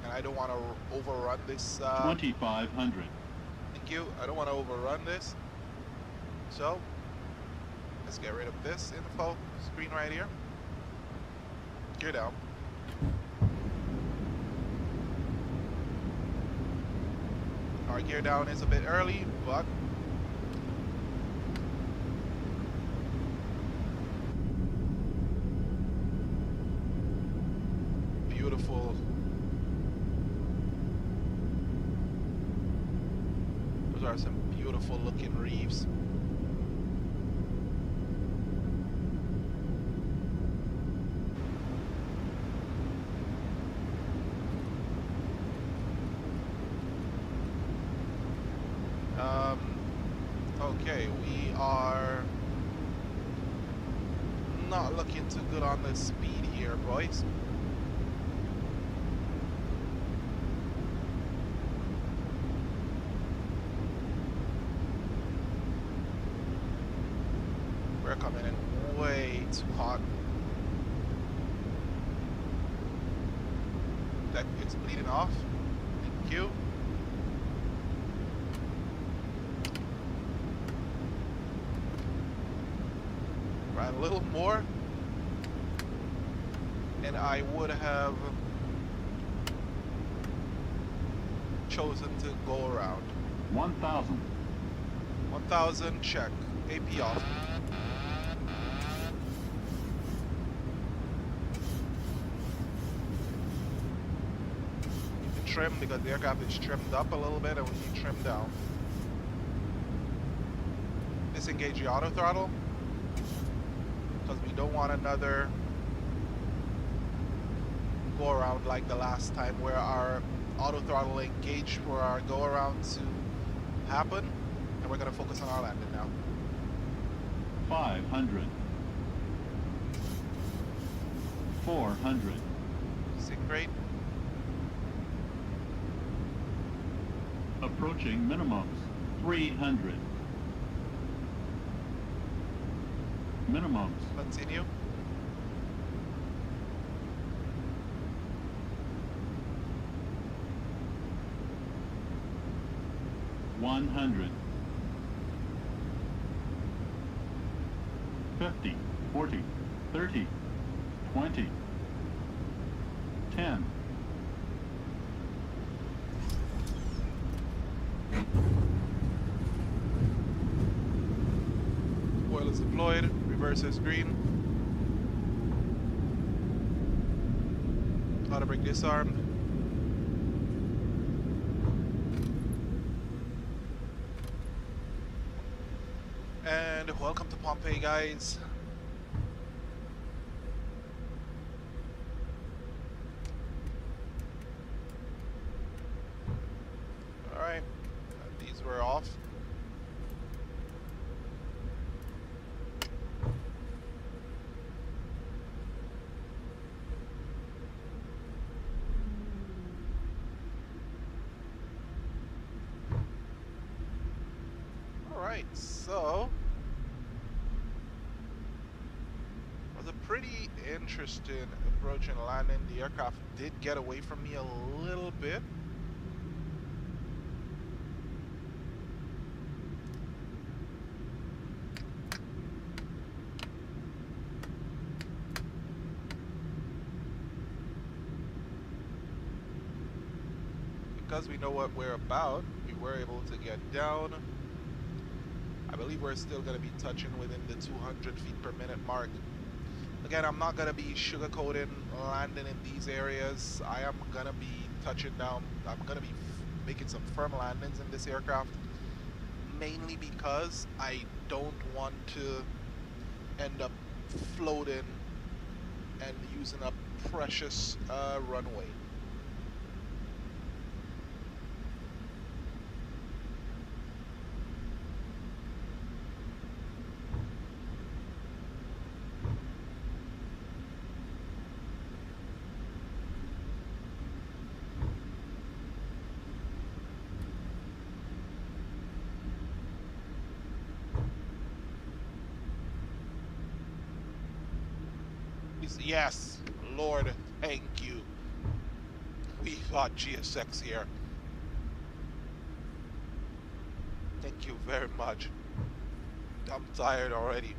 and I don't want to overrun this.
2500.
Thank you. I don't want to overrun this. So let's get rid of this info screen right here. Gear down. Our gear down is a bit early, but beautiful. Those are some beautiful looking reefs. Okay, we are not looking too good on the speed here, boys. We're coming in way too hot. That it's bleeding off. Thank you. Right, a little more, and I would have chosen to go around.
1000.
1000, check. AP off. You can trim because the aircraft is trimmed up a little bit and we need trim down. Disengage the auto throttle because we don't want another go around like the last time where our auto throttle engaged for our go around to happen, and we're going to focus on our landing now.
500. 400.
Sink rate.
Approaching minimums. 300. Minimums.
Continue.
One hundred. 50, 40, 30, 20, 10.
Oil is deployed. Reverse is green. Auto brake disarmed. And welcome to Pohnpei, guys. Alright, so it was a pretty interesting approach and landing. The aircraft did get away from me a little bit. Because we know what we're about, we were able to get down. I believe we're still going to be touching within the 200 feet per minute mark. Again, I'm not going to be sugarcoating landing in these areas. I am going to be touching down. I'm going to be making some firm landings in this aircraft, mainly because I don't want to end up floating and using up precious runway. Yes, Lord, thank you. We got GSX here. Thank you very much. I'm tired already.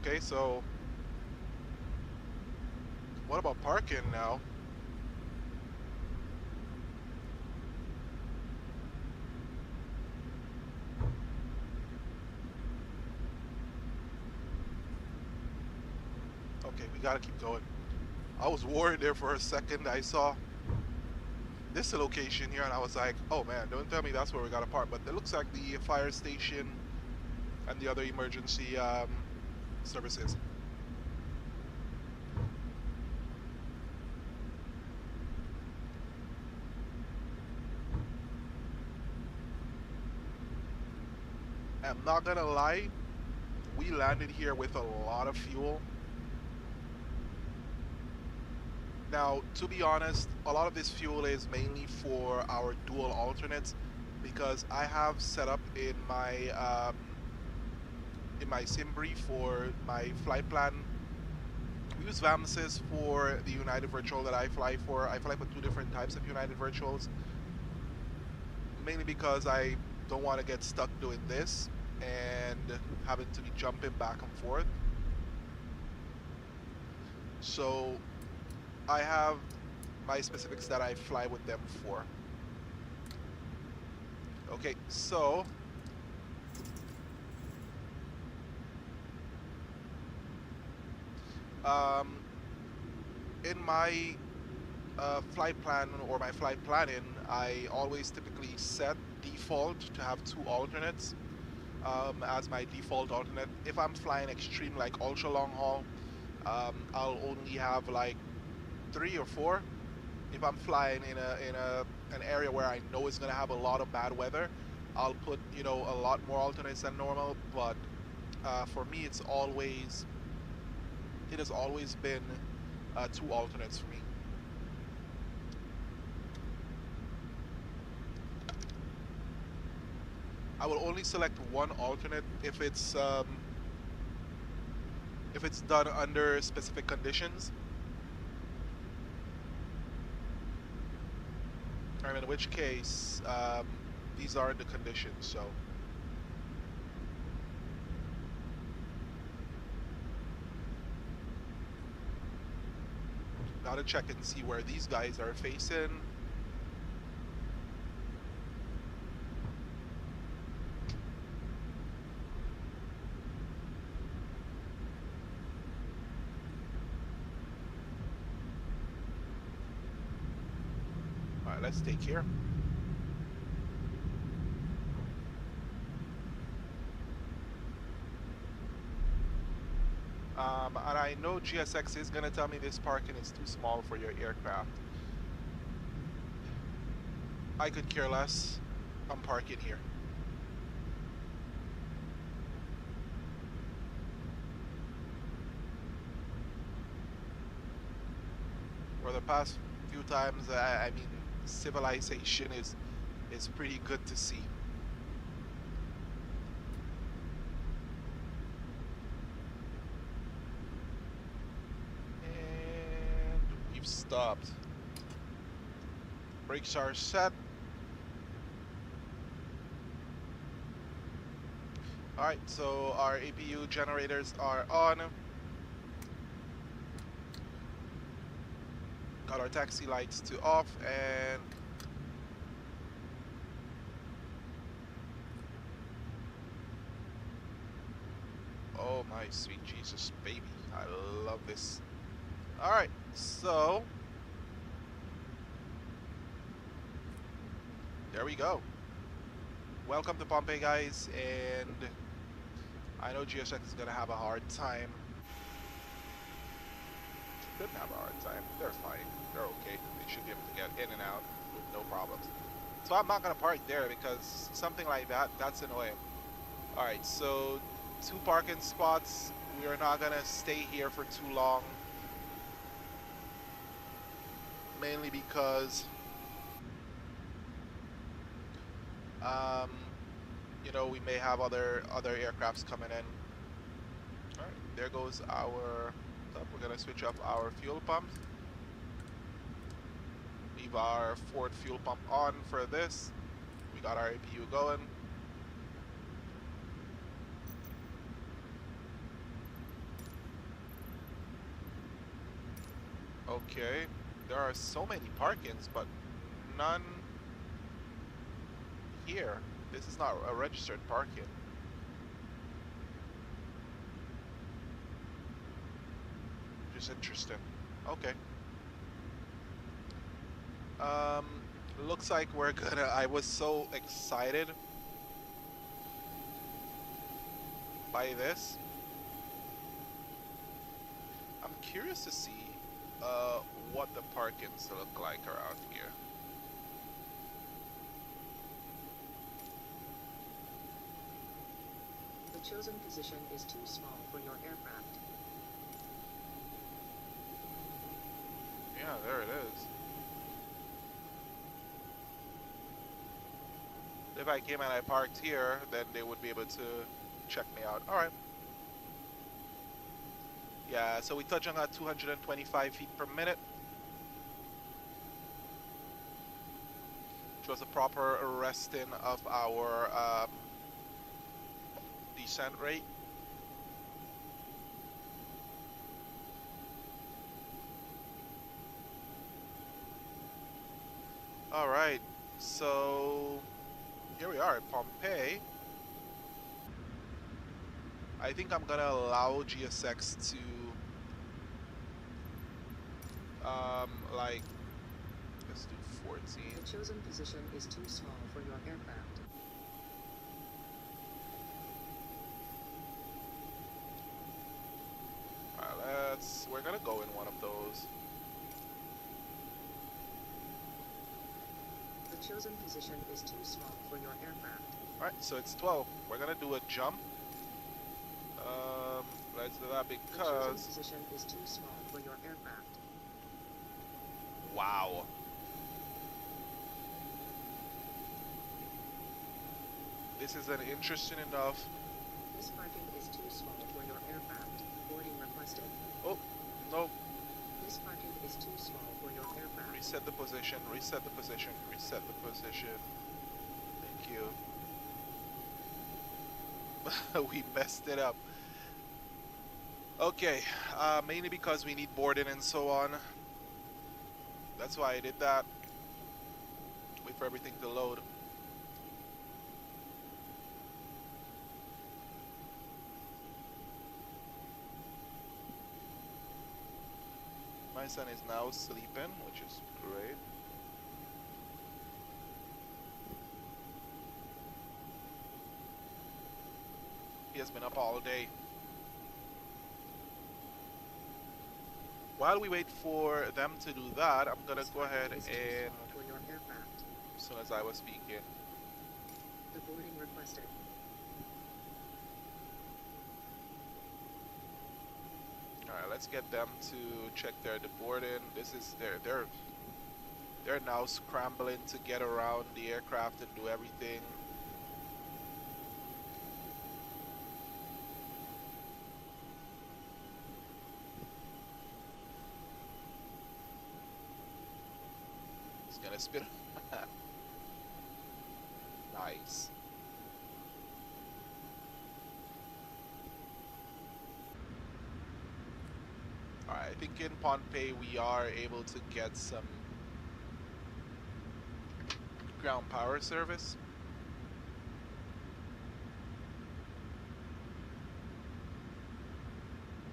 Okay, so what about parking now? Okay, we gotta keep going. I was worried there for a second. I saw this location here and I was like, oh man, don't tell me that's where we gotta park. But it looks like the fire station and the other emergency services. I'm not gonna lie, we landed here with a lot of fuel. Now, to be honest, a lot of this fuel is mainly for our dual alternates because I have set up in my sim brief for my flight plan. We use VAMSys for the United Virtual that I fly for. I fly for two different types of United Virtuals, mainly because I don't want to get stuck doing this and having to be jumping back and forth. So I have my specifics that I fly with them for. Okay, so in my flight plan or my flight planning, I always typically set default to have two alternates as my default alternate. If I'm flying extreme like ultra long haul, I'll only have like 3 or 4. If I'm flying in an area where I know it's gonna have a lot of bad weather, I'll put, you know, a lot more alternates than normal. But for me, it has always been 2 alternates for me. I will only select 1 alternate if it's done under specific conditions. Or in which case, these aren't the conditions, so. Gotta check and see where these guys are facing. let's take here. And I know GSX is gonna tell me this parking is too small for your aircraft. I could care less. I'm parking here. For the past few times, I mean, civilization is pretty good to see. And we've stopped. Brakes are set. Alright, so our APU generators are on. Got our taxi lights to off, and oh my sweet Jesus, baby, I love this. Alright, so there we go. Welcome to Pohnpei, guys, and I know GSX is gonna have a hard time. Shouldn't have a hard time. They're fine. They're okay. They should be able to get in and out with no problems. So I'm not gonna park there because something like that, that's annoying. Alright, so 2 parking spots. We are not gonna stay here for too long. Mainly because you know, we may have other aircrafts coming in. Alright, there goes our we're gonna switch up our fuel pump. Leave our Ford fuel pump on for this. We got our APU going. Okay, there are so many parkings, but none here. This is not a registered parking. Which is interesting. Okay. Looks like we're gonna, I was so excited by this. I'm curious to see what the parkings look like around here.
The chosen position is too small for your aircraft.
Yeah, there it is. If I came and I parked here, then they would be able to check me out. Alright. Yeah, so we touch on at 225 feet per minute. Which was a proper arresting of our descent rate. Alright, so here we are at Pohnpei. I think I'm gonna allow GSX to like, let's do 14.
The chosen position is too small for your aircraft.
Alright, we're gonna go in one of those.
The chosen position is too small for your aircraft.
Alright, so it's 12. We're gonna do a jump. Let's do that
The chosen
because,
position is too small for your aircraft.
wow. This is an interesting enough.
This parking is too small for your aircraft. Boarding requested.
Oh, no.
This parking is too small for your aircraft.
Reset the position, reset the position, reset the position. Thank you. We messed it up. Okay, mainly because we need boarding and so on. That's why I did that. Wait for everything to load. My son is now sleeping, which is great. He has been up all day. While we wait for them to do that, I'm gonna go ahead and,
Is too small for your aircraft.
as soon as I was speaking,
The boarding requested.
all right, let's get them to check their deboarding. This is they're now scrambling to get around the aircraft and do everything. It's gonna spin. Nice. Alright, I think in Pohnpei we are able to get some ground power service.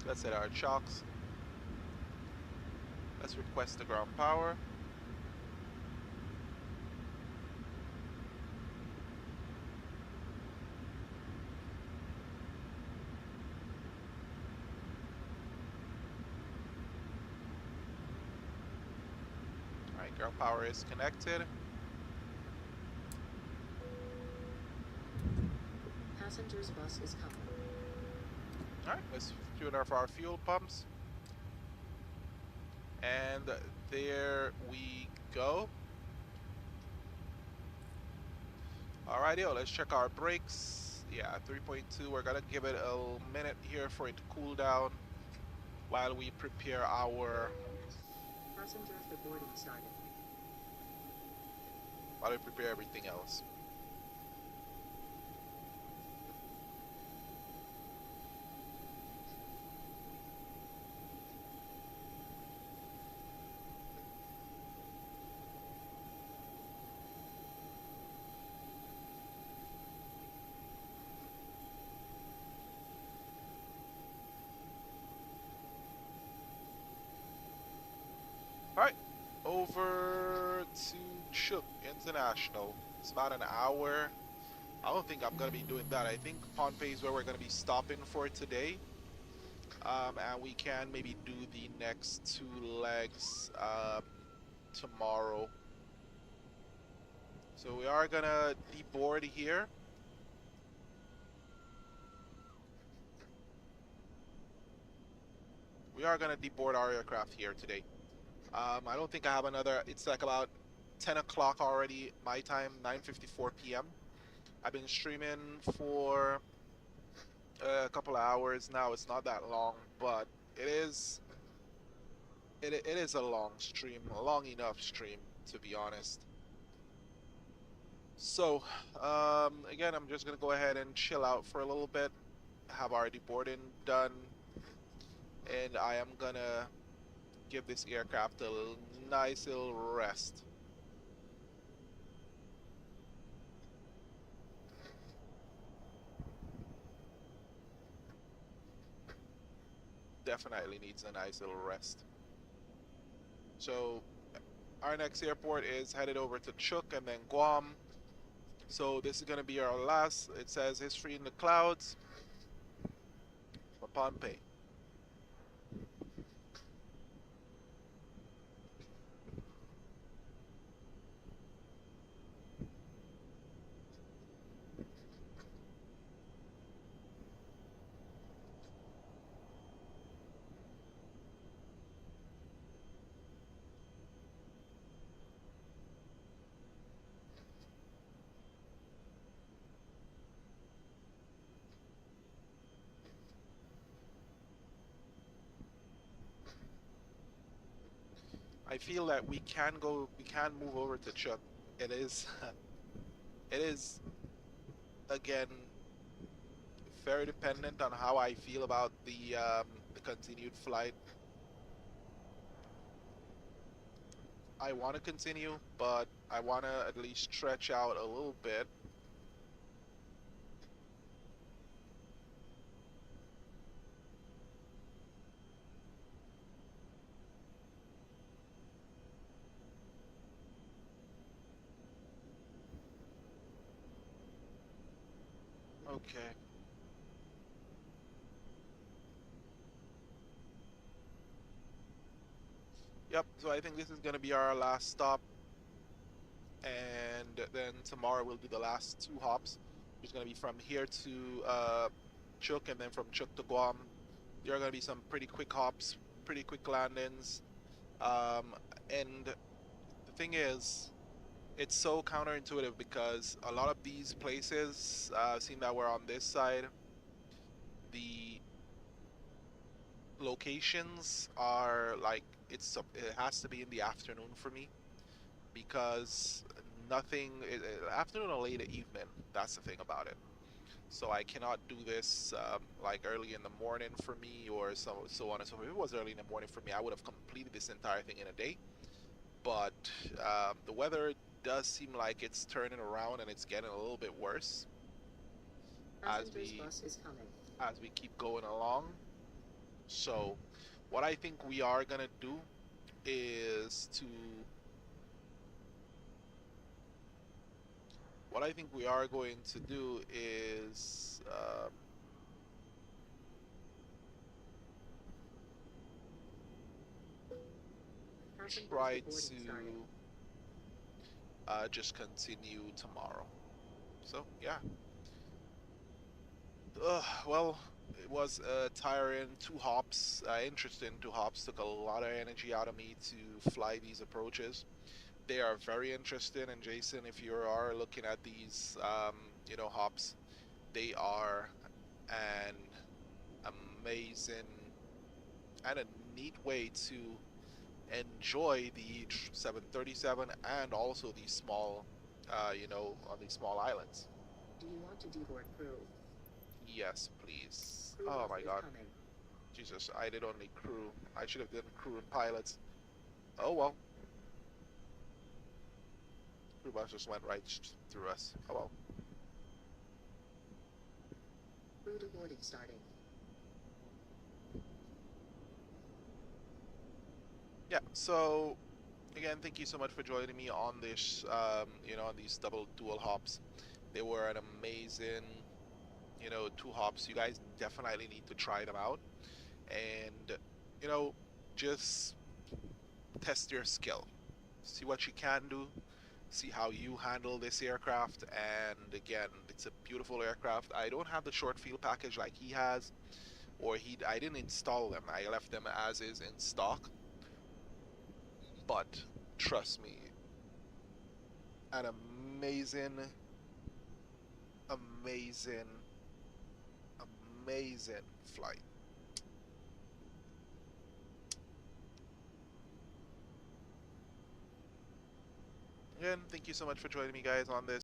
Let's hit our chocks. Let's request the ground power. Alright, ground power is connected.
Passengers bus is coming.
Alright, let's tune off our fuel pumps. And there we go. Alrighty, let's check our brakes. Yeah, 3.2. We're gonna give it a minute here for it to cool down while we prepare our
Passengers, the boarding started.
while we prepare everything else. Alright, over to CHOKO International. It's about an hour. I don't think I'm going to be doing that. I think Pohnpei is where we're going to be stopping for today. And we can maybe do the next two legs tomorrow. So we are going to deboard here. We are going to deboard our aircraft here today. I don't think I have another. It's like about 10 o'clock already, my time, 9:54 p.m. I've been streaming for a couple of hours now. It's not that long, but it is a long stream, a long enough stream, to be honest. So, again, I'm just gonna go ahead and chill out for a little bit, have our deboarding done, and I am gonna give this aircraft a nice little rest. Definitely needs a nice little rest. So our next airport is headed over to CHOKO and then Guam. So this is going to be our last. It says history in the clouds for Pohnpei. I feel that we can move over to CHOKO. It is, it is, again, very dependent on how I feel about the continued flight. I want to continue, but I want to at least stretch out a little bit. Okay. Yep, so I think this is going to be our last stop. And then tomorrow we'll do the last 2 hops. It's going to be from here to Chuuk, and then from Chuuk to Guam. There are going to be some pretty quick hops, pretty quick landings. And the thing is, it's so counterintuitive because a lot of these places, seeing that we're on this side, the locations are like it has to be in the afternoon for me because nothing afternoon or late evening. That's the thing about it. So I cannot do this like early in the morning for me or so on and so forth. If it was early in the morning for me, I would have completed this entire thing in a day. But the weather does seem like it's turning around and it's getting a little bit worse as
Passengers bus is coming.
we keep going along. So what I think we are gonna do is to what I think we are going to do is
Passengers
try
boarding
to
starting.
just continue tomorrow. So yeah. Well, it was tiring. 2 hops, interesting 2 hops. Took a lot of energy out of me to fly these approaches. They are very interesting. And Jason, if you are looking at these, hops, they are an amazing and a neat way to enjoy the 737 and also these small, on these small islands.
Do you want to deboard crew?
Yes, please.
Crew
Oh
off
my
is
God.
coming.
Jesus, I did only crew. I should have done crew and pilots. Oh well. Crew bus just went right through us. Oh well.
Crew deboarding starting.
Yeah, so again, thank you so much for joining me on this, on these dual hops. They were an amazing, 2 hops. You guys definitely need to try them out and, just test your skill. See what you can do, see how you handle this aircraft. And again, it's a beautiful aircraft. I don't have the short field package like he has, or I didn't install them. I left them as is in stock. But trust me, an amazing, amazing, amazing flight. Again, thank you so much for joining me, guys, on this.